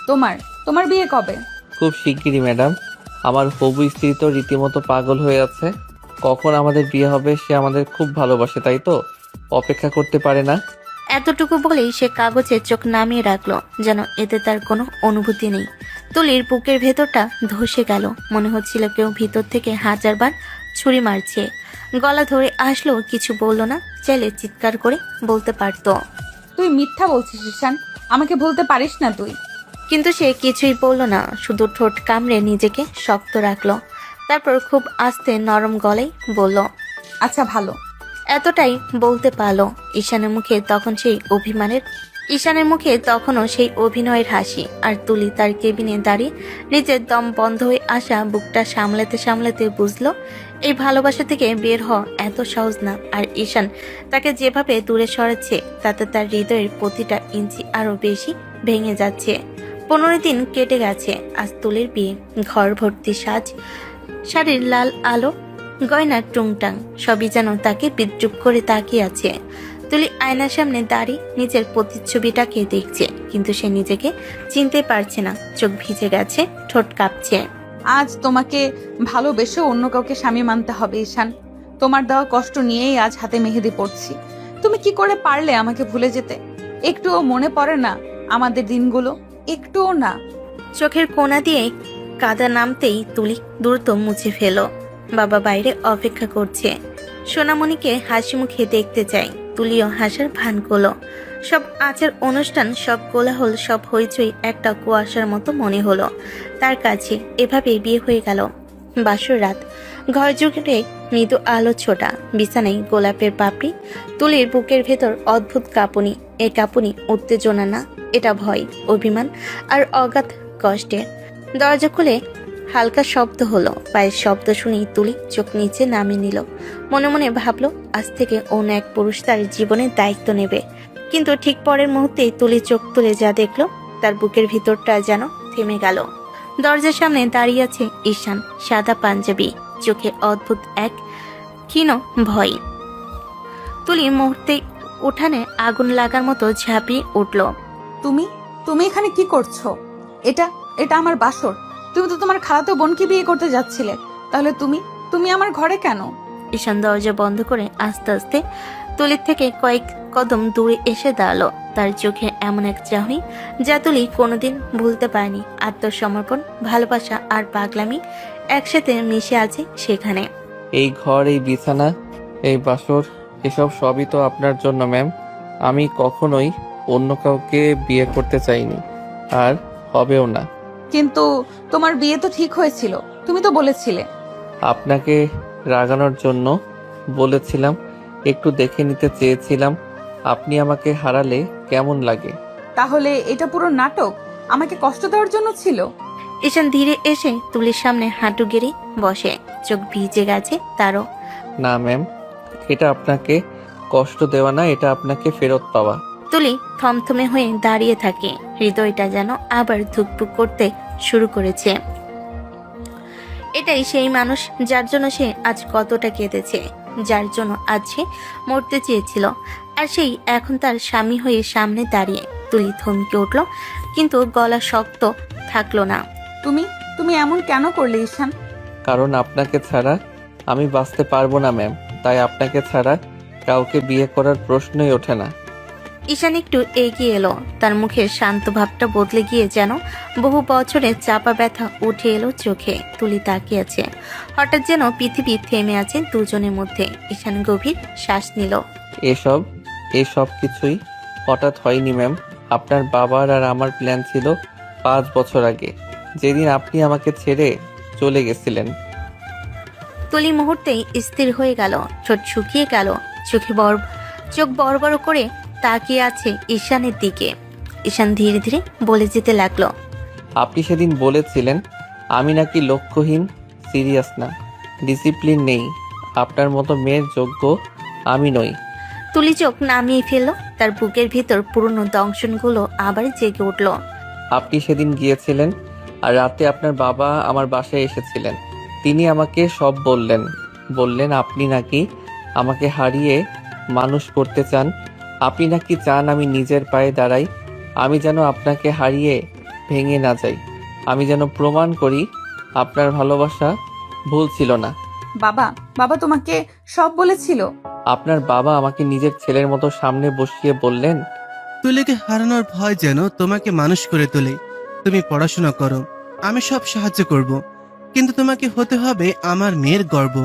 তোমার বিয়ে কবে?
খুব শিগগিরই ম্যাডাম। আমার হবু স্ত্রী তো রীতিমতো পাগল হয়ে আছে, কখন আমাদের বিয়ে হবে। সে আমাদের খুব ভালোবাসে, তাই তো অপেক্ষা করতে পারে না।
এতটুকু বলেই সে কাগজে চোখ নামিয়ে রাখলো, যেন এতে তার কোনো অনুভূতি নেই। তুলির বুকের ভেতরটা ধসে গেল, মনে হচ্ছিল কেউ ভিতর থেকে 1000 বার ছুরি মারছে। গলা ধরে আসলো, কিছু বলল না, চাইলে চিৎকার করে বলতে পারতো।
তুই মিথ্যা বলছিস ঈশান, আমাকে বলতে পারিস না তুই।
কিন্তু সে কিছুই বলল না, শুধু ঠোঁট কামড়ে নিজেকে শক্ত রাখলো। তারপর খুব আস্তে নরম গলায় বলল,
আচ্ছা ভালো।
এতটাই বলতে পারলো। ঈশানের মুখে তখনও সেই অভিনয়ের হাসি। আর তুলি তার কেবিনে দাঁড়িয়ে নিজের দম বন্ধ হয়ে আসা বুকটা সামলাতে সামলাতে বুঝলো এই ভালোবাসা থেকে বের হওয়া এত সহজ না। আর ঈশান তাকে যেভাবে দূরে সরাচ্ছে, তাতে তার হৃদয়ের প্রতিটা ইঞ্চি আরো বেশি ভেঙে যাচ্ছে। 15 দিন কেটে গেছে। আজ তুলির বিয়ে, ঘর ভর্তি সাজ, শাড়ির লাল আলো, গয়নার টুংটাং, সবই যেন তাকে বিদ্রুপ করে তাকিয়ে আছে। তুলি আয়নার সামনে দাঁড়িয়ে নিজের প্রতিচ্ছবিটাকে দেখছে, কিন্তু সে নিজেকে চিনতে পারছে না। চোখ ভিজে গেছে, ঠোঁট কাঁপছে।
আজ তোমাকে ভালোবেসে অন্য কাউকে স্বামী মানতে হবে ঈশান। তোমার দেওয়া কষ্ট নিয়েই আজ হাতে মেহেদি পড়ছি। তুমি কি করে পারলে আমাকে ভুলে যেতে? একটুও মনে পড়ে না আমাদের দিনগুলো? একটুও না।
চোখের কোণা দিয়ে কাদা নামতেই তুলি দ্রুত মুছে ফেলো। বাবা বাইরে অপেক্ষা করছে, সোনামণিকে হাসি মুখে দেখতে চাই। তুলিও হাসার ভান করলো। সব আচার অনুষ্ঠান, সব কোলাহল, সব হইচই একটা কুয়াশার মতো মনে হলো তার কাছে। এভাবেই বিয়ে হয়ে গেল। বাসর রাত, ঘর জুড়ে মৃদু আলো ছোটা, বিছানায় গোলাপের পাপড়ি। তুলির বুকের ভেতর অদ্ভুত কাঁপুনি। এই কাঁপুনি উত্তেজনা না, এটা ভয়, অভিমান আর অগাধ কষ্টে। দরজা খুলে হালকা শব্দ হলো। পায়ের শব্দ শুনেই তুলি চোখ নিচে নামিয়ে নিল। মনে মনে ভাবলো আজ থেকে অন্য এক পুরুষ তার জীবনের দায়িত্ব নেবে। কিন্তু ঠিক পরের মুহূর্তেই তুলি চোখ তুলে যা দেখলো, তার বুকের ভিতরটা যেন থেমে গেল। দরজার সামনে দাঁড়িয়ে আছে ঈশান, সাদা পাঞ্জাবি, চোখে অদ্ভুত এক ক্ষীণ ভয়। তুলি মুহূর্তে উঠানে আগুন লাগার মতো ঝাঁপিয়ে উঠল।
তুমি এখানে কি করছো? এটা আমার বাসর। তুমি তো তোমার খালাতো বোনকে বিয়ে করতে যাচ্ছিলে, তাহলে তুমি আমার ঘরে কেন?
ঈশান দরজা বন্ধ করে আস্তে আস্তে তুলির থেকে কয়েক কদম দূরে এসে দাঁড়ালো। তার চোখে এমন এক চাহনি যা তুলি কোনোদিন ভুলতে পারেনি। আত্মসমর্পণ, ভালোবাসা আর পাগলামি একসাথে মিশে আছে সেখানে।
এই ঘর, এই বিছানা, এই বাসর, এসব সবই তো আপনার জন্য ম্যাম। আমি কখনোই অন্য কাউকে বিয়ে করতে চাইনি, আর হবেও না।
কিন্তু তোমার বিয়ে তো ঠিক হয়েছিল, তুমি তো বলেছিলে।
আপনাকে রাগানোর জন্য বলেছিলাম, একটু দেখে নিতে চেয়েছিলাম আপনি আমাকে হারালে কেমন লাগে।
তাহলে এটা পুরো নাটক? আমাকে কষ্ট দেওয়ার জন্য ছিল?
ঈশান ধীরে এসে তুলির সামনে হাঁটু গেড়ে বসে, চোখ ভিজে গেছে তারও।
না ম্যাম, এটা আপনাকে কষ্ট দেওয়া না, এটা আপনাকে ফেরত পাওয়া।
তুলি থমথমে হয়ে দাঁড়িয়ে থাকে, হৃদয়টা যেন আবার ধুকপুক করতে শুরু করেছে। এটাই সেই মানুষ যার জন্য সে আজ কতটা কেঁদেছে, যার জন্য আজ সে মরতে চেয়েছিল। আর সেই এখন তার স্বামী হয়ে সামনে দাঁড়িয়ে। তুলি থমকে উঠল, কিন্তু গলা শক্ত থাকলো না।
তুমি এমন কেন করলে ঈশান?
কারণ আপনাকে ছাড়া আমি বাঁচতে পারবো না ম্যাম, তাই আপনাকে ছাড়া কাউকে বিয়ে করার প্রশ্নই ওঠে না।
ঈশান একটু এগিয়ে এলো, তার মুখের শান্ত ভাবটা বদলে গিয়ে যেন বহু বছরের চাপা ব্যথা উঠে এলো চোখে। তুলি তাকিয়ে আছে, হঠাৎ যেন পৃথিবী থেমে আছে দুজনের মধ্যে। ঈশান গভীর শ্বাস নিল।
এসব কিছুই হঠাৎ হয়নি ম্যাম। আপনার বাবার আর আমার প্ল্যান ছিল 5 বছর আগে, যেদিন আপনি আমাকে ছেড়ে চলে গেছিলেন।
তুলি মুহূর্তেই স্থির হয়ে গেল, ঠোঁট শুকিয়ে গেল, চোখ বড় বড় করে তাকিয়ে আছে ঈশানের দিকে। ঈশান ধীরে ধীরে বলে যেতে লাগলো,
আপনি সেদিন বলেছিলেন আমি নাকি লক্ষ্যহীন, সিরিয়াস না, ডিসিপ্লিন নেই। আপনার মতো মেয়ের যোগ্য আমি নই।
তুলি চোখ নামিয়ে ফেলল। তার বুকের ভিতর পুরনো দংশনগুলো আবার জেগে উঠল।
আপনি সেদিন গিয়েছিলেন আর রাতে আপনার বাবা আমার বাসায় এসেছিলেন। তিনি আমাকে সব বললেন আপনি নাকি আমাকে হারিয়ে মানুষ করতে চান। আপনি নাকি চান আমি নিজের পায়ে দাঁড়াই, আমি যেন আপনাকে হারিয়ে ভেঙে না যাই, আমি যেন প্রমাণ করি আপনার ভালোবাসা ভুল ছিল না।
বাবা তোমাকে সব বলেছিল?
আপনার বাবা আমাকে নিজের ছেলের মতো সামনে বসিয়ে বললেন,
তুলিকে হারানোর ভয় যেন তোমাকে মানুষ করে তোলে। তুমি পড়াশোনা করো, আমি সব সাহায্য করব, কিন্তু তোমাকে হতে হবে আমার মেয়ের গর্ব।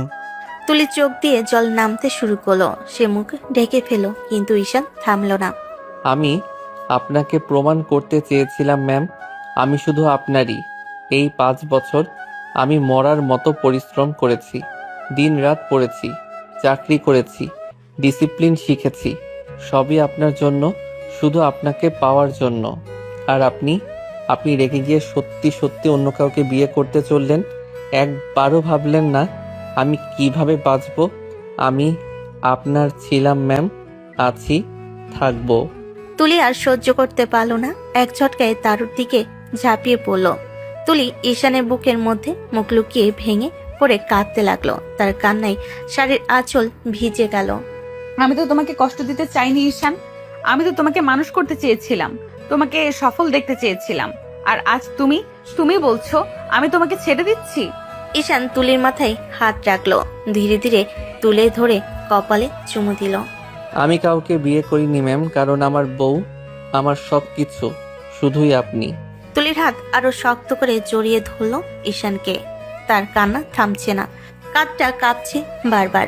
তুলি চোখ দিয়ে জল নামতে শুরু করলো। সে মুখ ঢেকে ফেল, কিন্তু ঈশান থামল না।
আমি আপনাকে প্রমাণ করতে চেয়েছিলাম ম্যাম, আমি শুধু আপনারই। এই 5 বছর আমি মরার মতো পরিশ্রম করেছি, দিন রাত পড়েছি, চাকরি করেছি, ডিসিপ্লিন শিখেছি, সবই আপনার জন্য, শুধু আপনাকে পাওয়ার জন্য। আর আপনি রেখে গিয়ে সত্যি অন্য কাউকে বিয়ে করতে চললেন। একবারও ভাবলেন না আমি কিভাবে বাঁচব। আমি আপনার ছিলাম ম্যাম, আছি, থাকবো।
তুলি আর সহ্য করতে পারল না, এক ঝটকায় তারুর দিকে ঝাঁপিয়ে পড়ল। তুলি ঈশানের বুকের মধ্যে মুখ লুকিয়ে ভেঙে পড়ে কাঁদতে লাগলো। তার কান্নায় শাড়ির আঁচল ভিজে গেল।
আমি তো তোমাকে কষ্ট দিতে চাইনি ঈশান, আমি তো তোমাকে মানুষ করতে চেয়েছিলাম, তোমাকে সফল দেখতে চেয়েছিলাম। আর আজ তুমি বলছো আমি তোমাকে ছেড়ে দিচ্ছি?
ঈশান তুলির মাথায় হাত রাখলো, ধীরে ধীরে তুলে ধরে কপালে চুমু দিল।
আমি কাউকে বিয়ে করিনি ম্যাম, কারণ আমার বউ, আমার সব কিছু শুধুই আপনি।
তুলির হাত আরো শক্ত করে জড়িয়ে ধরল ঈশানকে। তার কান্না থামছে না, কাঁধটা কাঁপছে বারবার।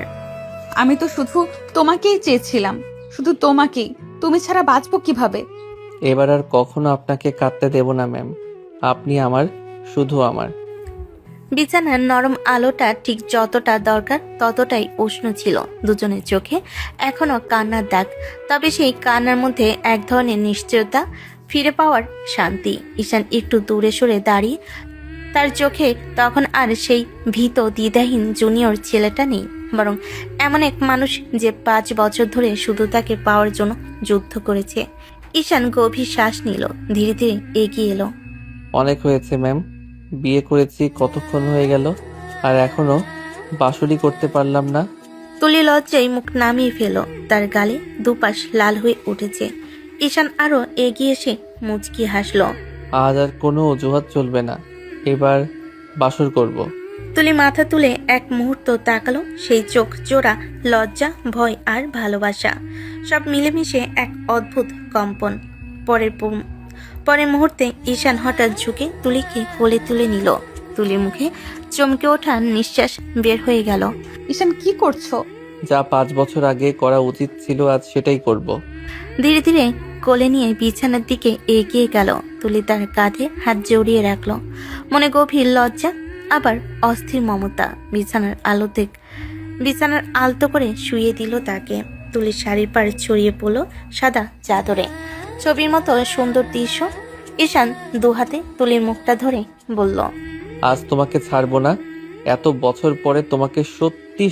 আমি তো শুধু তোমাকেই চেয়েছিলাম, শুধু তোমাকেই। তুমি ছাড়া বাঁচবো কিভাবে?
এবার আর কখনো আপনাকে কাঁদতে দেব না ম্যাম, আপনি আমার, শুধু আমার।
বিছানার নরম আলোটা ঠিক যতটা দরকার ততটাই উষ্ণ ছিল দুজনের চোখে, এখনো কান্নার দাগ। তবে সেই কান্নার মধ্যে এক ধরনের নিশ্চয়তা, ফিরে পাওয়ার শান্তি। ঈশান একটু দূরে সরে দাঁড়িয়ে, তার চোখে তখন আর সেই ভীত দ্বিধাহীন জুনিয়র ছেলেটা নেই, বরং এমন এক মানুষ যে 5 বছর ধরে শুধু তাকে পাওয়ার জন্য যুদ্ধ করেছে। ঈশান গভীর শ্বাস নিল, ধীরে ধীরে এগিয়ে এলো।
অনেক হয়েছে ম্যাম, বিয়ে করেছি কতক্ষণ হয়ে গেল, আর এখনো বাঁশুরি করতে পারলাম না।
তুলি লজ্জায় মুখ নামিয়ে ফেল, তার গালে দুপাশ লাল হয়ে উঠেছে। ঈশান আরো এগিয়ে এসে মুচকি হাসলো।
আজ আর কোনো অজুহাত চলবে না, এবার বাসর করব।
তুলি মাথা তুলে এক মুহূর্ত তাকালো, সেই চোখ জোড়া লজ্জা, ভয় আর ভালোবাসা সব মিলেমিশে এক অদ্ভুত কম্পন। পরের মুহূর্তে ঈশান হঠাৎ ঝুঁকে তুলিকে কোলে তুলে নিল। তুলির মুখে চমকে ওঠা নিঃশ্বাস বের হয়ে গেল।
ঈশান কি করছো?
যা 5 বছর আগে করা উচিত ছিল আজ সেটাই করব।
ধীরে ধীরে কোলে নিয়ে বিছানার দিকে এগিয়ে গেল। তুলি তার কাঁধে হাত জড়িয়ে রাখলো, মনে গভীর লজ্জা আবার অস্থির মমতা। বিছানার আলতো করে শুয়ে দিল তাকে। তুলির শাড়ির পাড়ে ছড়িয়ে পড়ল সাদা চাদরে, ছবির মতো সুন্দর দৃশ্য। ঈশান দুহাতে তুলির মুখটা ধরে বলল,
আজ তোমাকে ছাড়বো না। এত বছর পরে তোমাকে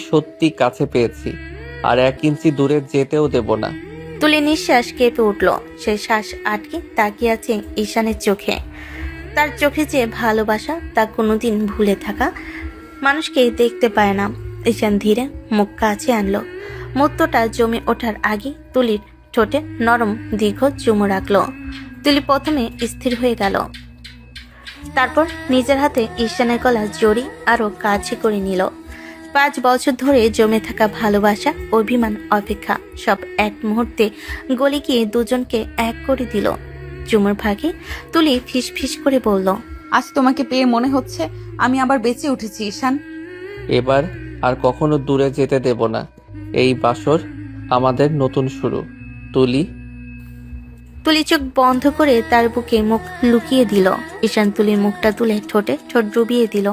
সত্যি কাছে পেয়েছি, আর 1 ইঞ্চি দূরে যেতেও দেব না।
তুলি নিঃশ্বাস কেঁপে উঠল। সে শ্বাস আটকে তাকিয়ে আছে ঈশানের চোখে। তার চোখে যে ভালোবাসা, তা কোনোদিন ভুলে থাকা মানুষকে দেখতে পায় না। ঈশান ধীরে মুখ কাছে আনলো। মুহূর্তটা জমে ওঠার আগে তুলির ঠোঁটে নরম দীর্ঘ চুমু রাখলো। তুলি প্রথমে স্থির হয়ে গেল, তারপর নিজের হাতে ঈশানের গলা জড়ি আরো কাছে করে নিল। 5 বছর ধরে জমে থাকা ভালোবাসা, অভিমান, অপেক্ষা সব এক মুহূর্তে গলে গিয়ে দুজনকে এক করে দিল। চুমুর ভাগে তুলি ফিস ফিস করে বলল,
আজ তোমাকে পেয়ে মনে হচ্ছে আমি আবার বেঁচে উঠেছি ঈশান।
এবার আর কখনো দূরে যেতে দেব না। এই বাসর আমাদের নতুন শুরু। তুলি
চোখ বন্ধ করে তার বুকে মুখ লুকিয়ে দিল। ঈশান তুলির মুখটা তুলে ঠোঁটে ঠোঁট ডুবিয়ে দিল।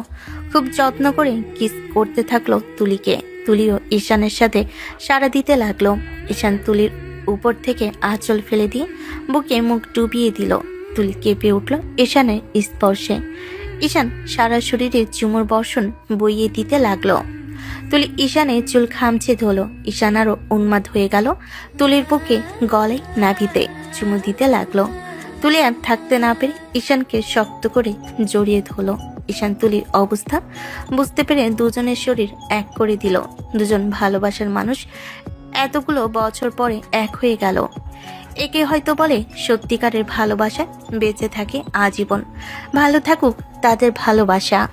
খুব যত্ন করে কিস করতে থাকলো তুলিকে। তুলিও ঈশানের সাথে সাড়া দিতে লাগলো। ঈশান তুলির উপর থেকে আঁচল ফেলে দিয়ে বুকে মুখ ডুবিয়ে দিল। তুলি কেঁপে উঠল ঈশানের স্পর্শে। ঈশান সারা শরীরে চুমুর বর্ষণ বইয়ে দিতে লাগলো। তুলি ঈশানের চুল খামচে ধরল। ঈশান আরো উন্মাদ হয়ে গেল। তুলির বুকে গলায় নাভিতে চুমু দিতে লাগলো। তুলি আর থাকতে না পেরে ঈশানকে শক্ত করে জড়িয়ে ধরল। ঈশান তুলির অবস্থা বুঝতে পেরে দুজনের শরীর এক করে দিল। দুজন ভালোবাসার মানুষ এতগুলো বছর পরে এক হয়ে গেল। একে হয়তো বলে সত্যিকারের ভালোবাসা। বেঁচে থাকে আজীবন। ভালো থাকুক তাদের ভালোবাসা।